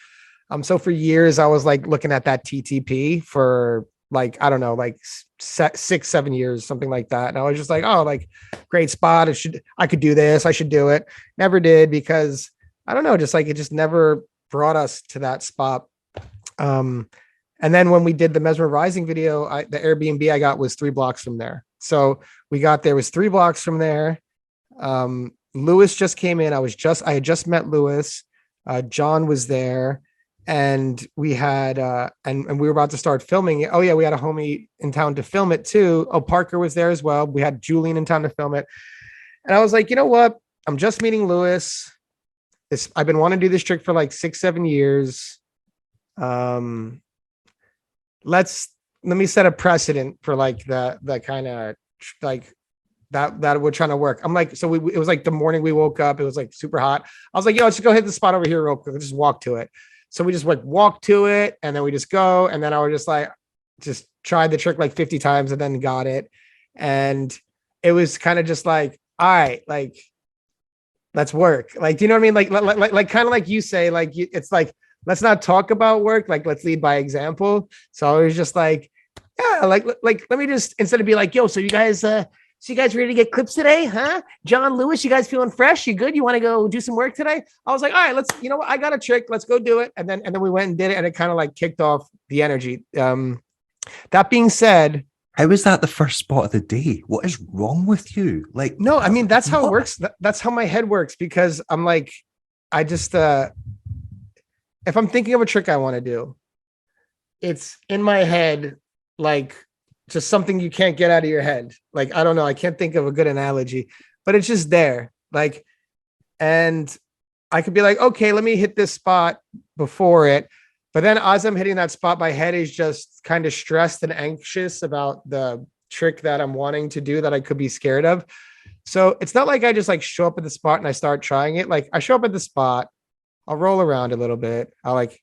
So for years I was like looking at that TTP for like, I don't know, like 6-7 years, something like that. And I was just like, oh, like great spot. I could do this. I should do it. Never did, because I don't know, just like, it just never brought us to that spot. And then when we did the Mesmer Rising video, the Airbnb I got was 3 blocks from there. So we got there, was 3 blocks from there. Lewis just came in. I had just met Lewis. John was there. and we had and we were about to start filming it. Oh yeah, we had a homie in town to film it too. Oh, Parker was there as well. We had Julian in town to film it. And I was like, you know what? I'm just meeting Lewis. I've been wanting to do this trick for like 6-7 years. Um let me set a precedent for like that kind of like that we're trying to work. I'm like, so it was like the morning we woke up, it was like super hot. I was like, yo, let's just go hit the spot over here real quick. Let's just walk to it. So we just like walk to it and then we just go. And then I was just like, just tried the trick like 50 times and then got it. And it was kind of just like, all right, like, let's work. Like, do you know what I mean? Like kind of like you say, like, it's like, let's not talk about work. Like, let's lead by example. So I was just like, yeah, like, let me just, instead of be like, yo, so you guys ready to get clips today? Huh? John Lewis, you guys feeling fresh? You good? You want to go do some work today? I was like, all right, let's, you know what? I got a trick. Let's go do it. And then we went and did it. And it kind of like kicked off the energy. That being said, how is that the first spot of the day? What is wrong with you? Like, no, I mean, that's how it works. That's how my head works, because I'm like, I just, if I'm thinking of a trick I want to do, it's in my head, like just something you can't get out of your head. Like, I don't know. I can't think of a good analogy, but it's just there. Like, and I could be like, okay, let me hit this spot before it. But then as I'm hitting that spot, my head is just kind of stressed and anxious about the trick that I'm wanting to do that I could be scared of. So it's not like I just like show up at the spot and I start trying it. Like, I show up at the spot, I'll roll around a little bit. I'll like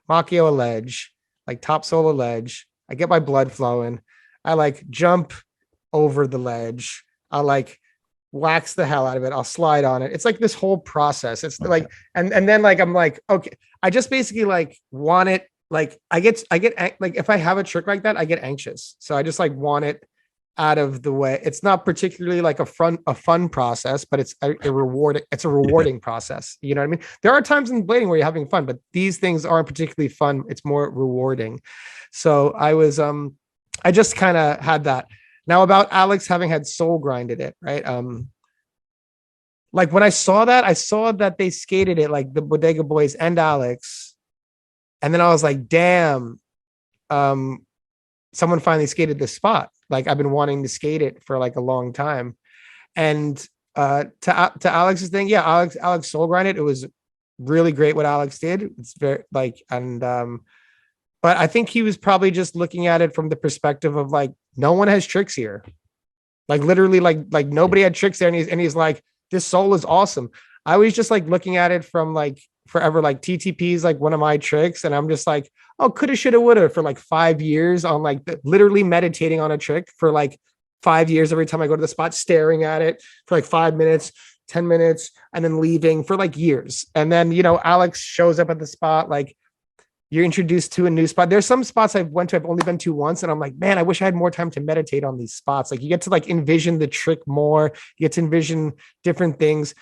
Macchio a ledge, like top sole a ledge. I get my blood flowing. I like jump over the ledge. I like wax the hell out of it. I'll slide on it. It's like this whole process. It's like, and then like, I'm like, okay, I just basically like want it. Like I get like, if I have a trick like that, I get anxious. So I just like want it out of the way. It's not particularly like a fun process, but it's a rewarding process. You know what I mean? There are times in blading where you're having fun, but these things aren't particularly fun. It's more rewarding. So I just kind of had that. Now about Alex having had soul grinded it, right? Like when I saw that they skated it, like the Bodega Boys and Alex. And then I was like, damn, someone finally skated this spot. Like I've been wanting to skate it for like a long time. And to Alex's thing, yeah, Alex soul grinded. It was really great what Alex did. It's very like, and but I think he was probably just looking at it from the perspective of like, no one has tricks here. Like literally like nobody had tricks there. And he's like, this soul is awesome. I was just like looking at it from like forever, like TTP's like one of my tricks. And I'm just like, oh, coulda, shoulda, woulda for like 5 years on like literally meditating on a trick for like 5 years. Every time I go to the spot, staring at it for like 5 minutes, 10 minutes, and then leaving for like years. And then, you know, Alex shows up at the spot, like you're introduced to a new spot. There's some spots I've only been to once. And I'm like, man, I wish I had more time to meditate on these spots. Like you get to like envision the trick more. You get to envision different things.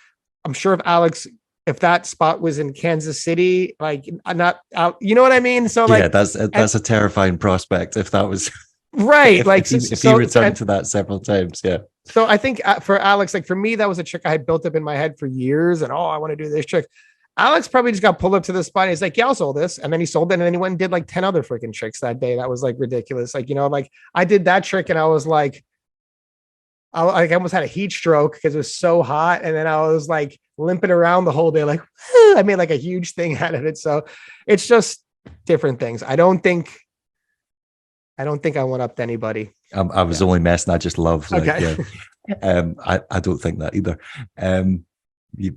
I'm sure if that spot was in Kansas City, like not out, you know what I mean? So like, yeah, that's a terrifying prospect. If that was right. if he returned to that several times. Yeah. So I think for Alex, like for me, that was a trick I had built up in my head for years. And, I want to do this trick. Alex probably just got pulled up to the spot. He's like, yeah, I'll sold this. And then he sold it. And then he went and did like 10 other freaking tricks that day. That was like ridiculous. Like, you know, like I did that trick and I was like, I almost had a heat stroke because it was so hot. And then I was like limping around the whole day. Like I made like a huge thing out of it. So it's just different things. I don't think I went up to anybody. I was only messing. I just love. Like, okay. Yeah. I don't think that either.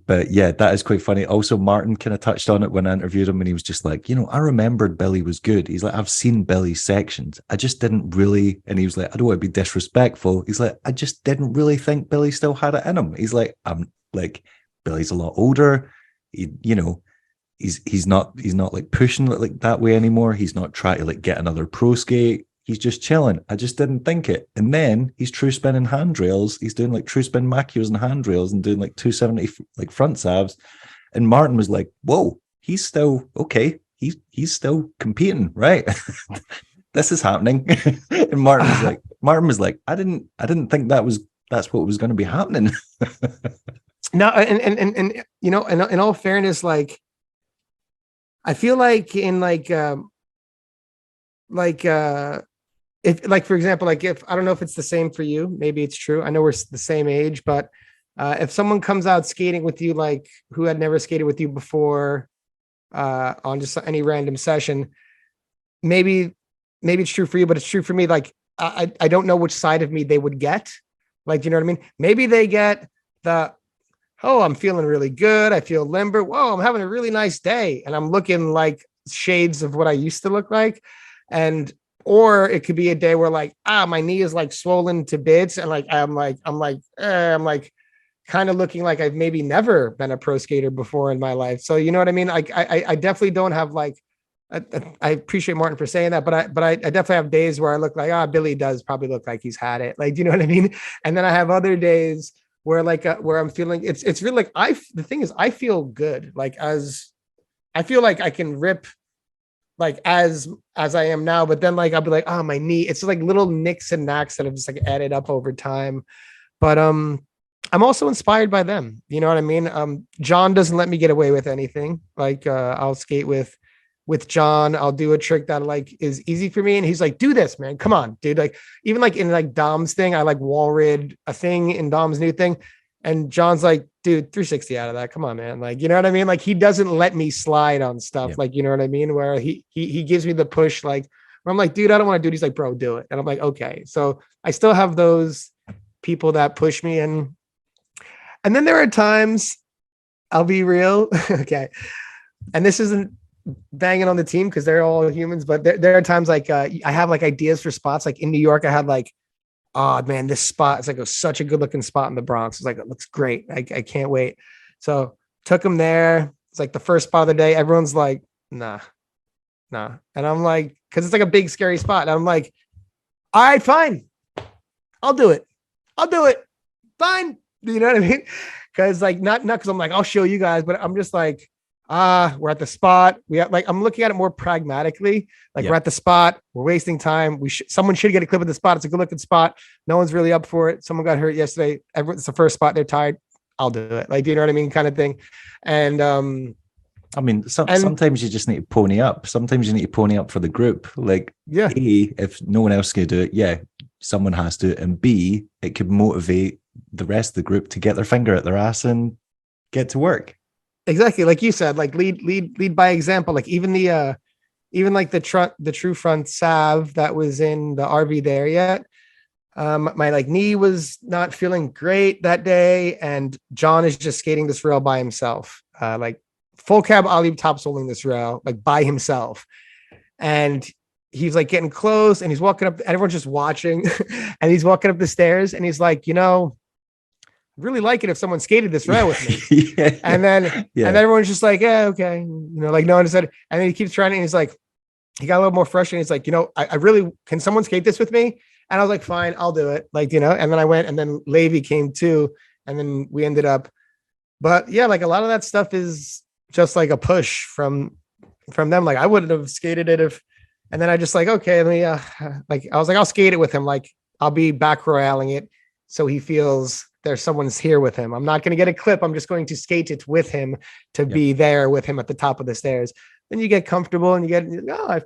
But yeah, that is quite funny. Also, Martin kind of touched on it when I interviewed him, and he was just like, you know, I remembered Billy was good. He's like, I've seen Billy's sections. I just didn't really, and he was like, I don't want to be disrespectful. He's like, I just didn't really think Billy still had it in him. He's like, I'm like, Billy's a lot older. He's not like pushing it like that way anymore. He's not trying to like get another pro skate. He's just chilling. I just didn't think it. And then he's true spinning handrails. He's doing like true spin macchios and handrails and doing like 270 like front sabs. And Martin was like, whoa, he's still okay. He's still competing, right? This is happening. And Martin was like, I didn't think that's what was going to be happening. No, and you know, in all fairness, like I feel like in if like, for example, like if I don't know if it's the same for you, maybe it's true. I know we're the same age, but if someone comes out skating with you, like who had never skated with you before, on just any random session, maybe it's true for you, but it's true for me. Like I don't know which side of me they would get. Like, you know what I mean? Maybe they get the, oh, I'm feeling really good. I feel limber. Whoa, I'm having a really nice day. And I'm looking like shades of what I used to look like. And, or it could be a day where like, my knee is like swollen to bits. And like, I'm like kind of looking like I've maybe never been a pro skater before in my life. So, you know what I mean? Like, I definitely don't have like, I appreciate Martin for saying that, but I definitely have days where I look like, Billy does probably look like he's had it. Like, do you know what I mean? And then I have other days where like, where I'm feeling it's really like the thing is I feel good. Like as I feel like I can rip like as I am now, but then like, I'll be like, my knee, it's just like little nicks and knacks that have just like added up over time. But, I'm also inspired by them. You know what I mean? John doesn't let me get away with anything. Like, I'll skate with John, I'll do a trick that like is easy for me. And he's like, do this, man. Come on, dude. Like even like in like Dom's thing, I like wall rid a thing in Dom's new thing. And John's like, dude, 360 out of that. Come on, man. Like, you know what I mean? Like he doesn't let me slide on stuff. Yeah. Like, you know what I mean? Where he gives me the push, like where I'm like, dude, I don't want to do it. He's like, bro, do it. And I'm like, okay. So I still have those people that push me. And then there are times I'll be real. Okay. And this isn't banging on the team because they're all humans, but there are times like I have like ideas for spots. Like in New York, I had like, oh man, this spot is like such a good looking spot in the Bronx. It's like, it looks great. I can't wait. So took them there. It's like the first spot of the day. Everyone's like, nah. And I'm like, cause it's like a big, scary spot. And I'm like, all right, fine. I'll do it. Fine. You know what I mean? Cause like, not cause I'm like, I'll show you guys, but I'm just like, we're at the spot. We have like, I'm looking at it more pragmatically. Like we're at the spot. We're wasting time. Someone should get a clip of the spot. It's a good looking spot. No one's really up for it. Someone got hurt yesterday. It's the first spot. They're tired. I'll do it. Like, do you know what I mean? Kind of thing. And, I mean, sometimes you just need to pony up. Sometimes you need to pony up for the group. Like, A, if no one else can do it, someone has to. And B, it could motivate the rest of the group to get their finger at their ass and get to work. Exactly. Like you said, like lead by example. Like even the true front salve that was in the RV there yet. My like knee was not feeling great that day. And John is just skating this rail by himself. Like full cab ollie topsoling this rail, like by himself. And he's like getting close and he's walking up, and everyone's just watching and he's walking up the stairs and he's like, I'd really like it if someone skated this rail with me. And then everyone's just like, yeah, okay. Like no one said, and then he keeps trying and he's like, he got a little more frustrated. He's like, I really, can someone skate this with me? And I was like, fine, I'll do it. Like, and then I went, and then Levy came too. And then we ended up, but yeah, like a lot of that stuff is just like a push from them. Like I wouldn't have skated it and then I just like, okay, let me, like, I was like, I'll skate it with him. Like I'll be back royaling it. So he feels there's someone's here with him. I'm not going to get a clip. I'm just going to skate it with him to be there with him at the top of the stairs. Then you get comfortable and you get, I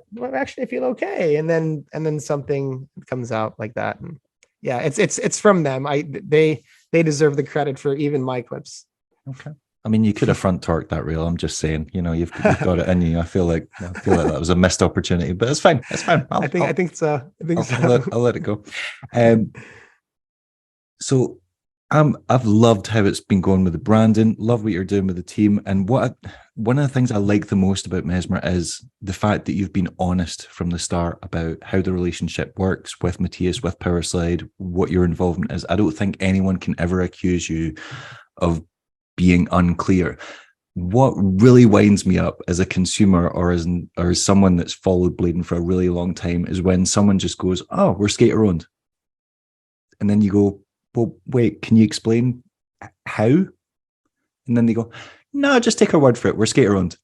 feel okay. And then something comes out like that. And yeah, it's from them. They deserve the credit for even my clips. Okay. I mean, you could have front torqued that reel. I'm just saying, you've got it in you. I feel like that was a missed opportunity, but it's fine. It's fine. I think so. I'll let it go. So I've loved how it's been going with the branding, love what you're doing with the team. And one of the things I like the most about Mesmer is the fact that you've been honest from the start about how the relationship works with Matthias, with Powerslide, what your involvement is. I don't think anyone can ever accuse you of being unclear. What really winds me up as a consumer or as someone that's followed blading for a really long time is when someone just goes, oh, we're skater owned. And then you go, well, wait, can you explain how? And then they go, no, just take our word for it. We're skater owned.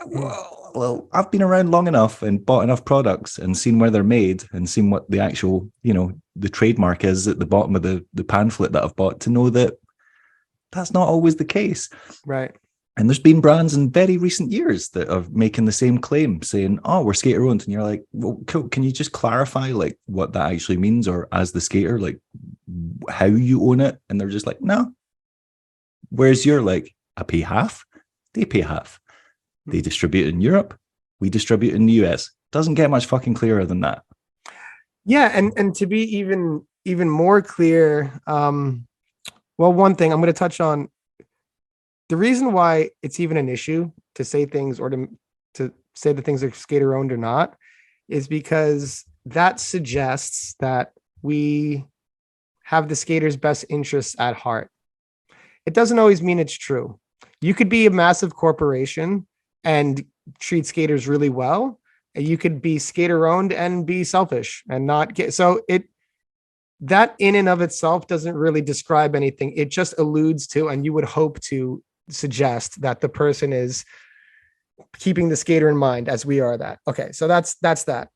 Well, I've been around long enough and bought enough products and seen where they're made and seen what the actual, the trademark is at the bottom of the pamphlet that I've bought to know that that's not always the case. Right. And there's been brands in very recent years that are making the same claim, saying, "Oh, we're skater owned," and you're like, "Well, cool. Can you just clarify like what that actually means, or as the skater, like how you own it?" And they're just like, "No." Whereas you're like, "I pay half, they pay half. They distribute in Europe, we distribute in the US." Doesn't get much fucking clearer than that. Yeah, and to be even more clear, well, one thing I'm going to touch on, the reason why it's even an issue to say things or to say that things are skater owned or not is because that suggests that we have the skater's best interests at heart. It doesn't always mean it's true. You could be a massive corporation and treat skaters really well. You could be skater owned and be selfish and not get, so that in and of itself doesn't really describe anything. It just alludes to, and you would hope to suggest that the person is keeping the skater in mind, as we are that. Okay. So that's that.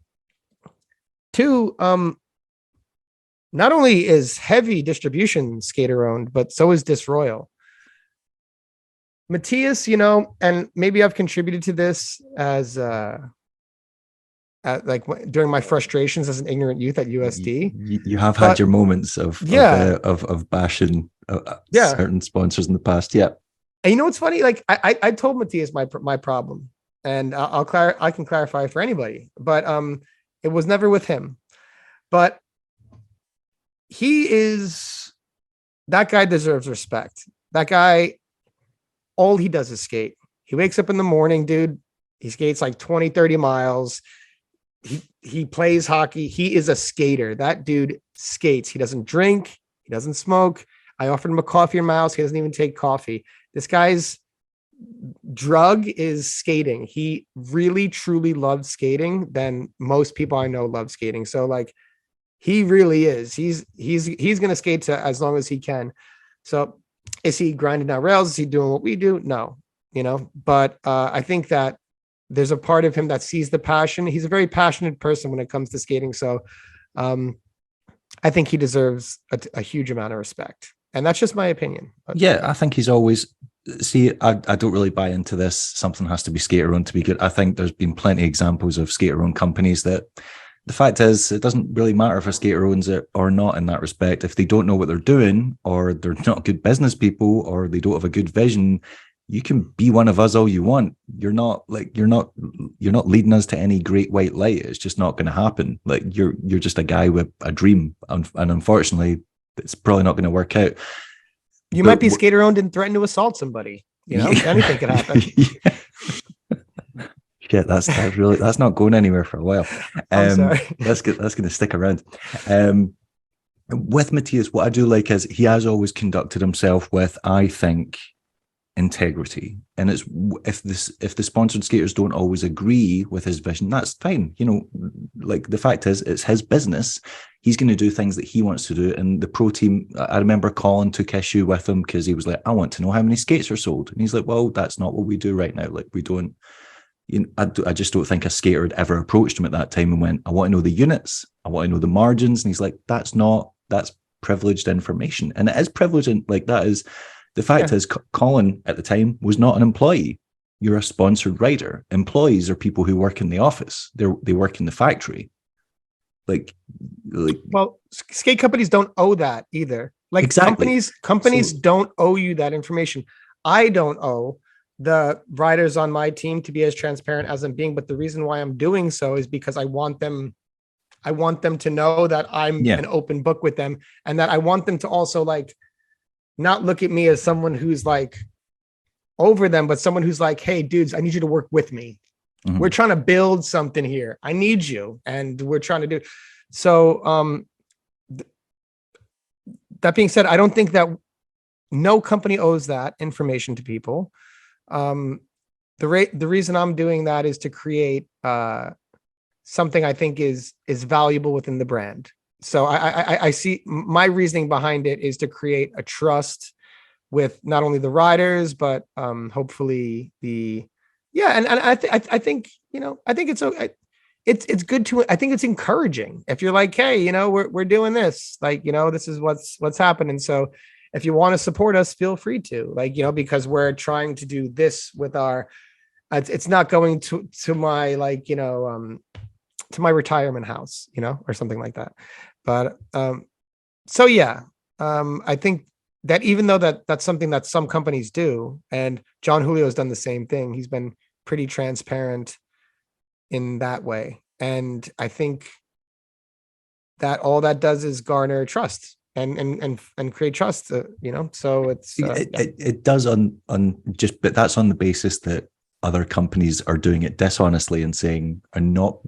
Two, not only is heavy distribution skater owned, but so is Disroyal. Matthias, and maybe I've contributed to this as like during my frustrations as an ignorant youth at USD. You have had your moments of bashing certain sponsors in the past. Yeah. And you know what's funny? Like I told Matthias my problem, and I can clarify for anybody, but it was never with him. But that guy deserves respect. That guy, all he does is skate. He wakes up in the morning, dude. He skates like 20, 30 miles. He plays hockey. He is a skater. That dude skates. He doesn't drink. He doesn't smoke. I offered him a coffee in my house. He doesn't even take coffee. This guy's drug is skating. He really, truly loves skating than most people I know love skating. So like, he really is. He's going to skate to as long as he can. So is he grinding out rails? Is he doing what we do? No, but I think that there's a part of him that sees the passion. He's a very passionate person when it comes to skating. So I think he deserves a huge amount of respect. And that's just my opinion. But, yeah, I think he's always... See, I don't really buy into this. Something has to be skater-owned to be good. I think there's been plenty of examples of skater-owned companies that the fact is it doesn't really matter if a skater owns it or not in that respect. If they don't know what they're doing, or they're not good business people, or they don't have a good vision, you can be one of us all you want. You're not leading us to any great white light. It's just not going to happen. Like you're just a guy with a dream, and unfortunately, it's probably not going to work out. You might be skater owned and threaten to assault somebody. Anything could happen. Yeah, that's not going anywhere for a while. I'm sorry. That's going to stick around. With Matthias, what I do like is he has always conducted himself with, I think, integrity. And it's if the sponsored skaters don't always agree with his vision, that's fine. Like the fact is, it's his business. He's going to do things that he wants to do. And the pro team, I remember Colin took issue with him because he was like, "I want to know how many skates are sold." And he's like, "Well, that's not what we do right now. Like we don't." I just don't think a skater had ever approached him at that time and went, "I want to know the units. I want to know the margins." And he's like, that's privileged information. And it is privileged. And like that is, the fact is, Colin at the time was not an employee. You're a sponsored rider. Employees are people who work in the office. They work in the factory. Like, well, skate companies don't owe that either. Like exactly. Companies don't owe you that information. I don't owe the riders on my team to be as transparent as I'm being, but the reason why I'm doing so is because I want them to know that I'm an open book with them, and that I want them to also like not look at me as someone who's like over them, but someone who's like, "Hey dudes, I need you to work with me. Mm-hmm. We're trying to build something here. I need you." And we're trying to do. So that being said, I don't think that no company owes that information to people. The reason I'm doing that is to create something I think is valuable within the brand. So I see my reasoning behind it is to create a trust with not only the riders, but hopefully and I think it's good to, I think it's encouraging if you're like, "Hey, we're doing this, like, this is what's happening." So if you want to support us, feel free to, like, because we're trying to do this with our, it's not going to my, like, to my retirement house, or something like that. But so yeah, I think that even though that's something that some companies do, and John Julio has done the same thing, he's been pretty transparent in that way. And I think that all that does is garner trust and create trust, so it's it does on just, but that's on the basis that other companies are doing it dishonestly and saying are not.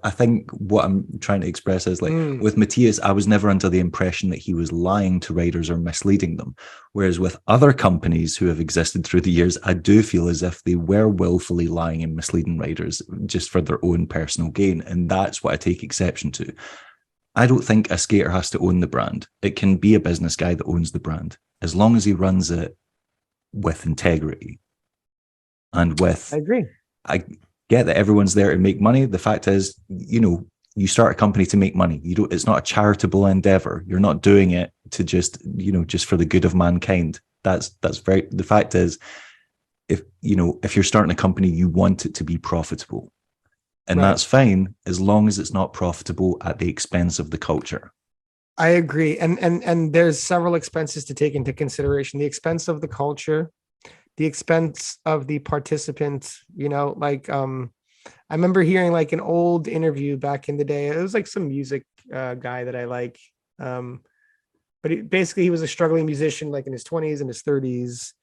I think what I'm trying to express is, like, with Matthias, I was never under the impression that he was lying to riders or misleading them. Whereas with other companies who have existed through the years, I do feel as if they were willfully lying and misleading riders just for their own personal gain. And that's what I take exception to. I don't think a skater has to own the brand. It can be a business guy that owns the brand, as long as he runs it with integrity and with... I agree. I get that everyone's there to make money. The fact is, you start a company to make money. It's not a charitable endeavor. You're not doing it to just for the good of mankind. The fact is, if you're starting a company, you want it to be profitable. And right. That's fine, as long as it's not profitable at the expense of the culture. I agree. And there's several expenses to take into consideration: the expense of the culture, the expense of the participants. I remember hearing, like, an old interview back in the day. It was like some music guy that I like. But he was a struggling musician, like in his 20s and his 30s,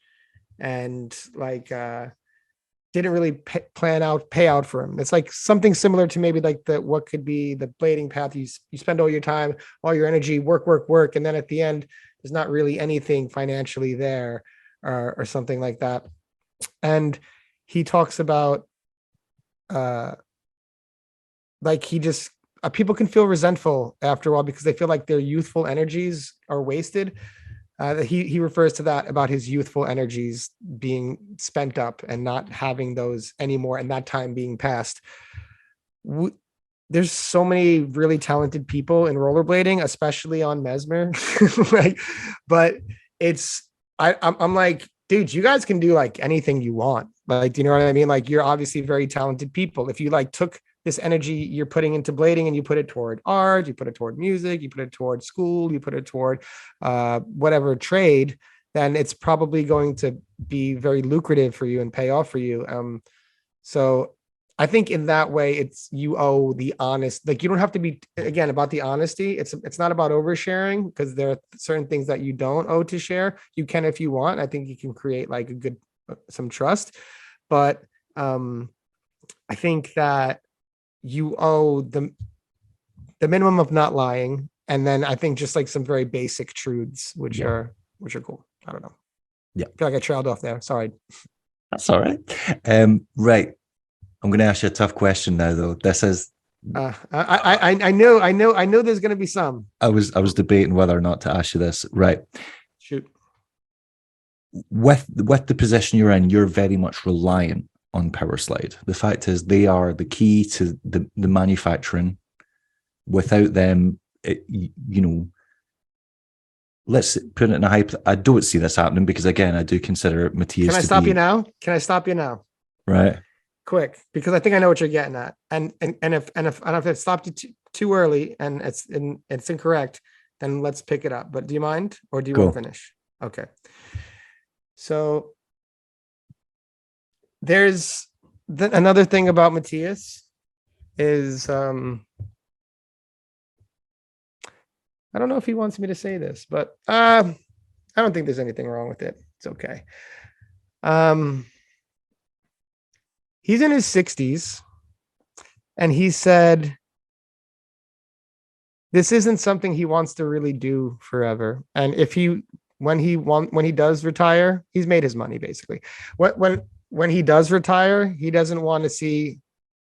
and like didn't really pay out for him. It's like something similar to maybe like what could be the blading path. You spend all your time, all your energy, work, and then at the end, there's not really anything financially there, or something like that. And he talks about like people can feel resentful after a while because they feel like their youthful energies are wasted. He refers to that about his youthful energies being spent up and not having those anymore, and that time being past. There's so many really talented people in rollerblading, especially on Mesmer. But I'm like, dude, you guys can do like anything you want. Like, do you know what I mean? Like, you're obviously very talented people. If you like took this energy you're putting into blading and you put it toward art, you put it toward music, you put it toward school, you put it toward whatever trade, then it's probably going to be very lucrative for you and pay off for you. So I think in that way, you owe the honest, like, you don't have to be, again, about the honesty. It's not about oversharing, because there are certain things that you don't owe to share. You can, if you want. I think you can create like some trust, but I think that you owe the minimum of not lying, and then I think just like some very basic truths, which are cool. I don't know. Yeah, I feel like I trailed off there. Sorry. That's all right. Right. I'm going to ask you a tough question now, though. This is. I know. There's going to be some. I was debating whether or not to ask you this. Right. Shoot. With the position you're in, you're very much reliant on Powerslide. The fact is, they are the key to the manufacturing. Without them, let's put it in a hype. I don't see this happening, because again, I do consider Matthias. Can I stop you now? Can I stop you now? Right. Quick, because I think I know what you're getting at. And if it stopped you too early and it's incorrect, then let's pick it up. But do you mind, or do you want to finish? Okay. So there's another thing about Matthias is I don't know if he wants me to say this, but I don't think there's anything wrong with it. It's okay. He's in his 60s, and he said this isn't something he wants to really do forever. And when he does retire, he's made his money basically. When he does retire, he doesn't want to see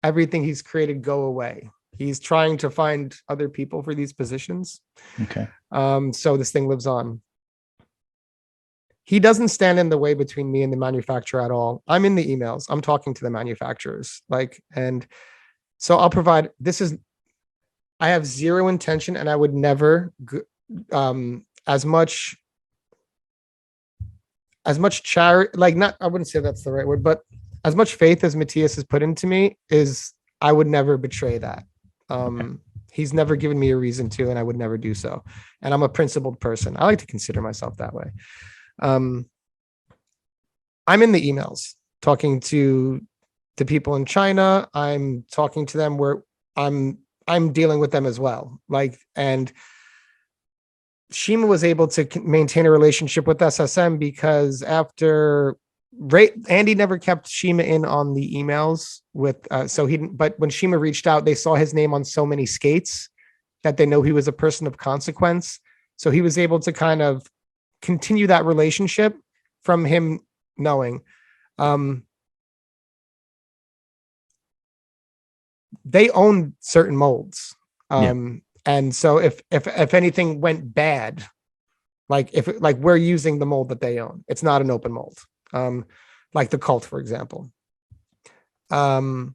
everything he's created go away. He's trying to find other people for these positions. Okay. So this thing lives on. He doesn't stand in the way between me and the manufacturer at all. I'm in the emails. I'm talking to the manufacturers. And so I'll provide, I have zero intention, and I would never, as much as much charity, like not, I wouldn't say that's the right word, but as much faith as Matthias has put into me is I would never betray that. He's never given me a reason to, and I would never do so. And I'm a principled person. I like to consider myself that way. I'm in the emails talking to the people in China. I'm talking to them where I'm dealing with them as well. Like, and Shima was able to maintain a relationship with SSM because after Andy never kept Shima in on the emails with, but when Shima reached out, they saw his name on so many skates that they know he was a person of consequence. So he was able to kind of continue that relationship from him knowing. They own certain molds. And so if anything went bad, like we're using the mold that they own, it's not an open mold. Like the Cult, for example. But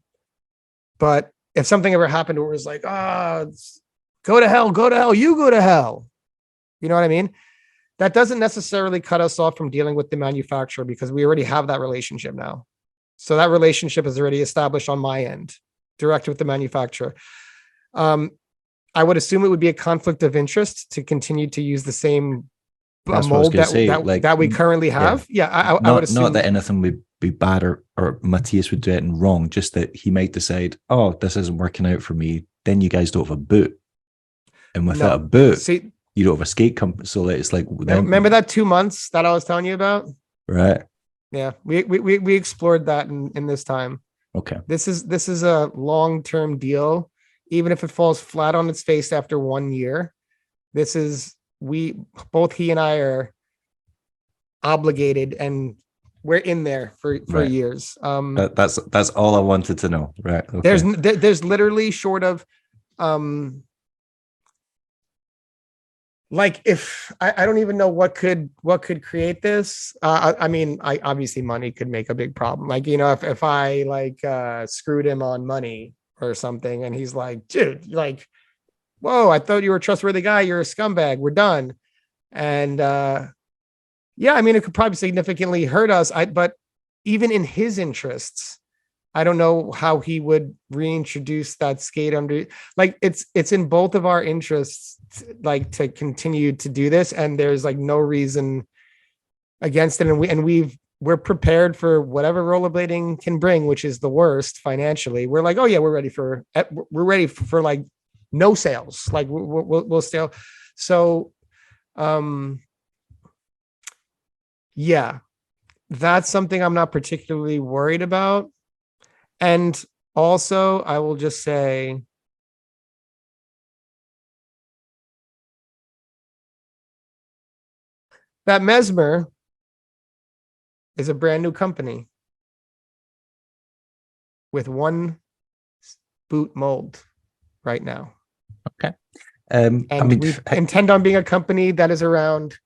if something ever happened where it was like, go to hell, you go to hell. You know what I mean? That doesn't necessarily cut us off from dealing with the manufacturer because we already have that relationship now. So that relationship is already established on my end, direct with the manufacturer. I would assume it would be a conflict of interest to continue to use the same mold that we currently have. I would assume not that anything would be bad or Matthias would do anything wrong, just that he might decide, oh, this isn't working out for me. Then you guys don't have a boot, and without a boot, you don't have a skate company. So it's like, remember that 2 months that I was telling you about, right? Yeah, we explored that in this time. Okay, this is a long-term deal. Even if it falls flat on its face after 1 year, he and I are obligated, and we're in there for years. That's all I wanted to know. Right. Okay. There's literally short of, like if I don't even know what could create this. I mean, obviously money could make a big problem. Like, you know, if I screwed him on money or something, and he's like, dude, like, whoa, I thought you were a trustworthy guy. You're a scumbag. We're done. And yeah, I mean, it could probably significantly hurt us. But even in his interests, I don't know how he would reintroduce that skate under. Like, it's in both of our interests, like, to continue to do this. And there's like no reason against it. And we're prepared for whatever rollerblading can bring, which is the worst financially. We're like, oh yeah, we're ready for like no sales. Like we'll still. So, yeah, that's something I'm not particularly worried about. And also, I will just say, that Mesmer is a brand new company with one boot mold right now. Okay. And we intend on being a company that is around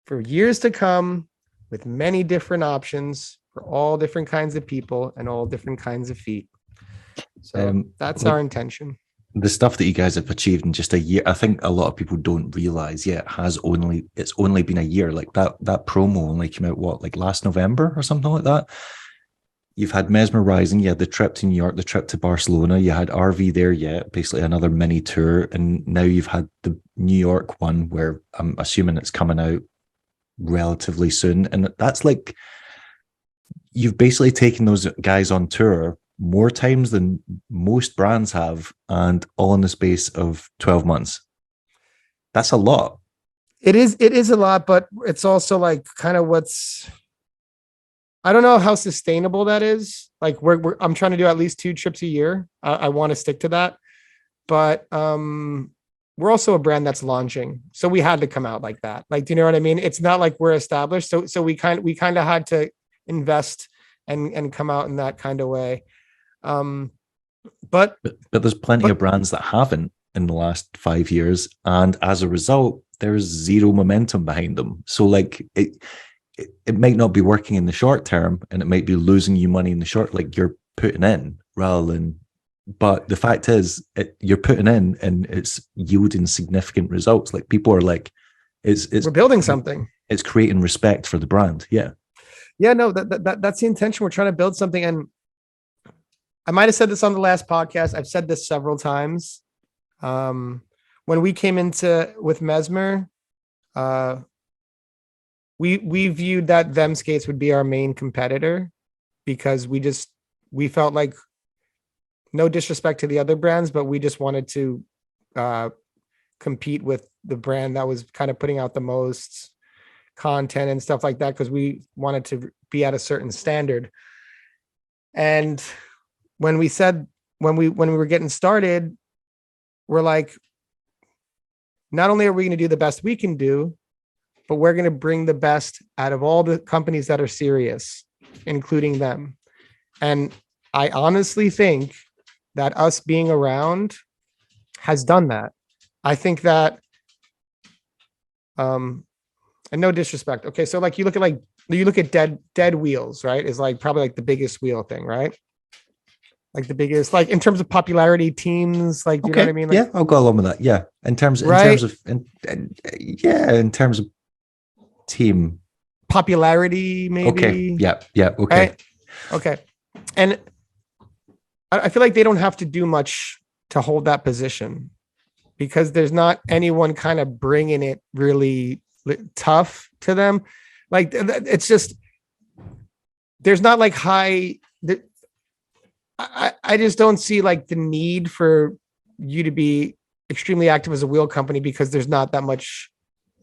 for years to come with many different options for all different kinds of people and all different kinds of feet. So that's our intention. The stuff that you guys have achieved in just a year, I think a lot of people don't realize yet it's only been a year. Like that promo only came out like last November or something like that. You've had Mesmer Rising, you had the trip to New York, the trip to Barcelona, you had RV there yet, basically another mini tour, and now you've had the New York one where I'm assuming it's coming out relatively soon. And that's like, you've basically taken those guys on tour more times than most brands have, and all in the space of 12 months. That's a lot. It is a lot, but it's also like kind of I don't know how sustainable that is. Like I'm trying to do at least 2 trips a year. I want to stick to that, but we're also a brand that's launching, so we had to come out like that. Like, do you know what I mean? It's not like we're established, so we kind of had to invest and come out in that kind of way. But there's plenty of brands that haven't in the last 5 years, and as a result, there's zero momentum behind them. So like it might not be working in the short term, and it might be losing you money in the short, like you're putting in rather than. But the fact is, you're putting in, and it's yielding significant results. Like people are like, we're building something. It's creating respect for the brand. Yeah. Yeah, no, that's the intention. We're trying to build something. And I might have said this on the last podcast. I've said this several times. When we came into with Mesmer, we viewed that Them Skates would be our main competitor because we felt like, no disrespect to the other brands, but we just wanted to compete with the brand that was kind of putting out the most content and stuff like that, because we wanted to be at a certain standard. And when we were getting started, we're like, not only are we going to do the best we can do, but we're going to bring the best out of all the companies that are serious, including them. And I honestly think that us being around has done that. I think that, and no disrespect. Okay. So like you look at dead wheels, right? Is like probably like the biggest wheel thing, right? Like the biggest, like in terms of popularity teams, like, do you know what I mean? Like, yeah, I'll go along with that. Yeah. In terms of team popularity, maybe. Okay. Yeah. Yeah. Okay. Right? Okay. And I feel like they don't have to do much to hold that position because there's not anyone kind of bringing it really tough to them. Like it's just, there's not like I just don't see like the need for you to be extremely active as a wheel company because there's not that much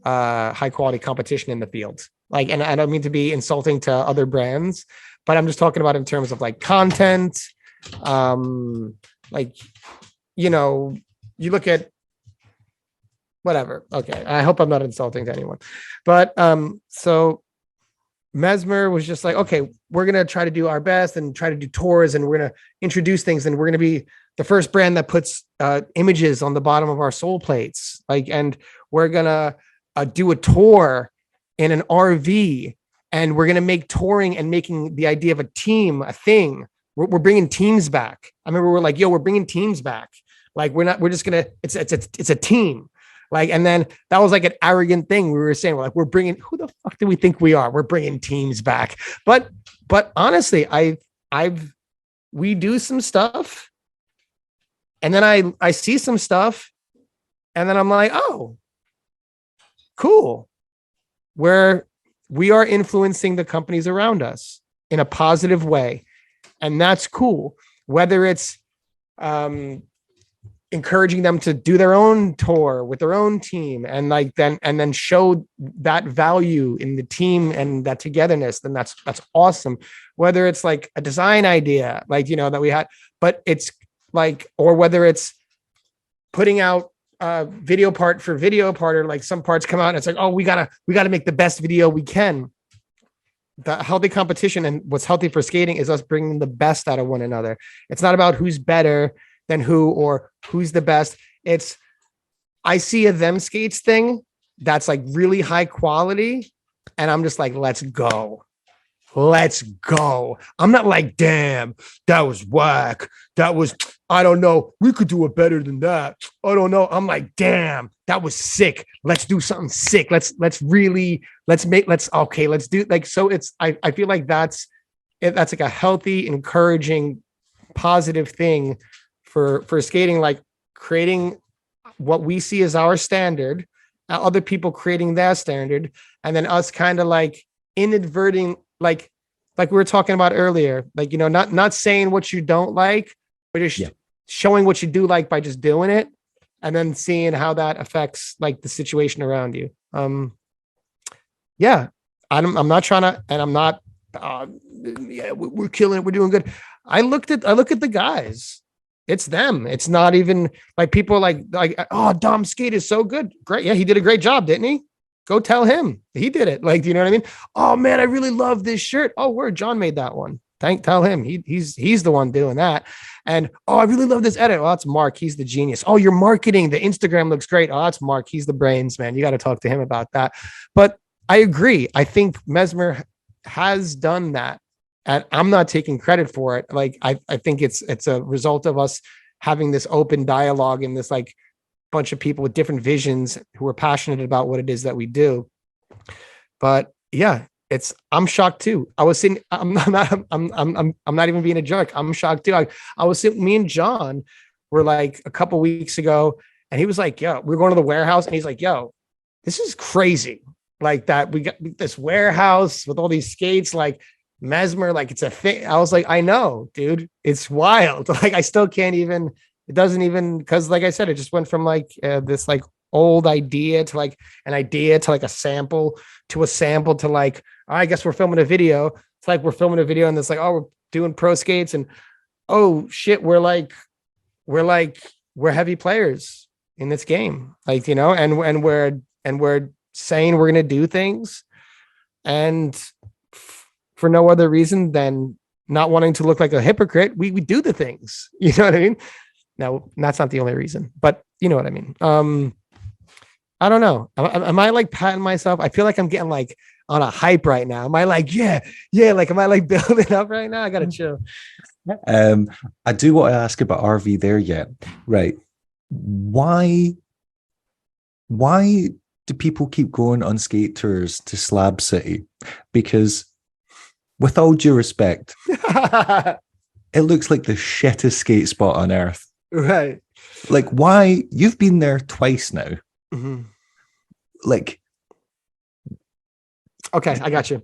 high quality competition in the field. Like, and I don't mean to be insulting to other brands, but I'm just talking about in terms of like content. Like, you know, you look at whatever. Okay. I hope I'm not insulting to anyone, but, so Mesmer was just like, okay, we're going to try to do our best and try to do tours and we're going to introduce things and we're going to be the first brand that puts images on the bottom of our sole plates. Like, and we're going to do a tour in an RV and we're going to make touring and making the idea of a team, a thing. We're bringing teams back. I remember we're like, yo, we're bringing teams back. Like, we're just going to, it's a team. Like, and then that was like an arrogant thing we were saying. We're like, we're bringing, who the fuck do we think we are? We're bringing teams back. But honestly, we do some stuff and then I see some stuff and then I'm like, oh, cool. Where we are influencing the companies around us in a positive way. And that's cool. Whether it's, encouraging them to do their own tour with their own team and like then show that value in the team and that togetherness, then that's awesome. Whether it's like a design idea, like, you know, that we had, but it's like, or whether it's putting out video part for video part, or like some parts come out and it's like, oh, we gotta make the best video we can. The healthy competition and what's healthy for skating is us bringing the best out of one another. It's not about who's better than who or who's the best. It's, I see a Them Skates thing that's like really high quality and I'm just like, let's go. I'm not like, damn, that was whack. That was, I don't know. We could do it better than that. I don't know. I'm like, damn, that was sick. Let's do something sick. Let's do like, so it's, I feel like that's like a healthy, encouraging, positive thing for skating, like creating what we see as our standard, other people creating their standard, and then us kind of like inadverting, like we were talking about earlier, like, you know, not saying what you don't like, but just showing what you do like by just doing it, and then seeing how that affects like the situation around you. Yeah, I'm not trying to, and I'm not, we're killing it. We're doing good. I look at the guys. It's them. It's not even like people like, oh, Dom Skate is so good. Great. Yeah. He did a great job. Didn't he? Go tell him he did it. Like, do you know what I mean? Oh man, I really love this shirt. Oh, word. John made that one. Tell him he's the one doing that. And, oh, I really love this edit. Oh, that's Mark. He's the genius. Oh, your marketing, the Instagram looks great. Oh, that's Mark. He's the brains, man. You got to talk to him about that. But I agree. I think Mesmer has done that. And I'm not taking credit for it. Like, I think it's a result of us having this open dialogue and this like bunch of people with different visions who are passionate about what it is that we do. But yeah, I'm shocked too. I was sitting, I'm not even being a jerk. I'm shocked too. I was sitting, me and John were like a couple weeks ago, and he was like, yo, we're going to the warehouse, and he's like, yo, this is crazy. Like that, we got this warehouse with all these skates, like Mesmer, like it's a thing. I was like, I know, dude, it's wild. Like I still can't even, it doesn't even, because like I said, it just went from like this like old idea to like an idea to like a sample to like, I guess we're filming a video. It's like we're filming a video and it's like, oh, we're doing pro skates, and oh shit, we're heavy players in this game, like, you know, and we're saying we're going to do things, and for no other reason than not wanting to look like a hypocrite, we do the things, you know what I mean? No, that's not the only reason, but you know what I mean. I don't know. Am I like patting myself? I feel like I'm getting like on a hype right now. Am I like, yeah, like, am I like building up right now? I gotta chill. I do want to ask about RV there yet. Right. Why do people keep going on skate tours to Slab City? Because with all due respect, it looks like the shittest skate spot on earth. Right. Like, why? You've been there twice now. Mm-hmm. Like, okay, I got you.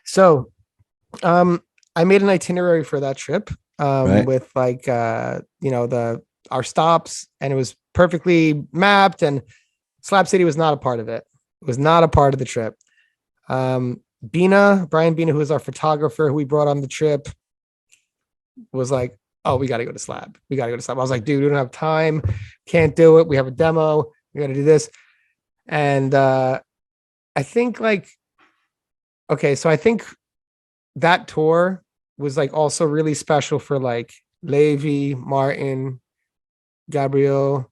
So, I made an itinerary for that trip, right. with like, you know, our stops, and it was perfectly mapped, and Slab City was not a part of it. It was not a part of the trip. Brian Bina, who is our photographer, who we brought on the trip, was like, oh, we got to go to Slab. I was like, dude, we don't have time. Can't do it. We have a demo. We got to do this. And I think like, okay, so I think that tour was like also really special for like Levi, Martin, Gabriel,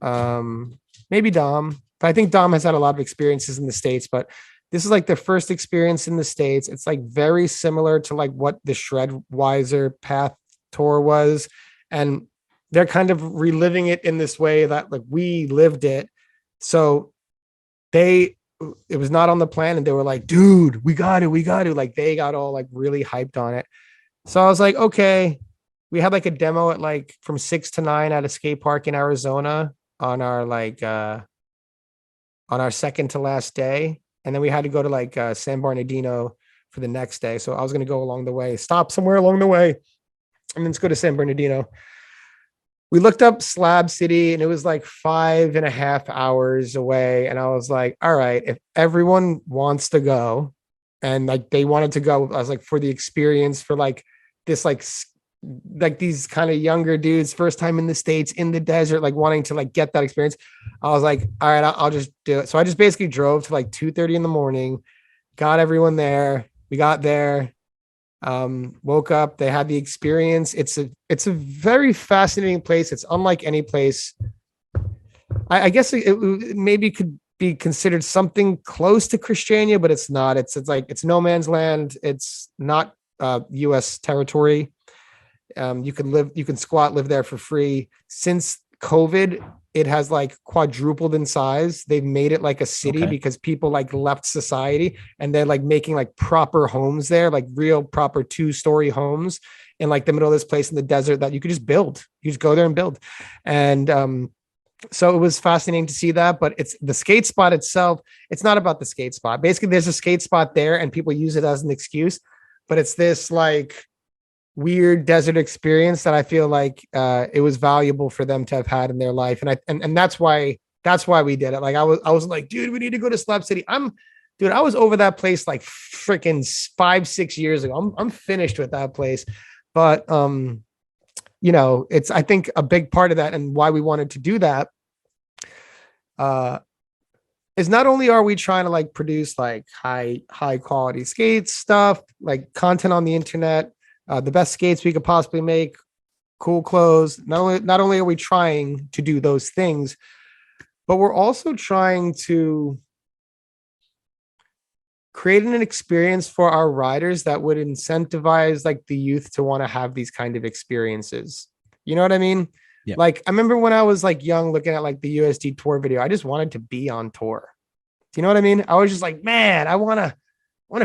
maybe Dom. But I think Dom has had a lot of experiences in the States, but this is like the first experience in the States. It's like very similar to like what the Shredwiser Path tour was. And they're kind of reliving it in this way that like we lived it. So it was not on the plan, and they were like, dude, we got to, like, they got all like really hyped on it. So I was like, okay, we had like a demo at like from 6 to 9 at a skate park in Arizona on our like, on our second to last day. And then we had to go to like San Bernardino for the next day. So I was going to go along the way, stop somewhere along the way, and let's go to San Bernardino. We looked up Slab City, and it was like 5.5 hours away. And I was like, all right, if everyone wants to go, and like they wanted to go, I was like, for the experience, for like this, like these kind of younger dudes, first time in the States, in the desert, like wanting to like get that experience. I was like, all right, I'll just do it. So I just basically drove to like 2:30 in the morning, got everyone there. We got there. Woke up, they had the experience. It's a very fascinating place. It's unlike any place. I guess it maybe could be considered something close to Christiania, but it's not. It's like, it's no man's land. It's not US territory. You can squat, live there for free. Since COVID, it has like quadrupled in size. They've made it like a city because people like left society, and they're like making like proper homes there, like real proper 2-story homes in like the middle of this place in the desert that you could just build. You just go there and build. And so it was fascinating to see that, but it's the skate spot itself. It's not about the skate spot. Basically, there's a skate spot there and people use it as an excuse, but it's this like weird desert experience that I feel like it was valuable for them to have had in their life. And that's why we did it. Like I was like, dude, we need to go to Slab City. I was over that place like freaking 5-6 years ago. I'm finished with that place. But you know, it's, I think a big part of that and why we wanted to do that is not only are we trying to like produce like high quality skate stuff, like content on the internet, the best skates we could possibly make, cool clothes. Not only are we trying to do those things, but we're also trying to create an experience for our riders that would incentivize like the youth to want to have these kind of experiences. You know what I mean? Yeah. Like I remember when I was like young, looking at like the USD tour video, I just wanted to be on tour. Do you know what I mean? I was just like, man, I want to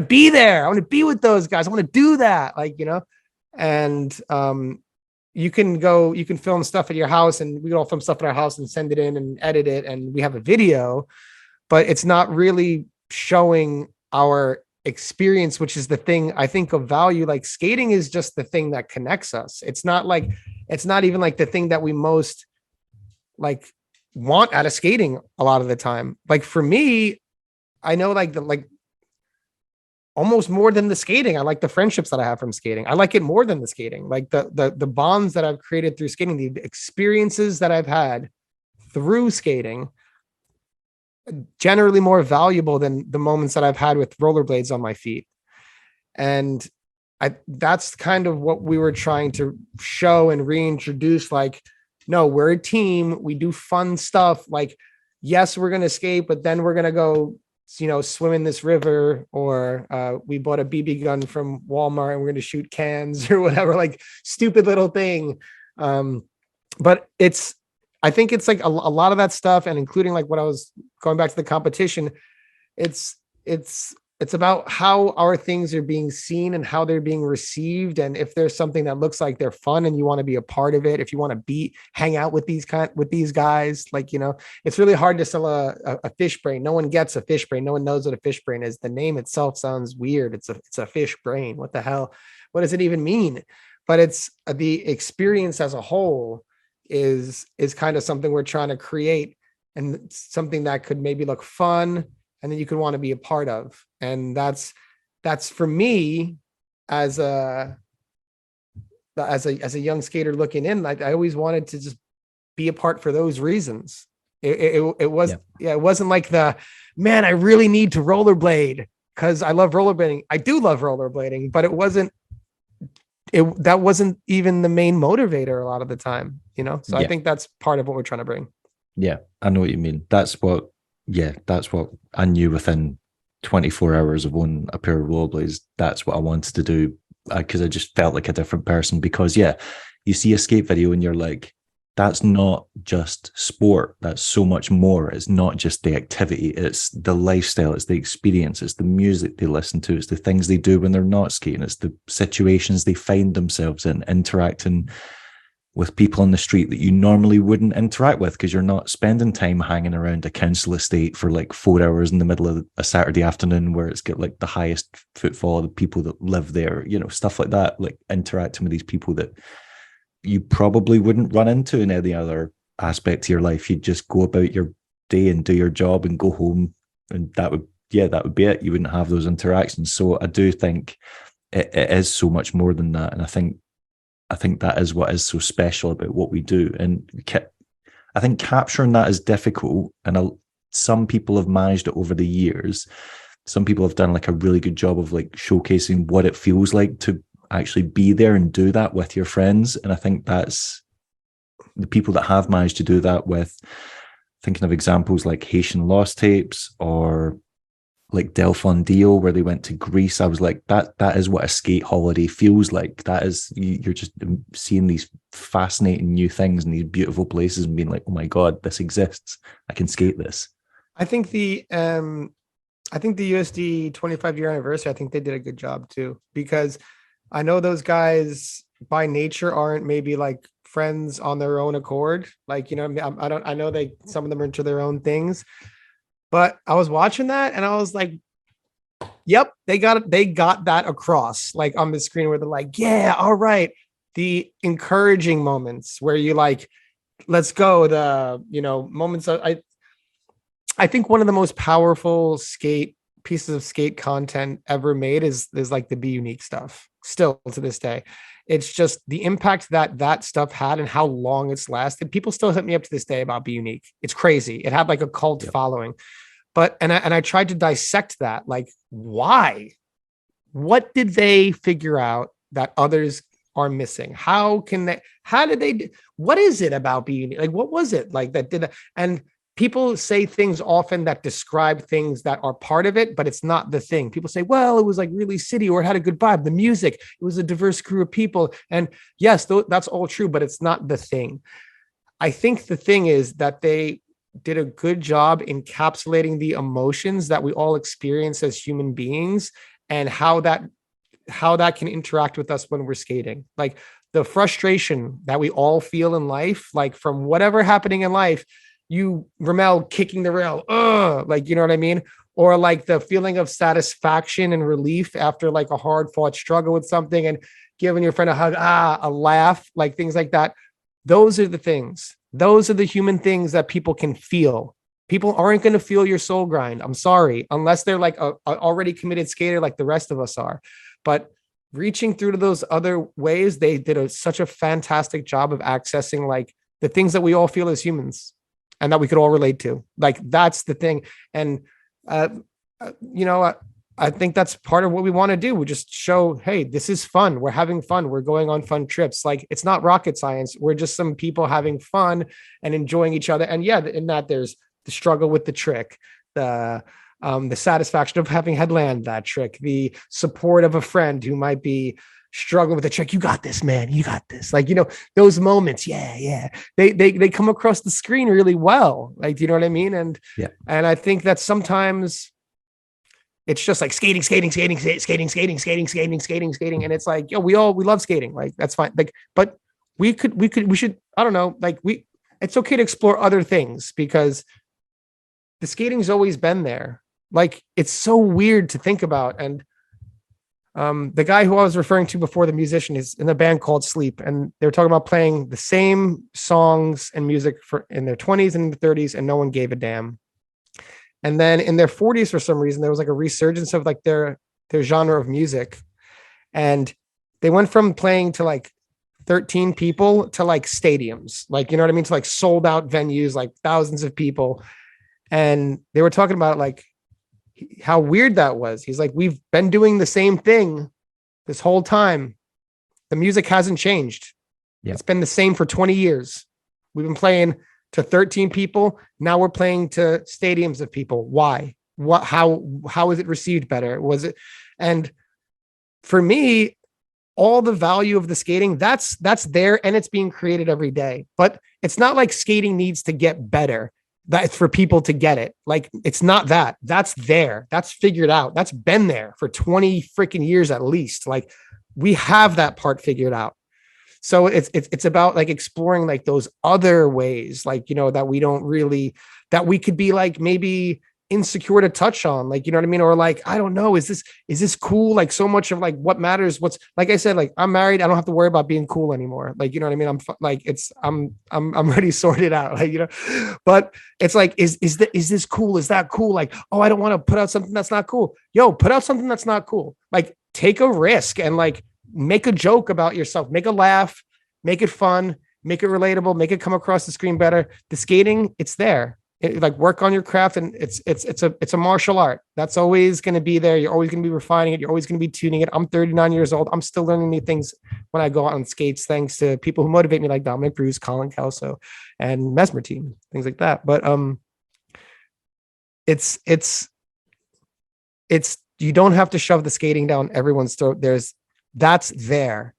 be there. I want to be with those guys. I want to do that. Like, and you can film stuff at your house, and we all film stuff at our house and send it in and edit it. And we have a video, but it's not really showing our experience, which is the thing I think of value. Like, skating is just the thing that connects us. It's not even like the thing that we most like want out of skating a lot of the time. Like for me, I know like almost more than the skating. I like the friendships that I have from skating. I like it more than the skating. Like the bonds that I've created through skating, the experiences that I've had through skating, generally more valuable than the moments that I've had with rollerblades on my feet. And that's kind of what we were trying to show and reintroduce. Like, no, we're a team. We do fun stuff. Like, yes, we're going to skate, but then we're going to go, swim in this river, or we bought a BB gun from Walmart and we're going to shoot cans or whatever, like stupid little thing. But I think it's like a lot of that stuff, and including like what I was going back to the competition, it's about how our things are being seen and how they're being received. And if there's something that looks like they're fun and you want to be a part of it, if you want to hang out with these guys, like, it's really hard to sell a fish brain. No one gets a fish brain. No one knows what a fish brain is. The name itself sounds weird. It's a fish brain. What the hell? What does it even mean? But it's the experience as a whole is kind of something we're trying to create, and something that could maybe look fun and then you could want to be a part of. And that's for me as a young skater looking in, like I always wanted to just be a part for those reasons. It wasn't like I really need to rollerblade because I love rollerblading. I do love rollerblading, but that wasn't even the main motivator a lot of the time, So I think that's part of what we're trying to bring. Yeah, I know what you mean. That's what I knew within 24 hours of owning a pair of rollerblades. That's what I wanted to do, because I just felt like a different person. Because you see a skate video and you're like, that's not just sport. That's so much more. It's not just the activity. It's the lifestyle. It's the experience. It's the music they listen to. It's the things they do when they're not skating. It's the situations they find themselves in, interacting with people on the street that you normally wouldn't interact with because you're not spending time hanging around a council estate for like 4 hours in the middle of a Saturday afternoon where it's got like the highest footfall of the people that live there, stuff like that, like interacting with these people that you probably wouldn't run into in any other aspect of your life. You'd just go about your day and do your job and go home, and that would be it. You wouldn't have those interactions. So I do think it is so much more than that. And I think that is what is so special about what we do. And I think capturing that is difficult. And some people have managed it over the years. Some people have done like a really good job of like showcasing what it feels like to actually be there and do that with your friends. And I think that's the people that have managed to do that with, thinking of examples like Haitian Lost Tapes or like Del Fondio, where they went to Greece. I was like, that is what a skate holiday feels like. That is, you're just seeing these fascinating new things in these beautiful places and being like, oh my God, this exists. I can skate this. I think the USD 25-year anniversary, I think they did a good job too, because I know those guys by nature aren't maybe like friends on their own accord. Like, I know some of them are into their own things, but I was watching that and I was like, yep, they got that across, like on the screen where they're like, yeah, all right. The encouraging moments where you like, let's go. The, moments of, I think one of the most powerful pieces of skate content ever made is like the Be Unique stuff. Still to this day, it's just the impact that stuff had and how long it's lasted. People still hit me up to this day about Be Unique. It's crazy. It had like a cult following, but I tried to dissect that. Like, why? What did they figure out that others are missing? How did they? What is it about Be Unique? Like, what was it like that did that? And people say things often that describe things that are part of it, but it's not the thing. People say, well, it was like really city, or it had a good vibe. The music, it was a diverse crew of people. And yes, that's all true, but it's not the thing. I think the thing is that they did a good job encapsulating the emotions that we all experience as human beings and how that can interact with us when we're skating. Like the frustration that we all feel in life, like from whatever happening in life, you Ramel kicking the rail, like, you know what I mean? Or like the feeling of satisfaction and relief after like a hard fought struggle with something and giving your friend a hug, a laugh, like things like that. Those are the things. Those are the human things that people can feel. People aren't going to feel your soul grind. I'm sorry, unless they're like a already committed skater like the rest of us are. But reaching through to those other ways, they did such a fantastic job of accessing like the things that we all feel as humans and that we could all relate to. Like that's the thing. And, I think that's part of what we want to do. We just show, hey, this is fun. We're having fun. We're going on fun trips. Like it's not rocket science. We're just some people having fun and enjoying each other. And yeah, in that there's the struggle with the trick, the satisfaction of having headland that trick, the support of a friend who might be struggling with the trick. You got this, man. You got this. Like, those moments. Yeah. They come across the screen really well. Like, do you know what I mean? And I think that sometimes it's just like skating. And it's like, we love skating. Like, that's fine. Like, but we should, I don't know, like it's okay to explore other things because the skating's always been there. Like, it's so weird to think about. And the guy who I was referring to before, the musician, is in a band called Sleep. And they were talking about playing the same songs and music in their 20s and 30s, and no one gave a damn. And then in their 40s, for some reason, there was like a resurgence of like their genre of music. And they went from playing to like 13 people to like stadiums, like, you know what I mean? To like sold out venues, like thousands of people. And they were talking about like how weird that was. He's like, we've been doing the same thing this whole time. The music hasn't changed. Yep. It's been the same for 20 years. We've been playing to 13 people. Now we're playing to stadiums of people. Why? How is it received better? Was it? And for me, all the value of the skating, that's there and it's being created every day. But it's not like skating needs to get better. That's for people to get it. Like, it's not that. That's there. That's figured out. That's been there for 20 freaking years at least. Like, we have that part figured out. So it's about like exploring like those other ways, like, that we don't really, that we could be like maybe insecure to touch on, like, you know what I mean? Or like, I don't know, is this cool? Like, so much of like what matters, what's, like I said, like, I'm married. I don't have to worry about being cool anymore. Like, you know what I mean? I'm already sorted out, like, but it's like, is this cool? Is that cool? Like, oh, I don't want to put out something that's not cool. Yo, put out something that's not cool. Like, take a risk and like, make a joke about yourself, make a laugh, make it fun, make it relatable, make it come across the screen better. The skating, it's there. Like, work on your craft, and it's a martial art. That's always going to be there. You're always going to be refining it. You're always going to be tuning it. I'm 39 years old. I'm still learning new things when I go out on skates, thanks to people who motivate me, like Dominic, Bruce, Colin Kelso, and Mesmer team, things like that. But it's you don't have to shove the skating down everyone's throat. That's there.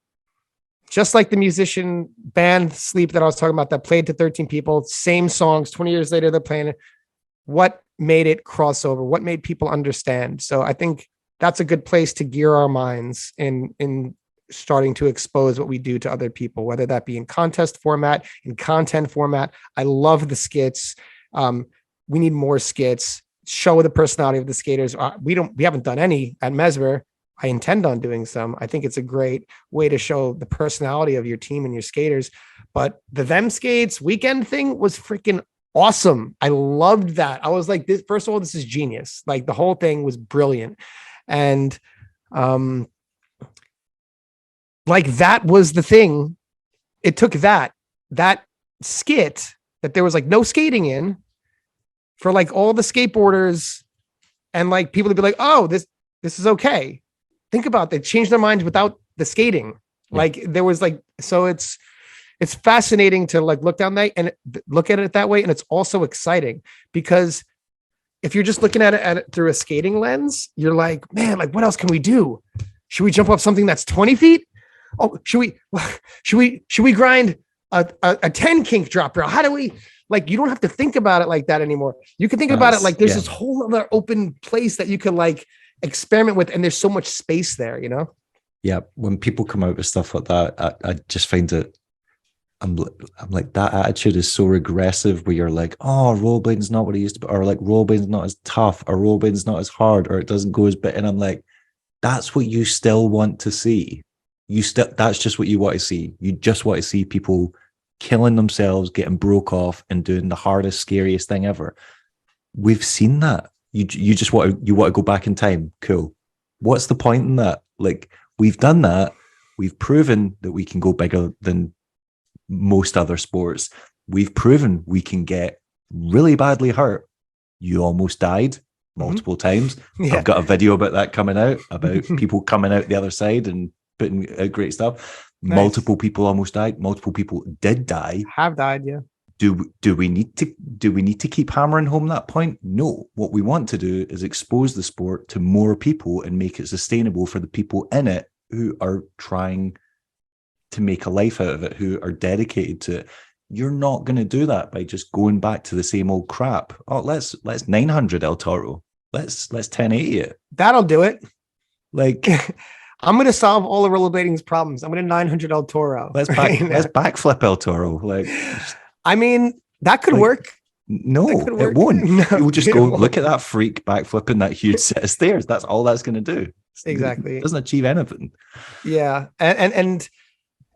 Just like the musician band Sleep that I was talking about that played to 13 people, same songs, 20 years later, they're playing it. What made it crossover? What made people understand? So I think that's a good place to gear our minds in starting to expose what we do to other people, whether that be in contest format, in content format. I love the skits. We need more skits. Show the personality of the skaters. We haven't done any at Mesmer. I intend on doing some. I think it's a great way to show the personality of your team and your skaters. But the Them Skates weekend thing was freaking awesome. I loved that. I was like, this, first of all, this is genius. Like, the whole thing was brilliant. And like, that was the thing. It took that skit that there was like no skating in for like all the skateboarders and like people to be like, oh, this is okay. Think about, they changed their minds without the skating. Like, there was like, so it's fascinating to like look down that and look at it that way. And it's also exciting because if you're just looking at it through a skating lens, you're like, man, like, what else can we do? Should we jump off something that's 20 feet? Oh, should we grind a 10 kink drop rail? How do we, like you don't have to think about it like that anymore. You can think about it like there's this whole other open place that you can like experiment with, and there's so much space there, you know? Yeah. When people come out with stuff like that, I just find it, I'm like, that attitude is so regressive where you're like, oh, rollerblading's not what it used to be, or like rollerblading's not as tough, or rollerblading's not as hard, or it doesn't go as big. And I'm like, that's what you still want to see. That's just what you want to see. You just want to see people killing themselves, getting broke off, and doing the hardest, scariest thing ever. We've seen that. You just want to go back in time. Cool. What's the point in that? Like, we've done that. We've proven that we can go bigger than most other sports. We've proven we can get really badly hurt. You almost died multiple times. Yeah. I've got a video about that coming out, about people coming out the other side and putting out great stuff. Nice. Multiple people almost died. Multiple people did die. Have died, yeah. Do we need to keep hammering home that point? No. What we want to do is expose the sport to more people and make it sustainable for the people in it who are trying to make a life out of it, who are dedicated to it. You're not going to do that by just going back to the same old crap. Oh, let's 900 El Toro. Let's 1080 it. That'll do it. Like, I'm going to solve all of rollerblading's problems. I'm going to 900 El Toro. Let's backflip El Toro. Like, I mean, that could work. No, it won't. No, it will just go, look at that freak backflipping that huge set of stairs. That's all that's going to do. Exactly. It doesn't achieve anything. Yeah. And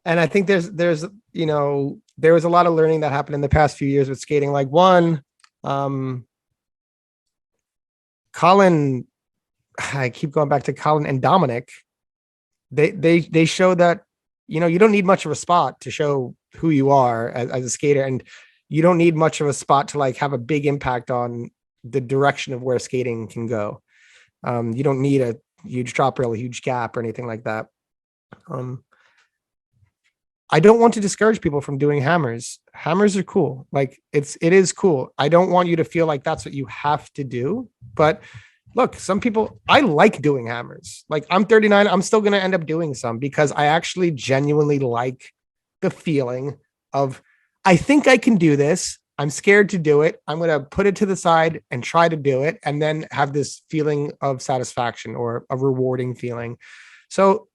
I think there's, you know, there was a lot of learning that happened in the past few years with skating. Like Colin, I keep going back to Colin and Dominic. They show that, you know, you don't need much of a spot to show who you are as a skater, and you don't need much of a spot to like have a big impact on the direction of where skating can go. You don't need a huge drop rail, a huge gap, or anything like that. I don't want to discourage people from doing hammers. Hammers are cool. Like it is cool. I don't want you to feel like that's what you have to do. But look, some people, I like doing hammers. Like I'm 39. I'm still going to end up doing some because I actually genuinely like the feeling of, I think I can do this. I'm scared to do it. I'm going to put it to the side and try to do it, and then have this feeling of satisfaction or a rewarding feeling. So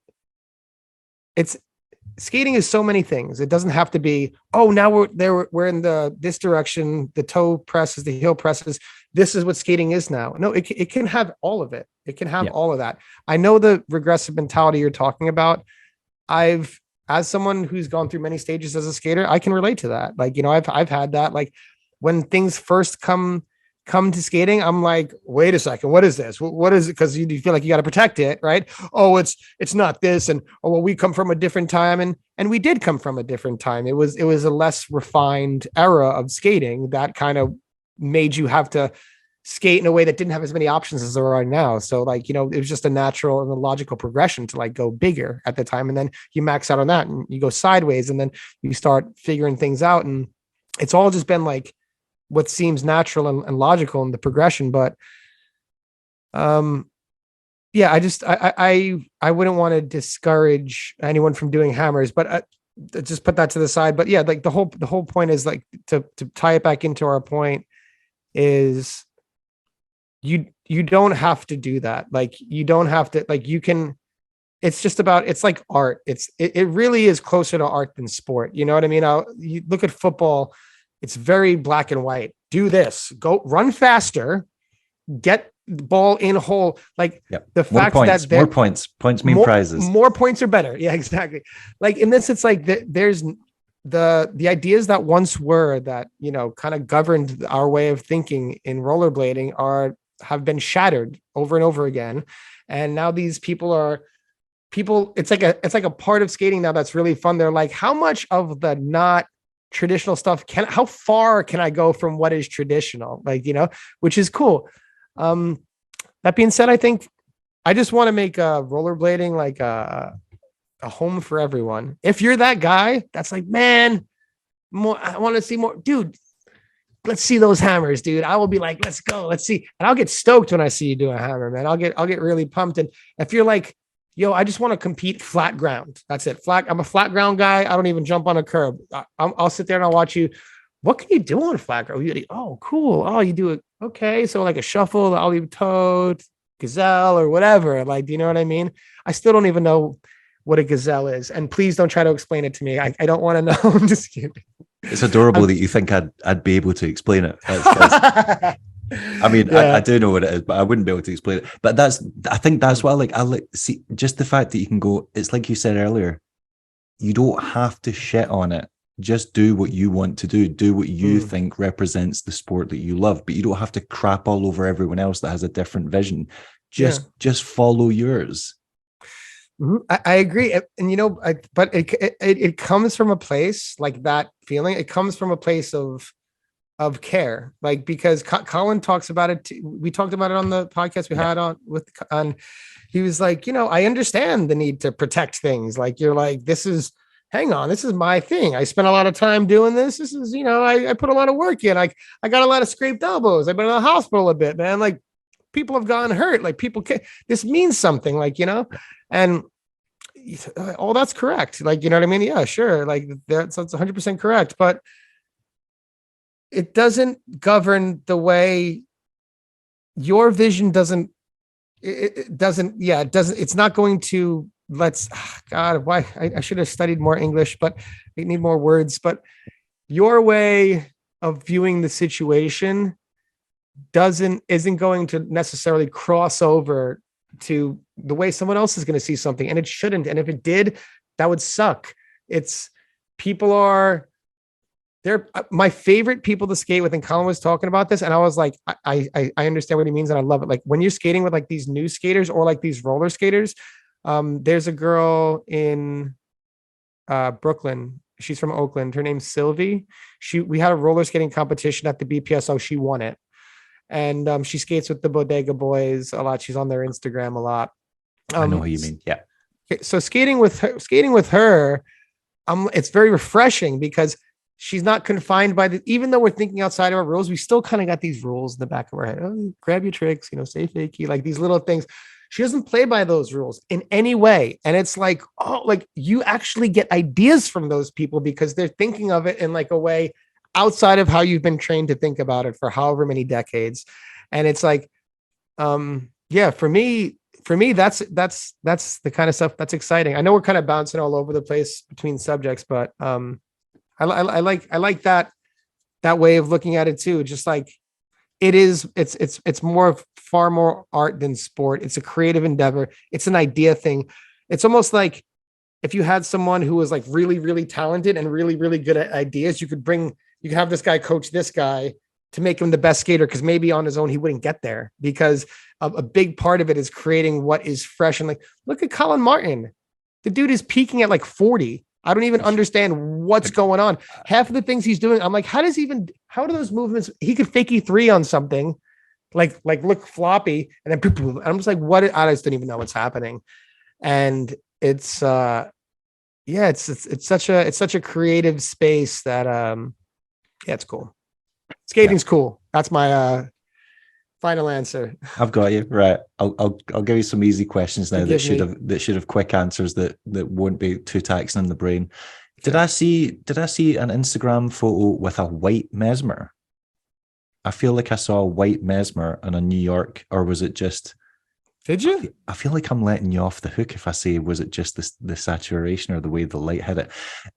skating is so many things. It doesn't have to be, oh, now we're in this direction. The toe presses, the heel presses. This is what skating is now. No, it can have all of it. It can have all of that. I know the regressive mentality you're talking about. As someone who's gone through many stages as a skater, I can relate to that. Like, you know, I've had that. Like when things first come to skating, I'm like, wait a second, what is this? What is it? Because you feel like you got to protect it, right? Oh, it's not this, and oh, well, we come from a different time, and we did come from a different time. It was a less refined era of skating that kind of made you have to skate in a way that didn't have as many options as there are now. So like, you know, it was just a natural and a logical progression to like go bigger at the time, and then you max out on that and you go sideways, and then you start figuring things out, and it's all just been like what seems natural and logical in the progression. But yeah, I wouldn't want to discourage anyone from doing hammers, but just put that to the side. But yeah, like the whole point is like to tie it back into our point is you don't have to do that. Like you don't have to, like you can, it's just about, it's like art. It really is closer to art than sport. You know what I mean? You look at football, it's very black and white. Do this, go run faster, get the ball in hole. Like the fact that more points mean prizes. More points are better. Yeah, exactly. Like in this, it's like there's the ideas that once were that, you know, kind of governed our way of thinking in rollerblading have been shattered over and over again. And now these people, it's like a part of skating now that's really fun. They're like, how much of the not traditional stuff how far can I go from what is traditional? Like, you know, which is cool. That being said, I think I just want to make rollerblading like a home for everyone. If you're that guy that's like, man, I want to see more, dude, let's see those hammers, dude. I will be like, let's go, let's see. And I'll get stoked when I see you do a hammer, man. I'll get really pumped. And if you're like, yo, I just want to compete flat ground. That's it. I'm a flat ground guy. I don't even jump on a curb. I'll sit there and I'll watch you what can you do on flat ground? Oh, cool. Oh, you do it. Okay. So like a shuffle, ollie toad, gazelle, or whatever. Like, do you know what I mean? I still don't even know what a gazelle is. And please don't try to explain it to me. I don't want to know. I'm just kidding. It's adorable that you think I'd be able to explain it. I mean, Yeah. I do know what it is, but I wouldn't be able to explain it. But I think that's what I like. I like see just the fact that you can go. It's like you said earlier. You don't have to shit on it. Just do what you want to do. Do what you think represents the sport that you love. But you don't have to crap all over everyone else that has a different vision. Just follow yours. I agree, and you know, but it comes from a place like that feeling. It comes from a place of care, like because Colin talks about it. We talked about it on the podcast we had on. He was like, you know, I understand the need to protect things. Like you're like, this is my thing. I spent a lot of time doing this. This is, you know, I put a lot of work in. I got a lot of scraped elbows. I've been in the hospital a bit, man. Like people have gotten hurt. Like people can. This means something. Like, you know. And that's correct. Like, you know what I mean? Yeah, sure. Like that's 100% correct. But it doesn't govern the way your vision doesn't. It doesn't. It's not going to God, why I should have studied more English, but I need more words. But your way of viewing the situation isn't going to necessarily cross over to the way someone else is going to see something, and it shouldn't. And if it did, that would suck. They're my favorite people to skate with, and Colin was talking about this, and I was like, I understand what he means, and I love it. Like when you're skating with like these new skaters or like these roller skaters, there's a girl in Brooklyn. She's from Oakland. Her name's Sylvie. We had a roller skating competition at the BPSO. She won it. And she skates with the Bodega Boys a lot. She's on their Instagram a lot. I know what you mean. Yeah. So skating with her, it's very refreshing because she's not confined by even though we're thinking outside of our rules, we still kind of got these rules in the back of our head. Oh, grab your tricks, you know, stay fakey, like these little things. She doesn't play by those rules in any way. And it's like, oh, like you actually get ideas from those people because they're thinking of it in like a way outside of how you've been trained to think about it for however many decades. And it's like, for me, that's the kind of stuff that's exciting. I know we're kind of bouncing all over the place between subjects, but I like that way of looking at it too. Just like it's far more art than sport. It's a creative endeavor. It's an idea thing. It's almost like if you had someone who was like really, really talented and really, really good at ideas, you could have this guy coach this guy to make him the best skater. Cause maybe on his own, he wouldn't get there because a big part of it is creating what is fresh. And like, look at Colin Martin. The dude is peaking at like 40. I don't even understand what's going on. Half of the things he's doing, I'm like, how do those movements? He could fakey 3 on something like look floppy. And then I'm just like, what? I just don't even know what's happening. And it's such a creative space that, it's cool. Skating's cool. That's my final answer. I've got you right. I'll give you some easy questions now that should have quick answers that won't be too taxing on the brain. Did I see an Instagram photo with a white Mesmer? I feel like I saw a white Mesmer in a New York, or was it just? Did you? I feel like I'm letting you off the hook if I say, was it just the saturation or the way the light hit it?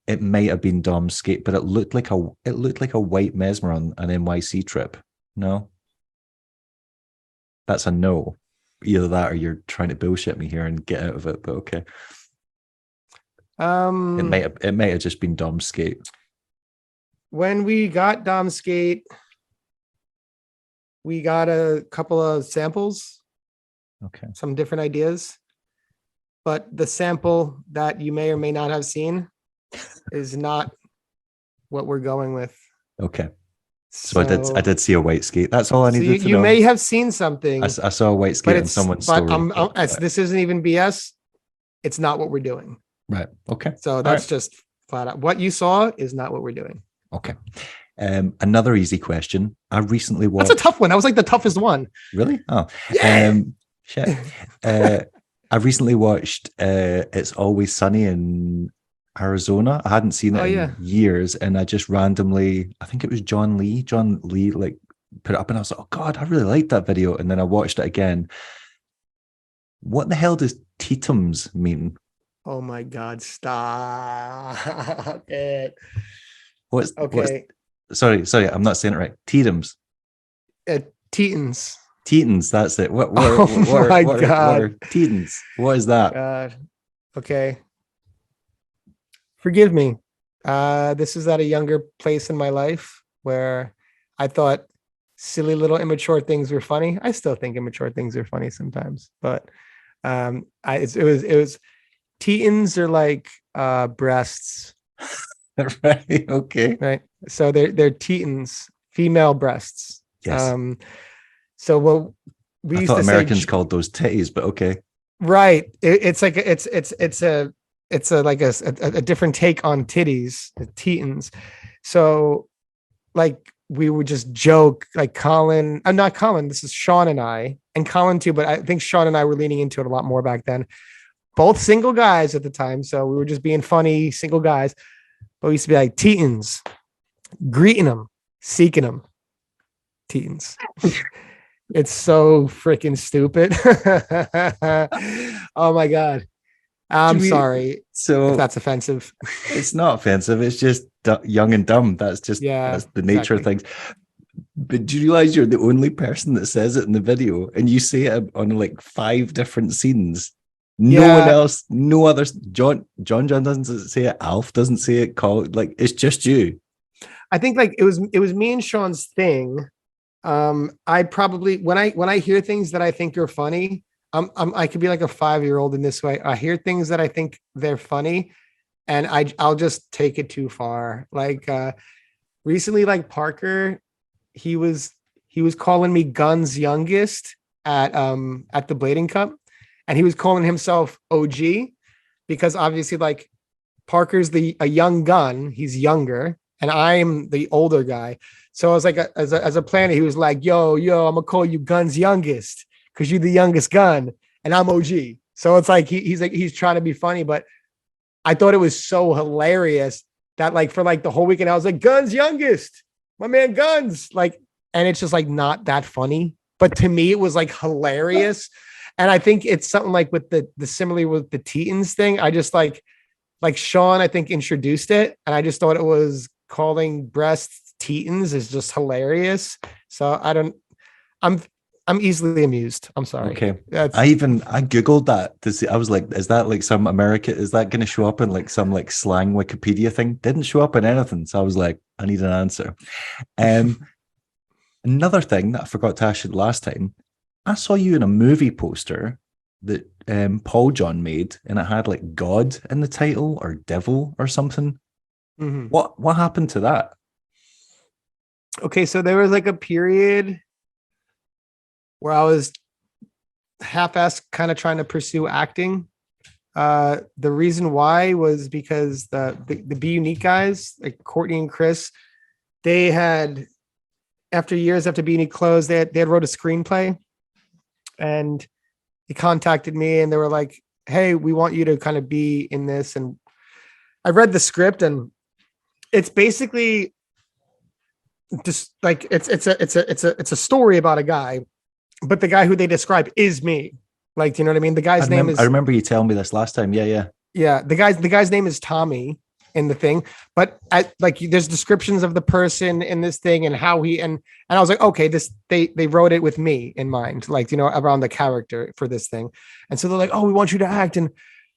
It might have been Dom's skate, but it looked like a white Mesmer on an NYC trip. No, that's a no. Either that or you're trying to bullshit me here and get out of it. But okay. It might have just been Dom's skate. When we got Dom's skate, we got a couple of samples. Okay. Some different ideas, but the sample that you may or may not have seen is not what we're going with. Okay. So I did see a white skate. That's all I needed to know. You may have seen something. I saw a white skate on someone's story. This isn't even BS. It's not what we're doing. Right. Okay. So that's just flat out. What you saw is not what we're doing. Okay. Another easy question. I recently watched. That's a tough one. That was like the toughest one. Really? Oh. Yeah. Shit. I recently watched It's Always Sunny in Arizona. I hadn't seen Oh it yeah. in years, and I just randomly, I think it was John Lee, like put it up, and I was like, oh God, I really liked that video. And then I watched it again. What the hell does Tetums mean? Oh my God, stop it. What's Okay. sorry, I'm not saying it right. Tetums. Tetons. Tetons, that's it. Oh my What are God. Tetons? What is that? God. Okay. Forgive me. This is at a younger place in my life where I thought silly little immature things were funny. I still think immature things are funny sometimes, but it was tetons are like breasts, Right. Okay. right? So they're tetons, female breasts. Yes. So what we I used thought to say, Americans called those titties, but okay. right? It's like it's a like a different take on titties, the tetons. So like we would just joke, like Colin, not Colin, this is Sean and I, and Colin too, but I think Sean and I were leaning into it a lot more back then. Both single guys at the time, so we were just being funny single guys. But we used to be like Tetons, greeting them, seeking them, Tetons. It's so freaking stupid. Oh my God. I'm sorry if So that's offensive. it's not offensive. It's just young and dumb. Yeah, That's the nature of exactly. things. But do you realize you're the only person that says it in the video, and you say it on like 5 different scenes? No one Yeah, else, no others. John doesn't say it. Alf doesn't say it. Call like it's just you. I think like it was me and Sean's thing. I probably when I hear things that I think are funny, I could be like a 5-year-old in this way. I hear things that I think they're funny, and I'll just take it too far. Like recently, like Parker, he was he was calling me Gun's youngest at the Blading Cup, and he was calling himself OG because obviously like Parker's a young gun, he's younger, and I'm the older guy. So I was like, as a planner, he was like, yo, I'm gonna call you Gun's youngest because you're the youngest gun, and I'm OG. So it's like he's like he's trying to be funny, but I thought it was so hilarious that like for like the whole weekend I was like Gun's youngest, my man Guns, like, and it's just like not that funny, but to me it was like hilarious, and I think it's something like with the similar with the Tetons thing. I just like Sean, I think introduced it, and I just thought it was calling breasts Tetons is just hilarious. So I don't, I'm I'm easily amused. I'm sorry. Okay. That's I googled that to see. I was like, is that like some America? Is that going to show up in like some like slang Wikipedia thing? Didn't show up in anything. So I was like, I need an answer. Um, Another thing that I forgot to ask you the last time, I saw you in a movie poster that Paul John made, and it had like God in the title or devil or something. Mhm. What happened to that? Okay. So there was like a period where I was half-assed kind of trying to pursue acting. The reason why was because the Be Unique guys, like Courtney and Chris, they had after years after Be Unique closed, they had wrote a screenplay, and they contacted me and they were like, "Hey, we want you to kind of be in this." And I read the script, and it's basically just like it's a story about a guy, but the guy who they describe is me. Like, do you know what I mean? The guy's name I is remember you telling me this last time. Yeah, yeah. yeah, the guy's name is Tommy in the thing, but like there's descriptions of the person in this thing and how he and I was like, okay, this they wrote it with me in mind, like around the character for this thing, and so they're like, oh, we want you to act, and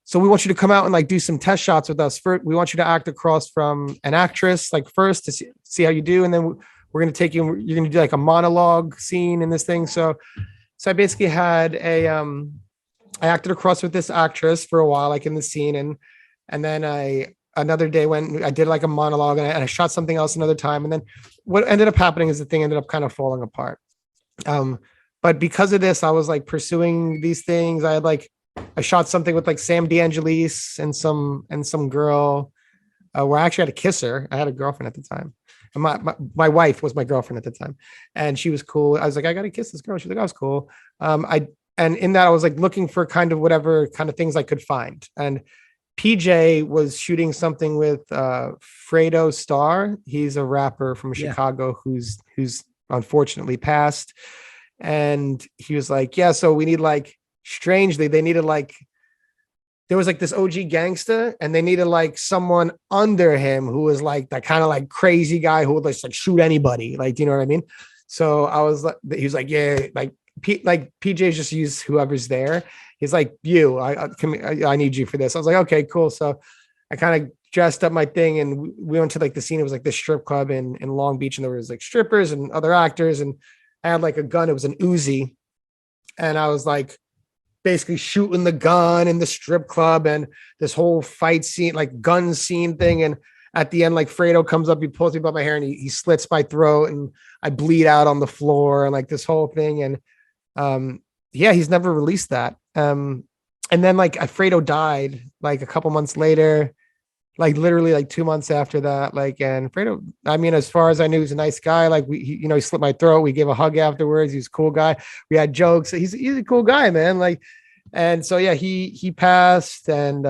so we want you to come out and like do some test shots with us. First, we want you to act across from an actress, like first to see how you do, and then we're gonna take you. You're gonna do like a monologue scene in this thing. So I basically had I acted across with this actress for a while, like in the scene, and then another day when I did like a monologue and I shot something else another time, and then what ended up happening is the thing ended up kind of falling apart. Um, but because of this, I was like pursuing these things. I shot something with like Sam DeAngelis and some girl where I actually had to kiss her. I had a girlfriend at the time. And my wife was my girlfriend at the time, and she was cool. I was like, I gotta kiss this girl. She's like, I was cool. And in that, I was like looking for kind of whatever kind of things I could find. And PJ was shooting something with Fredo Starr. He's a rapper from Chicago who's unfortunately passed. And he was like, yeah, so we need like, strangely, they needed like, there was like this OG gangster and they needed like someone under him who was like that kind of like crazy guy who would just like shoot anybody. Like, do you know what I mean? So I was like, he was like, yeah, like PJ's just use whoever's there. He's like, I need you for this. I was like, okay, cool. So I kind of dressed up my thing and we went to like the scene. It was like this strip club in Long Beach and there was like strippers and other actors. And I had like a gun. It was an Uzi. And I was like basically shooting the gun in the strip club and this whole fight scene, like gun scene thing. And at the end, like Fredo comes up, he pulls me by my hair and he slits my throat and I bleed out on the floor and like this whole thing. And he's never released that. And then like Fredo died like a couple months later, like literally like 2 months after that. Like, and Fredo, I mean, as far as I knew, he's a nice guy. Like he slit my throat. We gave a hug afterwards. He's a cool guy. We had jokes. He's a cool guy, man. Like, and so, yeah, he passed and,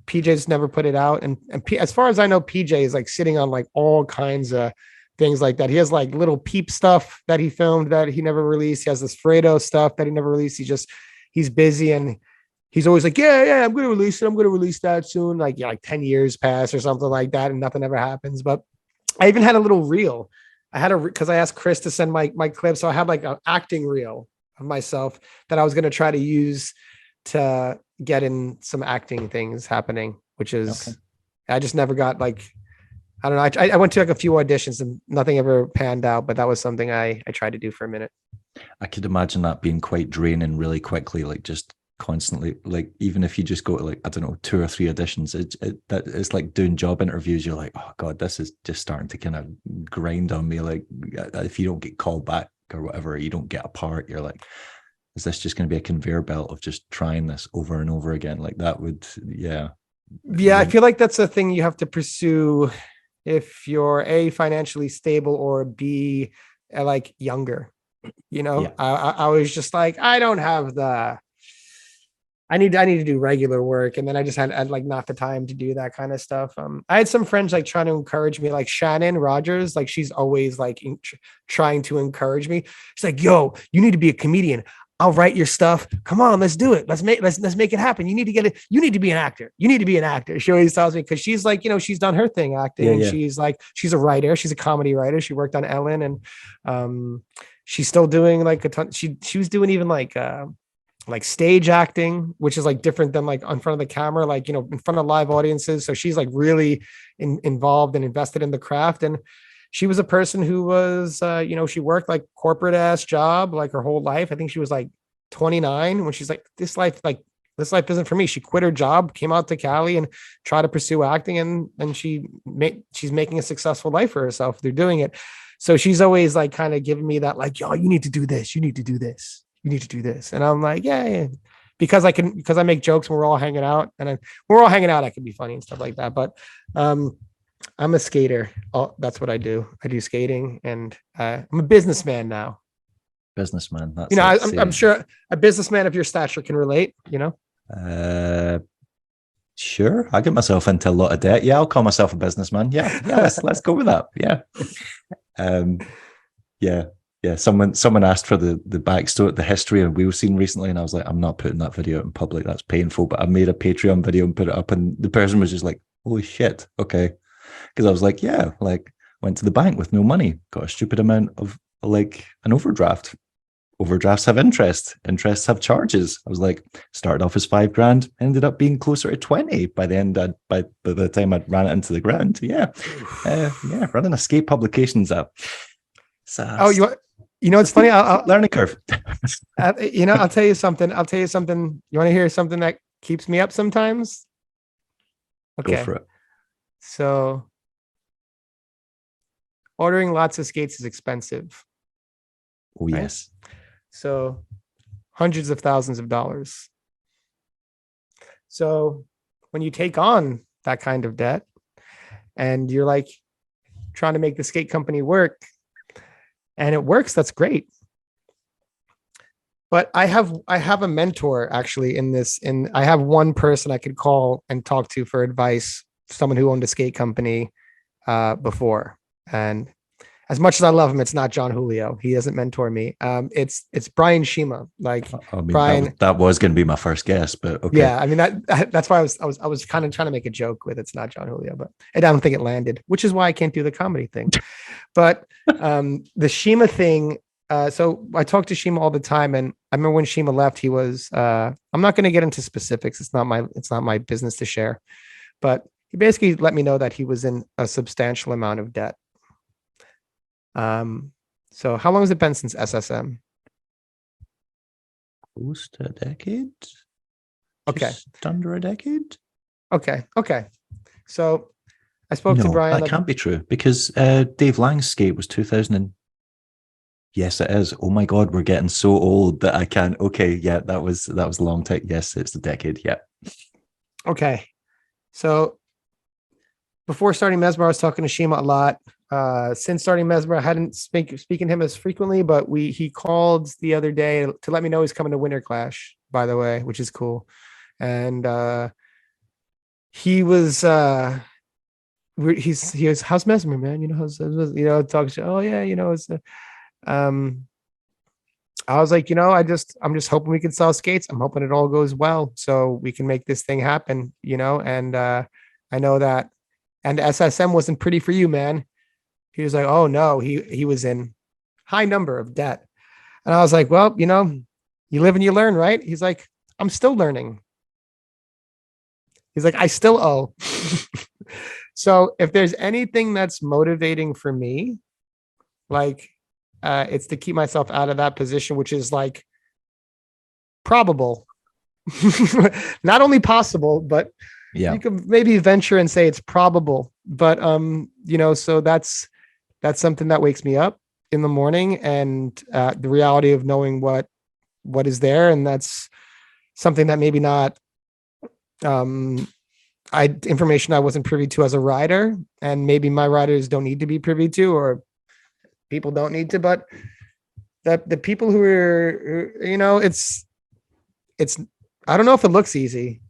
PJ's never put it out. And as far as I know, PJ is like sitting on like all kinds of things like that. He has like little Peep stuff that he filmed that he never released. He has this Fredo stuff that he never released. He's busy and he's always like, yeah, I'm going to release it. I'm going to release that soon. Like, like 10 years pass or something like that. And nothing ever happens. But I even had a little reel. Cause I asked Chris to send my clip. So I had like an acting reel of myself that I was going to try to use to get in some acting things happening, which is, okay. I just never got like, I don't know. I went to like a few auditions and nothing ever panned out, but that was something I tried to do for a minute. I could imagine that being quite draining really quickly, like just constantly, like even if you just go to like, I don't know, 2 or 3 auditions, it's like doing job interviews. You're like, oh God, this is just starting to kind of grind on me. Like if you don't get called back or whatever, you don't get a part, you're like, is this just going to be a conveyor belt of just trying this over and over again? Like that would, yeah. Yeah, I feel like that's a thing you have to pursue if you're A, financially stable, or B, like younger. You know, yeah. I was just like, I don't have I need to do regular work. And then I just had like not the time to do that kind of stuff. I had some friends like trying to encourage me, like Shannon Rogers, like she's always like trying to encourage me. She's like, yo, you need to be a comedian. I'll write your stuff. Come on, let's do it. Let's make it happen. You need to get it. You need to be an actor. You need to be an actor. She always tells me, because she's like, she's done her thing acting. And she's like, she's a writer. She's a comedy writer. She worked on Ellen and she's still doing like a ton. She was doing even like stage acting, which is like different than like in front of the camera, like, in front of live audiences. So she's like really involved and invested in the craft. And she was a person who was, she worked like corporate ass job, like her whole life. I think she was like 29 when she's like, this life isn't for me. She quit her job, came out to Cali and tried to pursue acting. And she's making a successful life for herself through doing it. So she's always like kind of giving me that, like, yo, you need to do this. You need to do this. You need to do this. And I'm like, yeah. Because I make jokes when we're all hanging out and we're all hanging out. I can be funny and stuff like that. But, I'm a skater. Oh, that's what I do. I do skating, and I'm a businessman now. Businessman. That's I'm sure a businessman of your stature can relate. Sure. I get myself into a lot of debt. Yeah, I'll call myself a businessman. Yeah. Let's go with that. Yeah. Yeah. Someone asked for the backstory, the history of wheel scene recently, and I was like, I'm not putting that video out in public. That's painful. But I made a Patreon video and put it up, and the person was just like, holy shit. Okay. Because I was like, yeah, like went to the bank with no money, got a stupid amount of like an overdraft. Overdrafts have interest. Interests have charges. I was like, started off as $5,000, ended up being closer to 20 by the end. By the time I ran it into the ground. Yeah, running a skate publications app. It's funny. I'll learning curve. I'll tell you something. You want to hear something that keeps me up sometimes? Okay. Go for it. So ordering lots of skates is expensive. Oh, yes. Right? So hundreds of thousands of dollars. So when you take on that kind of debt and you're like trying to make the skate company work and it works, that's great. But I have a mentor actually in this, and I have one person I could call and talk to for advice, someone who owned a skate company before. And as much as I love him, it's not John Julio. He doesn't mentor me. It's Brian Shima. Like I mean, Brian. that was going to be my first guess, but okay. Yeah, I mean that's why I was kind of trying to make a joke with it's not John Julio, but I don't think it landed, which is why I can't do the comedy thing. But the Shima thing. So I talk to Shima all the time, and I remember when Shima left, he was. I'm not going to get into specifics. It's not my business to share, but he basically let me know that he was in a substantial amount of debt. So how long has it been since SSM? Close to a decade. Okay. Just under a decade. Okay. So I spoke to Brian. That can't be true because Dave Lang's skate was 2000. Yes, it is. Oh my God, we're getting so old that I can't. Okay, yeah, that was a long time. Yes, it's a decade. Yeah. Okay. So before starting Mesmer, I was talking to Shima a lot. Since starting Mesmer, I hadn't speaking to him as frequently, but he called the other day to let me know he's coming to Winter Clash, by the way, which is cool. And he was he was, how's Mesmer, man? You know, talks to, oh yeah, it's I was like, I'm just hoping we can sell skates. I'm hoping it all goes well so we can make this thing happen, and I know that. And SSM wasn't pretty for you, man. He was like, oh no, he was in high number of debt. And I was like, well, you live and you learn, right? He's like, I'm still learning. He's like, I still owe. So if there's anything that's motivating for me, like, it's to keep myself out of that position, which is like probable, not only possible, but yeah, you could maybe venture and say it's probable. But so that's something that wakes me up in the morning, and the reality of knowing what is there, and that's something that maybe not information I wasn't privy to as a rider, and maybe my riders don't need to be privy to, or people don't need to, but the people who are, it's I don't know if it looks easy.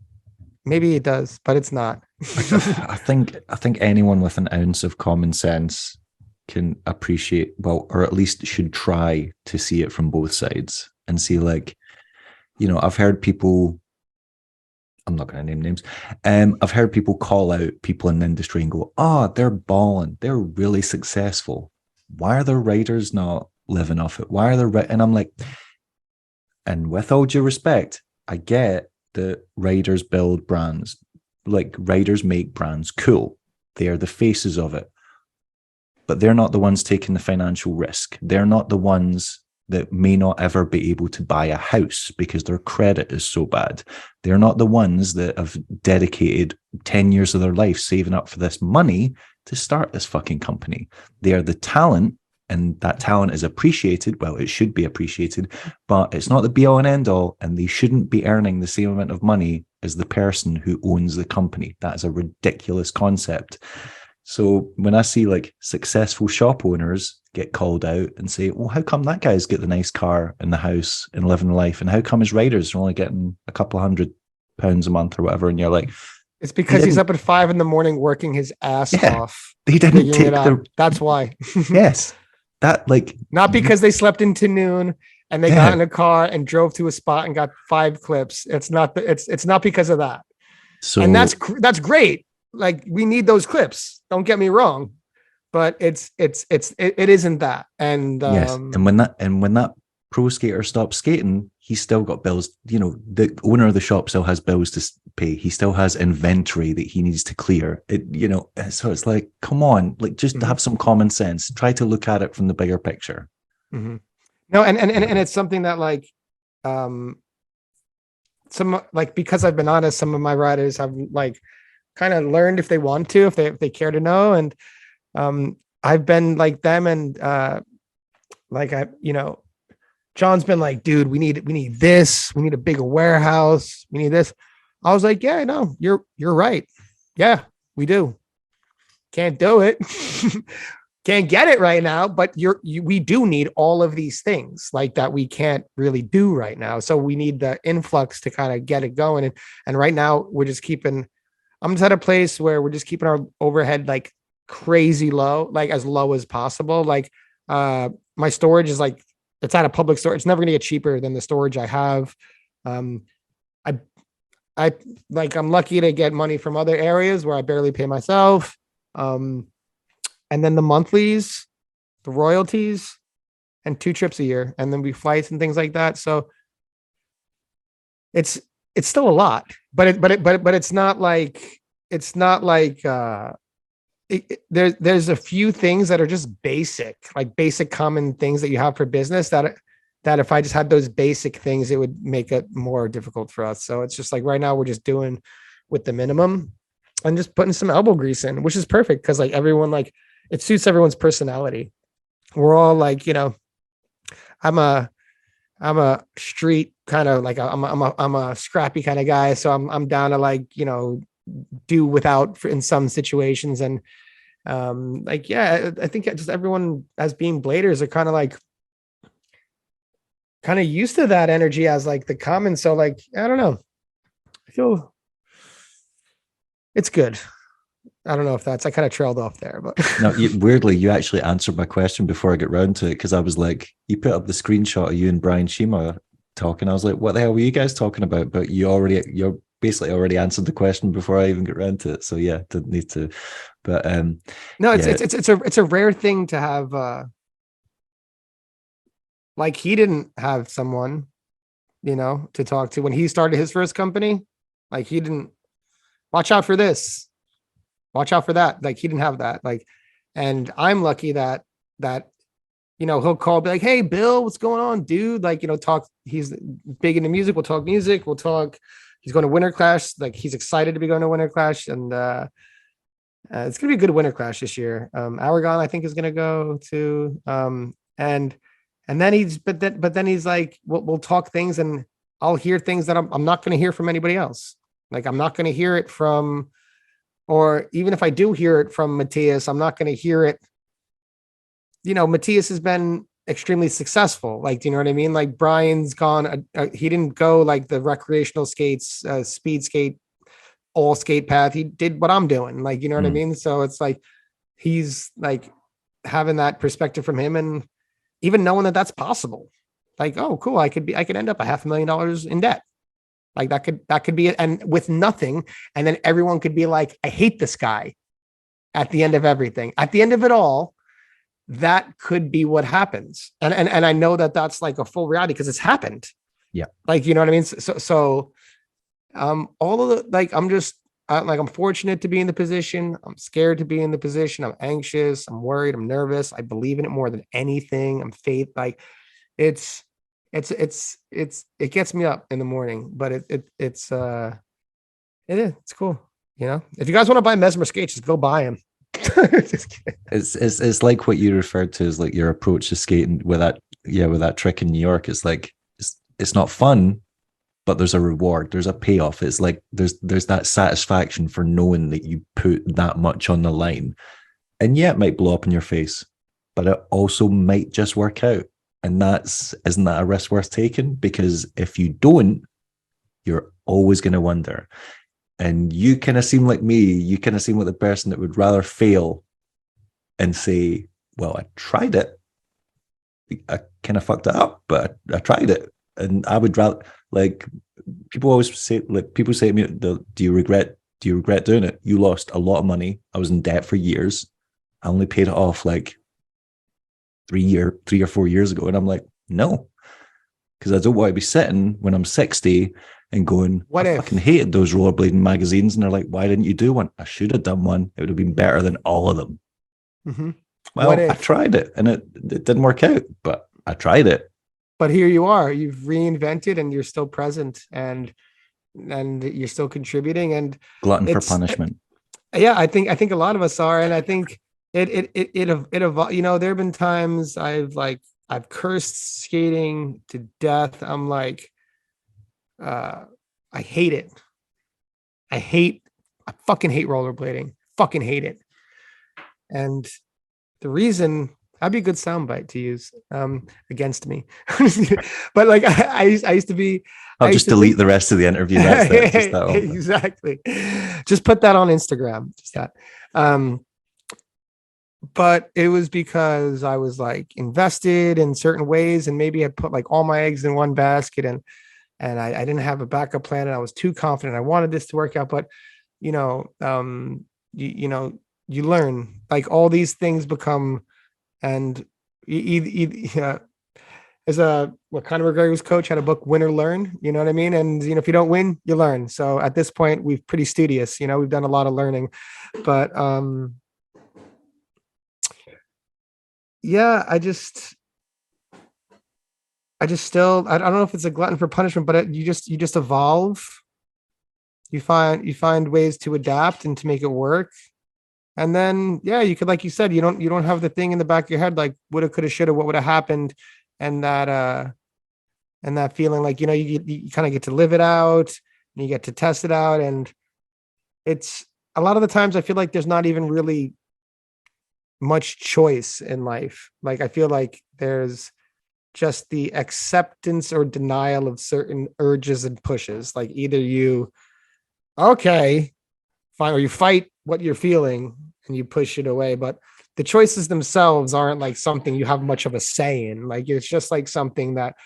Maybe it does, but it's not. I think anyone with an ounce of common sense can appreciate, well, or at least should try to see it from both sides and see, like, I've heard people, I'm not going to name names. I've heard people call out people in the industry and go, oh, they're balling. They're really successful. Why are their riders not living off it? Why are they? And I'm like, and with all due respect, I get that riders build brands, like riders make brands cool. They are the faces of it, but they're not the ones taking the financial risk. They're not the ones that may not ever be able to buy a house because their credit is so bad. They're not the ones that have dedicated 10 years of their life saving up for this money to start this fucking company. They are the talent, and that talent is appreciated. Well, it should be appreciated, but it's not the be all and end all, and they shouldn't be earning the same amount of money as the person who owns the company. That is a ridiculous concept. So when I see like successful shop owners get called out and say, well, how come that guy's got the nice car and the house and living life, and how come his riders are only getting a couple £100 a month or whatever? And you're like, it's because he's up at 5 a.m. working his ass off. They didn't take That's why. Yes. That, like, not because they slept into noon and they got in a car and drove to a spot and got 5 clips. It's not it's not because of that. So, and that's great. Like, we need those clips. Don't get me wrong, but it isn't that. And yes, and when that pro skater stops skating, he's still got bills. The owner of the shop still has bills to pay. He still has inventory that he needs to clear. So it's like, come on, like, just have some common sense. Try to look at it from the bigger picture. Mm-hmm. No, and it's something that, like, because I've been honest, some of my riders have, like, kind of learned if they want to, if they care to know. And I've been like them, and John's been like, dude, we need this, we need a bigger warehouse, we need this. I was like, yeah, no, you're right. Yeah, we do. Can't do it. can't get it right now, but we do need all of these things like that we can't really do right now. So we need the influx to kind of get it going. And right now we're just I'm just at a place where we're just keeping our overhead like crazy low, like as low as possible. Like my storage is like, it's at a public store. It's never going to get cheaper than the storage I have. I I'm lucky to get money from other areas where I barely pay myself. And then the monthlies, the royalties, and 2 trips a year, and then we flights and things like that. So it's still a lot, but it's not like there's a few things that are just basic, like basic common things that you have for business that if I just had those basic things, it would make it more difficult for us. So it's just like right now we're just doing with the minimum and just putting some elbow grease in, which is perfect because like everyone, like it suits everyone's personality. We're all like, I'm a street kind of like I'm a scrappy kind of guy. So I'm down to like, do without in some situations. And I think just everyone as being bladers are kind of used to that energy as like the common. So like, I don't know. I feel it's good. I don't know if I kind of trailed off there, but no, weirdly, you actually answered my question before I get round to it. Cause I was like, you put up the screenshot of you and Brian Shima talking. I was like, what the hell were you guys talking about? But you're basically already answered the question before I even get around to it. So yeah, didn't need to, but no, it's a rare thing to have, like he didn't have someone, to talk to when he started his first company. Like he didn't watch out for this, watch out for that. Like he didn't have that. Like, and I'm lucky that he'll call, be like, hey, Bill, what's going on, dude? Like, talk. He's big into music. We'll talk music. We'll talk. He's going to Winter Clash. Like he's excited to be going to Winter Clash, and it's gonna be a good Winter Clash this year. Aragon, I think, is gonna go to, and then he's like, we'll talk things, and I'll hear things that I'm not gonna hear from anybody else. Like I'm not gonna hear it from, or even if I do hear it from Matthias, I'm not gonna hear it. Matthias has been extremely successful. Like, do you know what I mean? Like Brian's gone, he didn't go like the recreational skates, speed skate, all skate path. He did what I'm doing. Like, you know what I mean? So it's like, he's like having that perspective from him and even knowing that that's possible. Like, oh, cool. I could end up $500,000 in debt. Like that could be it. And with nothing. And then everyone could be like, I hate this guy at the end of everything, at the end of it all. That could be what happens. And I know that that's like a full reality because it's happened. Yeah. Like, you know what I mean? So all of the, like, I'm fortunate to be in the position. I'm scared to be in the position. I'm anxious. I'm worried. I'm nervous. I believe in it more than anything. I'm faith. Like it gets me up in the morning, but it's cool. If you guys want to buy Mesmer Skates, just go buy them. It's like what you referred to as like your approach to skating with that trick in New York. It's like it's not fun, but there's a reward, there's a payoff. It's like there's that satisfaction for knowing that you put that much on the line, and yeah, it might blow up in your face, but it also might just work out. And isn't that a risk worth taking? Because if you don't, you're always going to wonder. And you kind of seem like me. You kind of seem like the person that would rather fail and say, well, I tried it. I kind of fucked it up, but I tried it. And I would rather, like, people always say, like, people say to me, do you regret doing it? You lost a lot of money. I was in debt for years. I only paid it off like 3 or 4 years ago. And I'm like, no, because I don't want to be sitting when I'm 60 and going, I fucking hated those rollerblading magazines. And they're like, why didn't you do one? I should have done one. It would have been better than all of them. Mm-hmm. Well, I tried it and it didn't work out, but I tried it. But here you are, you've reinvented and you're still present and you're still contributing and glutton for punishment. Yeah, I think a lot of us are. And I think it there have been times I've cursed skating to death. I'm like, I hate it. I fucking hate rollerblading. Fucking hate it. And the reason that'd be a good soundbite to use against me. But like I used to be. I'll I used just to delete think, the rest of the interview. That's it. Just that one. exactly. Just put that on Instagram. Just that. But it was because I was like invested in certain ways, and maybe I put like all my eggs in one basket, and I didn't have a backup plan, and I was too confident. I wanted this to work out, but you know, you learn like all these things become, and as a what Conor McGregor's coach had a book, Win or Learn, you know what I mean? And if you don't win, you learn. So at this point, we've pretty studious, we've done a lot of learning, but yeah, I just still, I don't know if it's a glutton for punishment, but you just evolve. You find ways to adapt and to make it work. And then, yeah, you could, like you said, you don't have the thing in the back of your head, like woulda, coulda, shoulda, what would have happened. And that feeling like, you kind of get to live it out and you get to test it out. And it's a lot of the times I feel like there's not even really much choice in life. Like, I feel like there's just the acceptance or denial of certain urges and pushes. Like either you, okay, fine, or you fight what you're feeling and you push it away. But the choices themselves aren't like something you have much of a say in. Like it's just like something that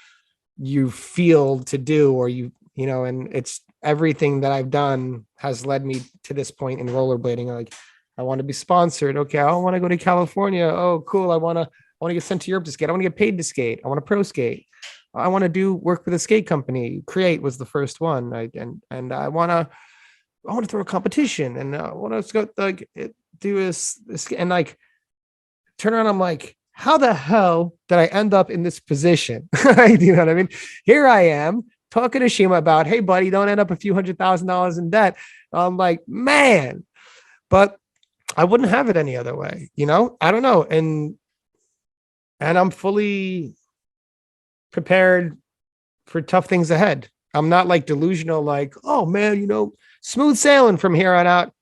you feel to do, or and it's everything that I've done has led me to this point in rollerblading. Like I want to be sponsored. Okay, I want to go to California. Oh, cool. I want to get sent to Europe to skate. I want to get paid to skate. I want to pro skate. I want to do work with a skate company. Create was the first one. And I want to throw a competition, and I want to go like do this and like turn around. I'm like, how the hell did I end up in this position? You know what I mean? Here I am talking to Shima about, hey buddy, don't end up a few $100,000 in debt. I'm like, man, but I wouldn't have it any other way. I don't know. And I'm fully prepared for tough things ahead. I'm not like delusional, like, oh man, smooth sailing from here on out.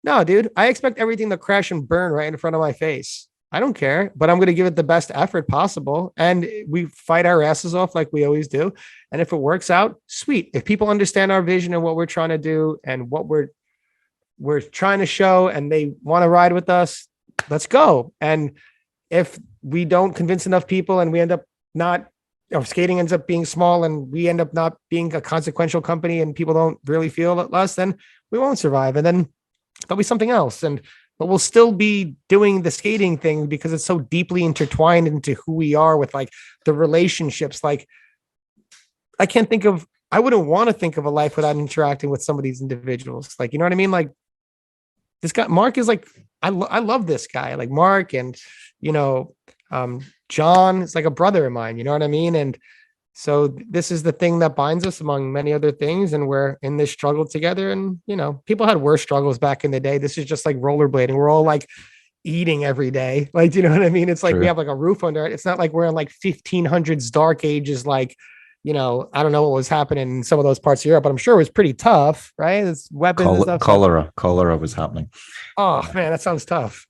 No, dude, I expect everything to crash and burn right in front of my face. I don't care, but I'm going to give it the best effort possible. And we fight our asses off like we always do. And if it works out, sweet. If people understand our vision and what we're trying to do and what we're trying to show, and they want to ride with us, let's go. And if we don't convince enough people and we end up not, skating ends up being small and we end up not being a consequential company and people don't really feel us, then we won't survive. And then there'll be something else. But we'll still be doing the skating thing because it's so deeply intertwined into who we are with like the relationships. Like I wouldn't want to think of a life without interacting with some of these individuals. Like, you know what I mean? Like this guy, Mark, is like, I love this guy, like Mark, and, John is like a brother of mine, you know what I mean? And so this is the thing that binds us among many other things. And we're in this struggle together. And, people had worse struggles back in the day. This is just like rollerblading. We're all like eating every day. Like, you know what I mean? It's like, we have like a roof under it. It's not like we're in like 1500s dark ages. Like, I don't know what was happening in some of those parts of Europe, but I'm sure it was pretty tough, right? It's weapons and stuff. Cholera was happening. Oh man, that sounds tough.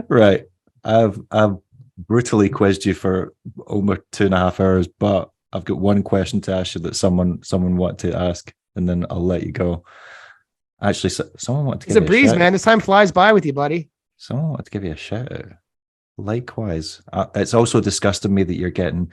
Right. I've brutally quizzed you for over 2.5 hours, but I've got one question to ask you that someone wanted to ask, and then I'll let you go. Actually, someone wanted to give you a shout. It's a breeze, man. This time flies by with you, buddy. Someone wanted to give you a shout out. Likewise. It's also disgusting me that you're getting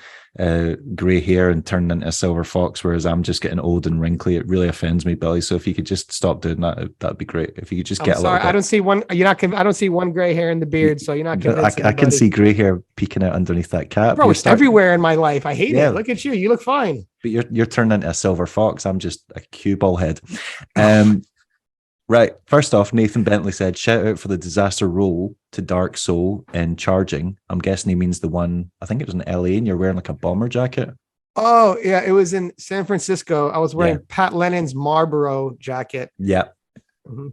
grey hair and turning into a silver fox, whereas I'm just getting old and wrinkly. It really offends me, Billy. So if you could just stop doing that, that'd be great. If you could just get a little bit. I don't see one. You're not. I don't see one grey hair in the beard, so you're not convincing I can see grey hair peeking out underneath that cap. Bro, it's everywhere in my life. I hate it. Look at you. You look fine. But you're turning into a silver fox. I'm just a cue ball head. Right. First off, Nathan Bentley said, shout out for the disaster roll to Dark Soul in Charging. I'm guessing he means the one, I think it was in LA, and you're wearing like a bomber jacket. Oh, yeah. It was in San Francisco. I was wearing Pat Lennon's Marlboro jacket. Yeah. Mm-hmm.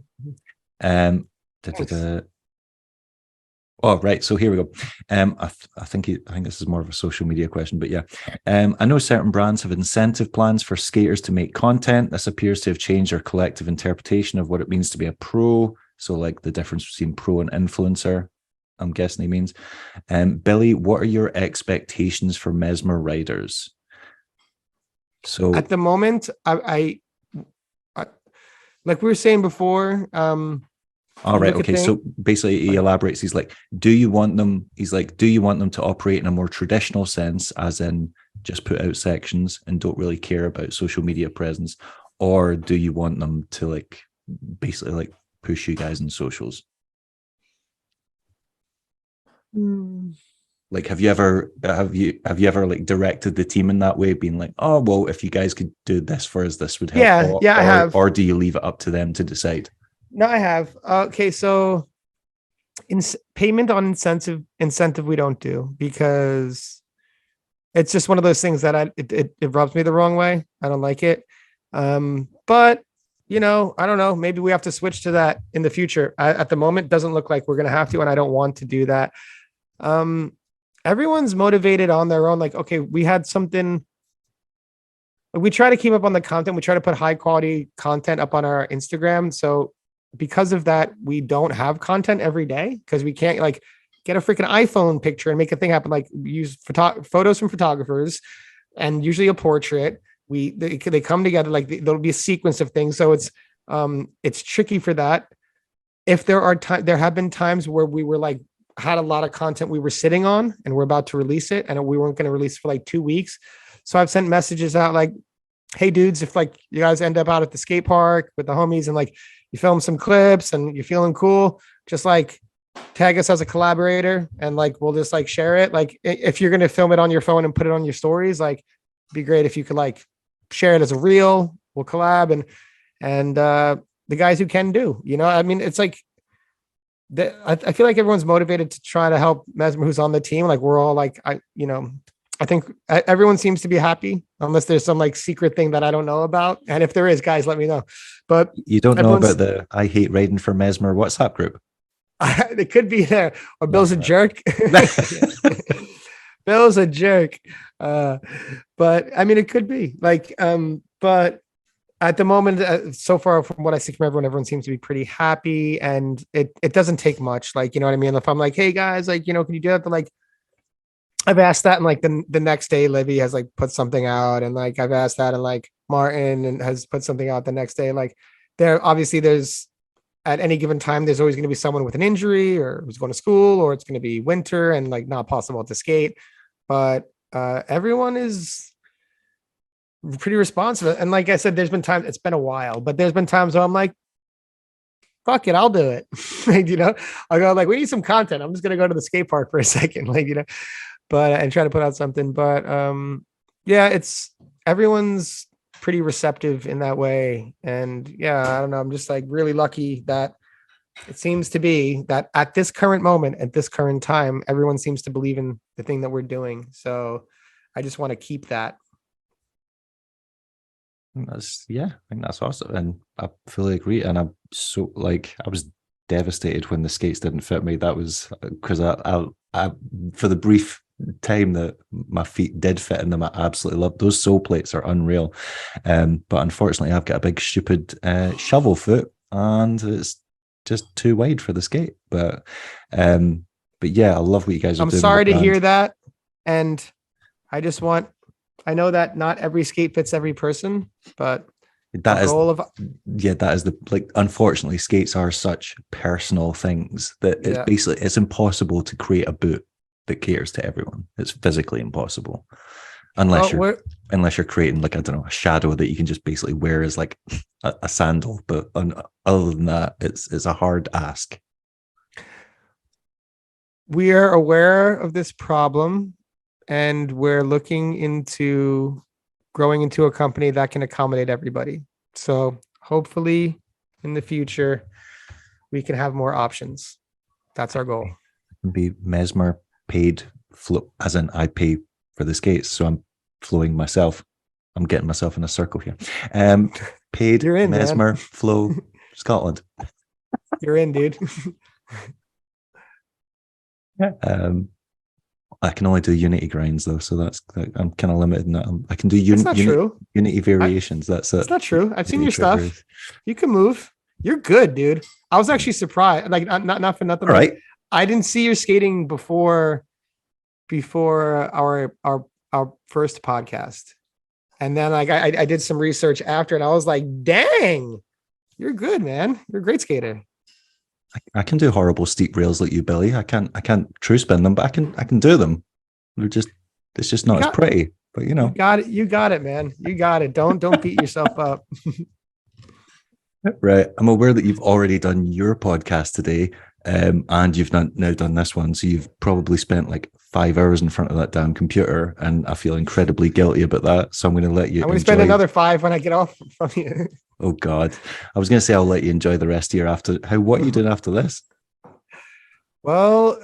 Oh, right. So here we go. I think this is more of a social media question, but yeah. I know certain brands have incentive plans for skaters to make content. This appears to have changed our collective interpretation of what it means to be a pro. So like the difference between pro and influencer, I'm guessing he means. Billy, what are your expectations for Mesmer riders? So At the moment, I like we were saying before, all right, okay. things, So basically he elaborates, he's like, do you want them to operate in a more traditional sense, as in just put out sections and don't really care about social media presence? Or do you want them to like basically like push you guys in socials? Like, have you ever like directed the team in that way, being like, oh well, if you guys could do this for us, this would help? I have. Or do you leave it up to them to decide? No, I have. Okay, so in payment on incentive we don't do, because it's just one of those things that it rubs me the wrong way. I don't like it. But I don't know. Maybe we have to switch to that in the future. At the moment, it doesn't look like we're going to have to, and I don't want to do that. Everyone's motivated on their own. Like, okay, we had something. We try to keep up on the content. We try to put high quality content up on our Instagram. So because of that, we don't have content every day, because we can't like get a freaking iPhone picture and make a thing happen. Like, use photos from photographers, and usually a portrait. They come together, like there'll be a sequence of things. So it's tricky for that. If there have been times where we were like, had a lot of content we were sitting on and we're about to release it, and we weren't going to release for like 2 weeks. So I've sent messages out like, hey dudes, if like you guys end up out at the skate park with the homies and like you film some clips and you're feeling cool, just like tag us as a collaborator, and like we'll just like share it. Like, if you're going to film it on your phone and put it on your stories, like it'd be great if you could like share it as a reel. We'll collab, and the guys who can do, I mean, it's like I feel like everyone's motivated to try to help Mesmer, who's on the team. Like, we're all like, I think everyone seems to be happy, unless there's some like secret thing that I don't know about. And if there is, guys, let me know. But you don't know about the I hate riding for Mesmer WhatsApp group? It could be there. Or Bill's a jerk. Bill's a jerk. But I mean, it could be like, but at the moment, so far from what I see from everyone seems to be pretty happy, and it doesn't take much. Like, you know what I mean? If I'm like, hey guys, like, can you do that? Like, I've asked that, and like the next day, Livy has like put something out, and like I've asked that, and like Martin and has put something out the next day. Like, there's at any given time, there's always going to be someone with an injury or who's going to school, or it's going to be winter and like not possible to skate. But everyone is pretty responsive. And like I said, there's been times, it's been a while, but there's been times where I'm like, fuck it, I'll do it. Like, I'll go like, we need some content. I'm just going to go to the skate park for a second, like, but and try to put out something. But yeah, everyone's pretty receptive in that way. And yeah, I don't know. I'm just like really lucky that it seems to be that at this current moment, at this current time, everyone seems to believe in the thing that we're doing. So I just want to keep that. I think that's awesome, and I fully agree. And I'm so like, I was devastated when the skates didn't fit me. That was because I for the brief time that my feet did fit in them, I absolutely loved those sole plates. Are unreal. But unfortunately, I've got a big stupid shovel foot, and it's just too wide for the skate. But yeah, I love what you guys are doing. I'm sorry to hear that, and I know that not every skate fits every person, but that is the like, unfortunately, skates are such personal things that it's impossible to create a boot that caters to everyone. It's physically impossible unless you're creating like, I don't know, a shadow that you can just basically wear as like a sandal. But other than that, it's a hard ask. We are aware of this problem, and we're looking into growing into a company that can accommodate everybody. So hopefully in the future, we can have more options. That's our goal. Be Mesmer paid flow, as in I pay for the skates. So I'm flowing myself. I'm getting myself in a circle here. Paid You're in, Mesmer, man. Flow, Scotland. You're in, dude. I can only do Unity grinds though, so I'm kind of limited in that. I can do Unity variations. That's it. That's not true. I've seen your stuff. You can move. You're good, dude. I was actually surprised. Like not for nothing. All right. I didn't see your skating before our first podcast. And then like I did some research after and I was like, dang, you're good, man. You're a great skater. I can do horrible steep rails like you, Billy. I can't true spin them, but I can do them. It's just not as pretty. But you got it. You got it, man. You got it. Don't beat yourself up. Right. I'm aware that you've already done your podcast today, and you've now done this one. So you've probably spent like 5 hours in front of that damn computer, and I feel incredibly guilty about that. So I'm going to let you. I'm going to spend another 5 when I get off from you. Oh God, I was going to say I'll let you enjoy the rest of your after. What are you doing after this? Well,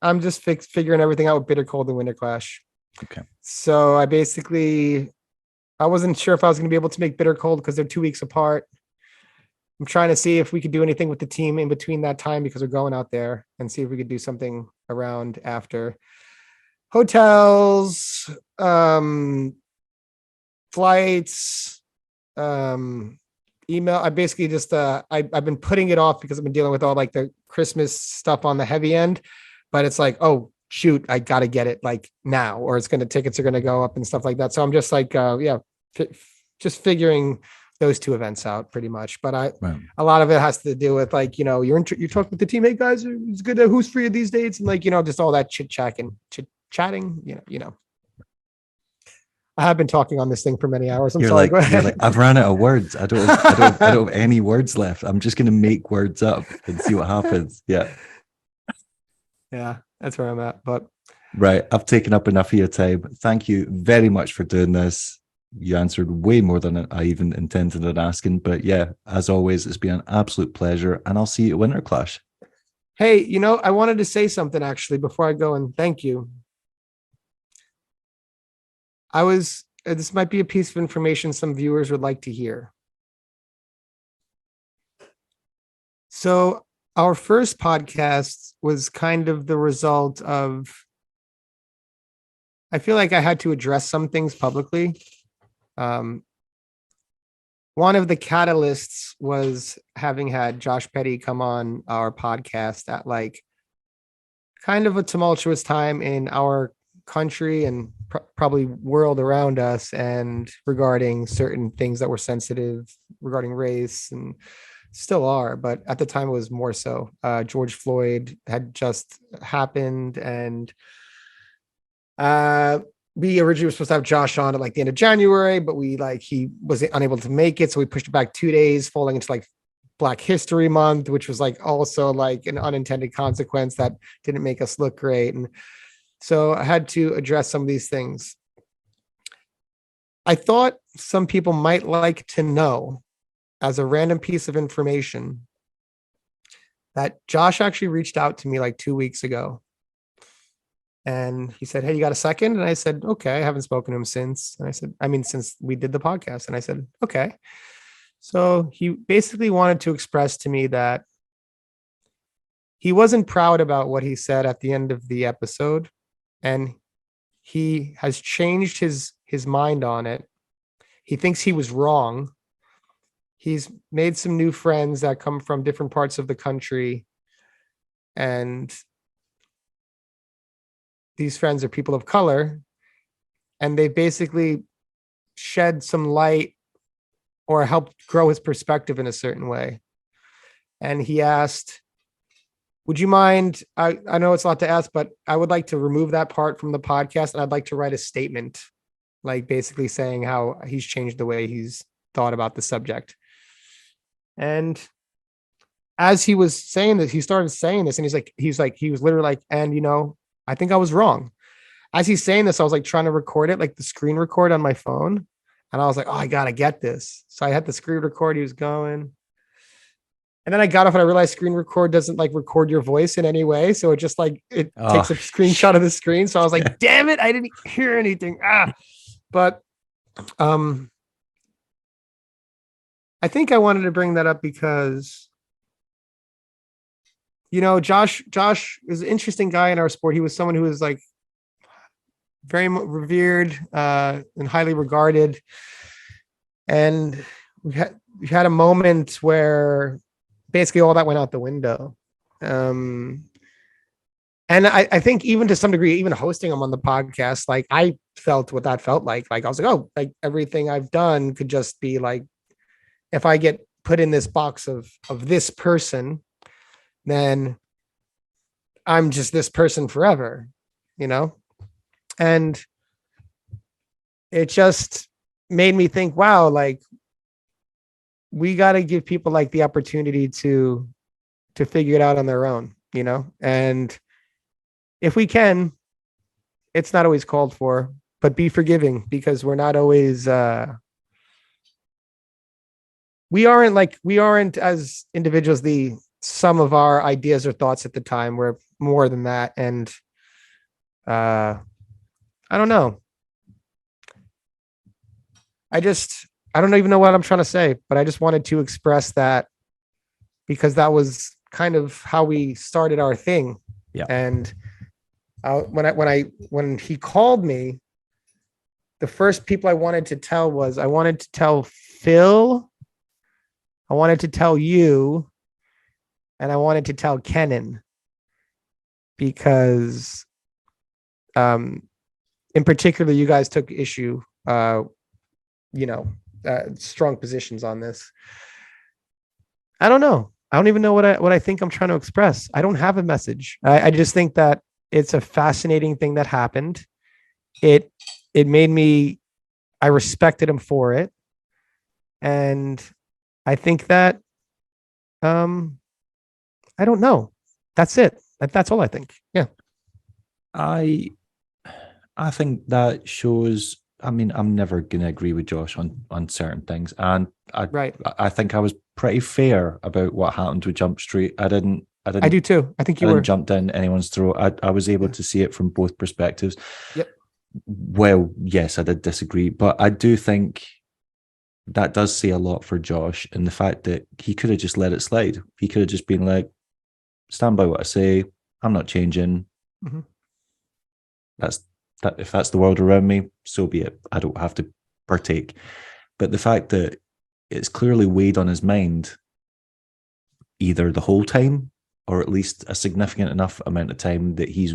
I'm just figuring everything out with Bitter Cold and Winter Clash. Okay. So I wasn't sure if I was going to be able to make Bitter Cold because they're 2 weeks apart. I'm trying to see if we could do anything with the team in between that time because we're going out there and see if we could do something around after. Hotels, flights, email. I basically just I've been putting it off because I've been dealing with all like the Christmas stuff on the heavy end, but it's like, oh shoot, I gotta get it like now, or tickets are gonna go up and stuff like that. So I'm just like just figuring those two events out pretty much. But a lot of it has to do with like, you're talking with the team, hey guys, it's good to who's free of these dates, and like, just all that chit chatting, I have been talking on this thing for many hours. You're like, I've ran out of words. I don't have any words left. I'm just going to make words up and see what happens. Yeah. Yeah, that's where I'm at. But right. I've taken up enough of your time. Thank you very much for doing this. You answered way more than I even intended on asking. But yeah, as always, it's been an absolute pleasure. And I'll see you at Winter Clash. Hey, I wanted to say something actually before I go, and thank you. This might be a piece of information some viewers would like to hear. So our first podcast was kind of the result of, I feel like I had to address some things publicly. One of the catalysts was having had Josh Petty come on our podcast at like kind of a tumultuous time in our country and probably world around us, and regarding certain things that were sensitive regarding race, and still are, but at the time it was more so. George Floyd had just happened, and we originally were supposed to have Josh on at like the end of January, but he was unable to make it, so we pushed it back 2 days, falling into like Black History Month, which was like also like an unintended consequence that didn't make us look great. And so I had to address some of these things. I thought some people might like to know, as a random piece of information, that Josh actually reached out to me like 2 weeks ago. And he said, hey, you got a second? And I said, okay. I haven't spoken to him since. And I said, since we did the podcast. And I said, okay. So he basically wanted to express to me that he wasn't proud about what he said at the end of the episode. And he has changed his mind on it. He thinks he was wrong. He's made some new friends that come from different parts of the country. And these friends are people of color. And they basically shed some light or helped grow his perspective in a certain way. And he asked, would you mind, I know it's a lot to ask, but I would like to remove that part from the podcast, and I'd like to write a statement, like basically saying how he's changed the way he's thought about the subject. And as he was saying this, he started saying this, and he was literally like, and I think I was wrong. As he's saying this, I was like trying to record it, like the screen record on my phone. And I was like, oh, I got to get this. So I had the screen record. He was going. And then I got off and I realized screen record doesn't like record your voice in any way. So it just like, it takes a screenshot of the screen. So I was like, damn it, I didn't hear anything. But I think I wanted to bring that up because, Josh is an interesting guy in our sport. He was someone who was like very revered and highly regarded. And we had a moment where basically all that went out the window. And I think even to some degree, even hosting them on the podcast, like I felt what that felt like. Like I was like, oh, like everything I've done could just be like, if I get put in this box of this person, then I'm just this person forever, you know? And it just made me think, wow, like we got to give people like the opportunity to figure it out on their own, you know? And if we can, it's not always called for, but be forgiving, because we're not always we aren't as individuals the sum of our ideas or thoughts at the time. We're more than that. And I don't know. I don't even know what I'm trying to say, but I just wanted to express that, because that was kind of how we started our thing. Yeah. And when he called me, the first people I wanted to tell was, I wanted to tell Phil, I wanted to tell you, and I wanted to tell Kenan, because in particular, you guys took issue, strong positions on this. I don't know. I don't even know what I think I'm trying to express. I don't have a message. I just think that it's a fascinating thing that happened. It made me, I respected him for it. And I think that, I don't know. That's it. That's all I think. Yeah. I think that shows. I mean, I'm never going to agree with Josh on certain things, and I think I was pretty fair about what happened with Jump Street. I do too. I think you didn't jump down anyone's throat. I was able to see it from both perspectives. Yep. Well, yes, I did disagree, but I do think that does say a lot for Josh, and the fact that he could have just let it slide. He could have just been like, stand by what I say. I'm not changing. Mm-hmm. If that's the world around me, so be it. I don't have to partake. But the fact that it's clearly weighed on his mind either the whole time, or at least a significant enough amount of time that he's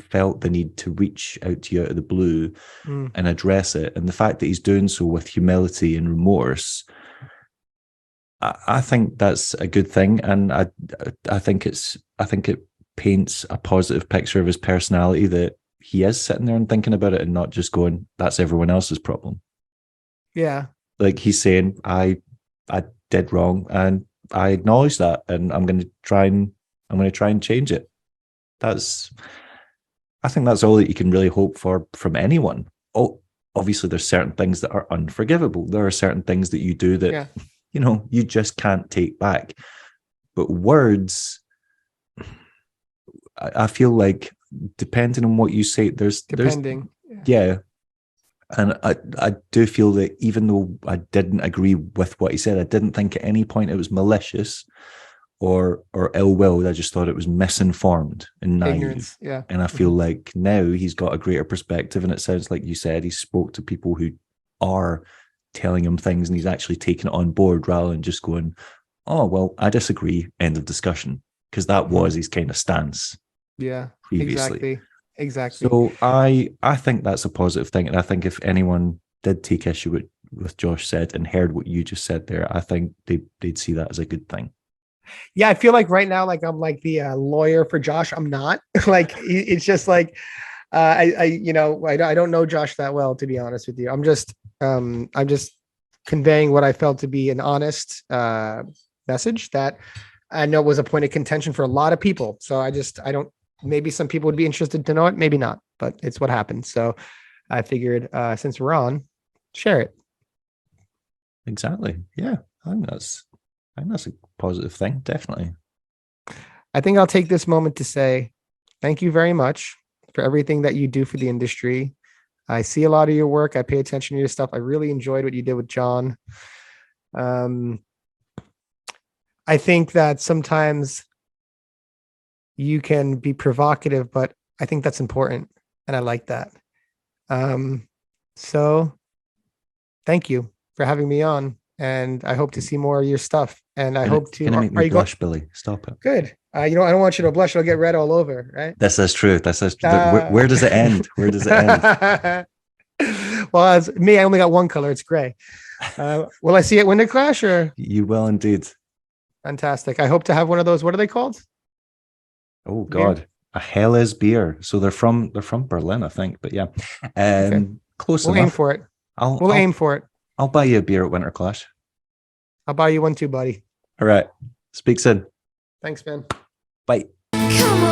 felt the need to reach out to you out of the blue and address it. And the fact that he's doing so with humility and remorse, I think that's a good thing. And I think it paints a positive picture of his personality, that he is sitting there and thinking about it and not just going, that's everyone else's problem. Yeah. Like he's saying, I did wrong and I acknowledge that, and I'm going to try and change it. I think that's all that you can really hope for from anyone. Oh, obviously there's certain things that are unforgivable. There are certain things that you do that, you just can't take back. But words, I feel like, depending on what you say, yeah. And I do feel that even though I didn't agree with what he said, I didn't think at any point it was malicious or ill-willed. I just thought it was misinformed and naive. Ignorance, yeah. And I feel like now he's got a greater perspective, and it sounds like you said he spoke to people who are telling him things, and he's actually taking it on board rather than just going, oh, well, I disagree, end of discussion, because that was his kind of stance. Yeah, previously. Exactly. So I think that's a positive thing. And I think if anyone did take issue with Josh said and heard what you just said there, I think they'd see that as a good thing. Yeah, I feel like right now, like I'm like the lawyer for Josh. I'm not. Like it's just like I don't know Josh that well, to be honest with you. I'm just conveying what I felt to be an honest message that I know was a point of contention for a lot of people. So I don't. Maybe some people would be interested to know it, maybe not, but it's what happened. So I figured since we're on, share it. Exactly. Yeah. I think that's a positive thing. Definitely. I think I'll take this moment to say thank you very much for everything that you do for the industry. I see a lot of your work. I pay attention to your stuff. I really enjoyed what you did with John. I think that sometimes you can be provocative, but I think that's important. And I like that. So thank you. for having me on. And I hope to see more of your stuff. And I hope to. Gonna make Are me you going? blush, Billy. Stop it. Good. I don't want you to blush. It'll get red all over, right? This is true. Where does it end? Where does it end? Well, as me, I only got one color. It's gray. Will I see it at Winter Clash or? You will indeed. Fantastic. I hope to have one of those. What are they called? Oh God, a Helles beer. So they're from Berlin, I think. But yeah, Okay. close We'll enough. aim for it. I'll aim for it. I'll buy you a beer at Winter Clash. I'll buy you one too, buddy. All right. Speak soon. Thanks, man. Bye. Come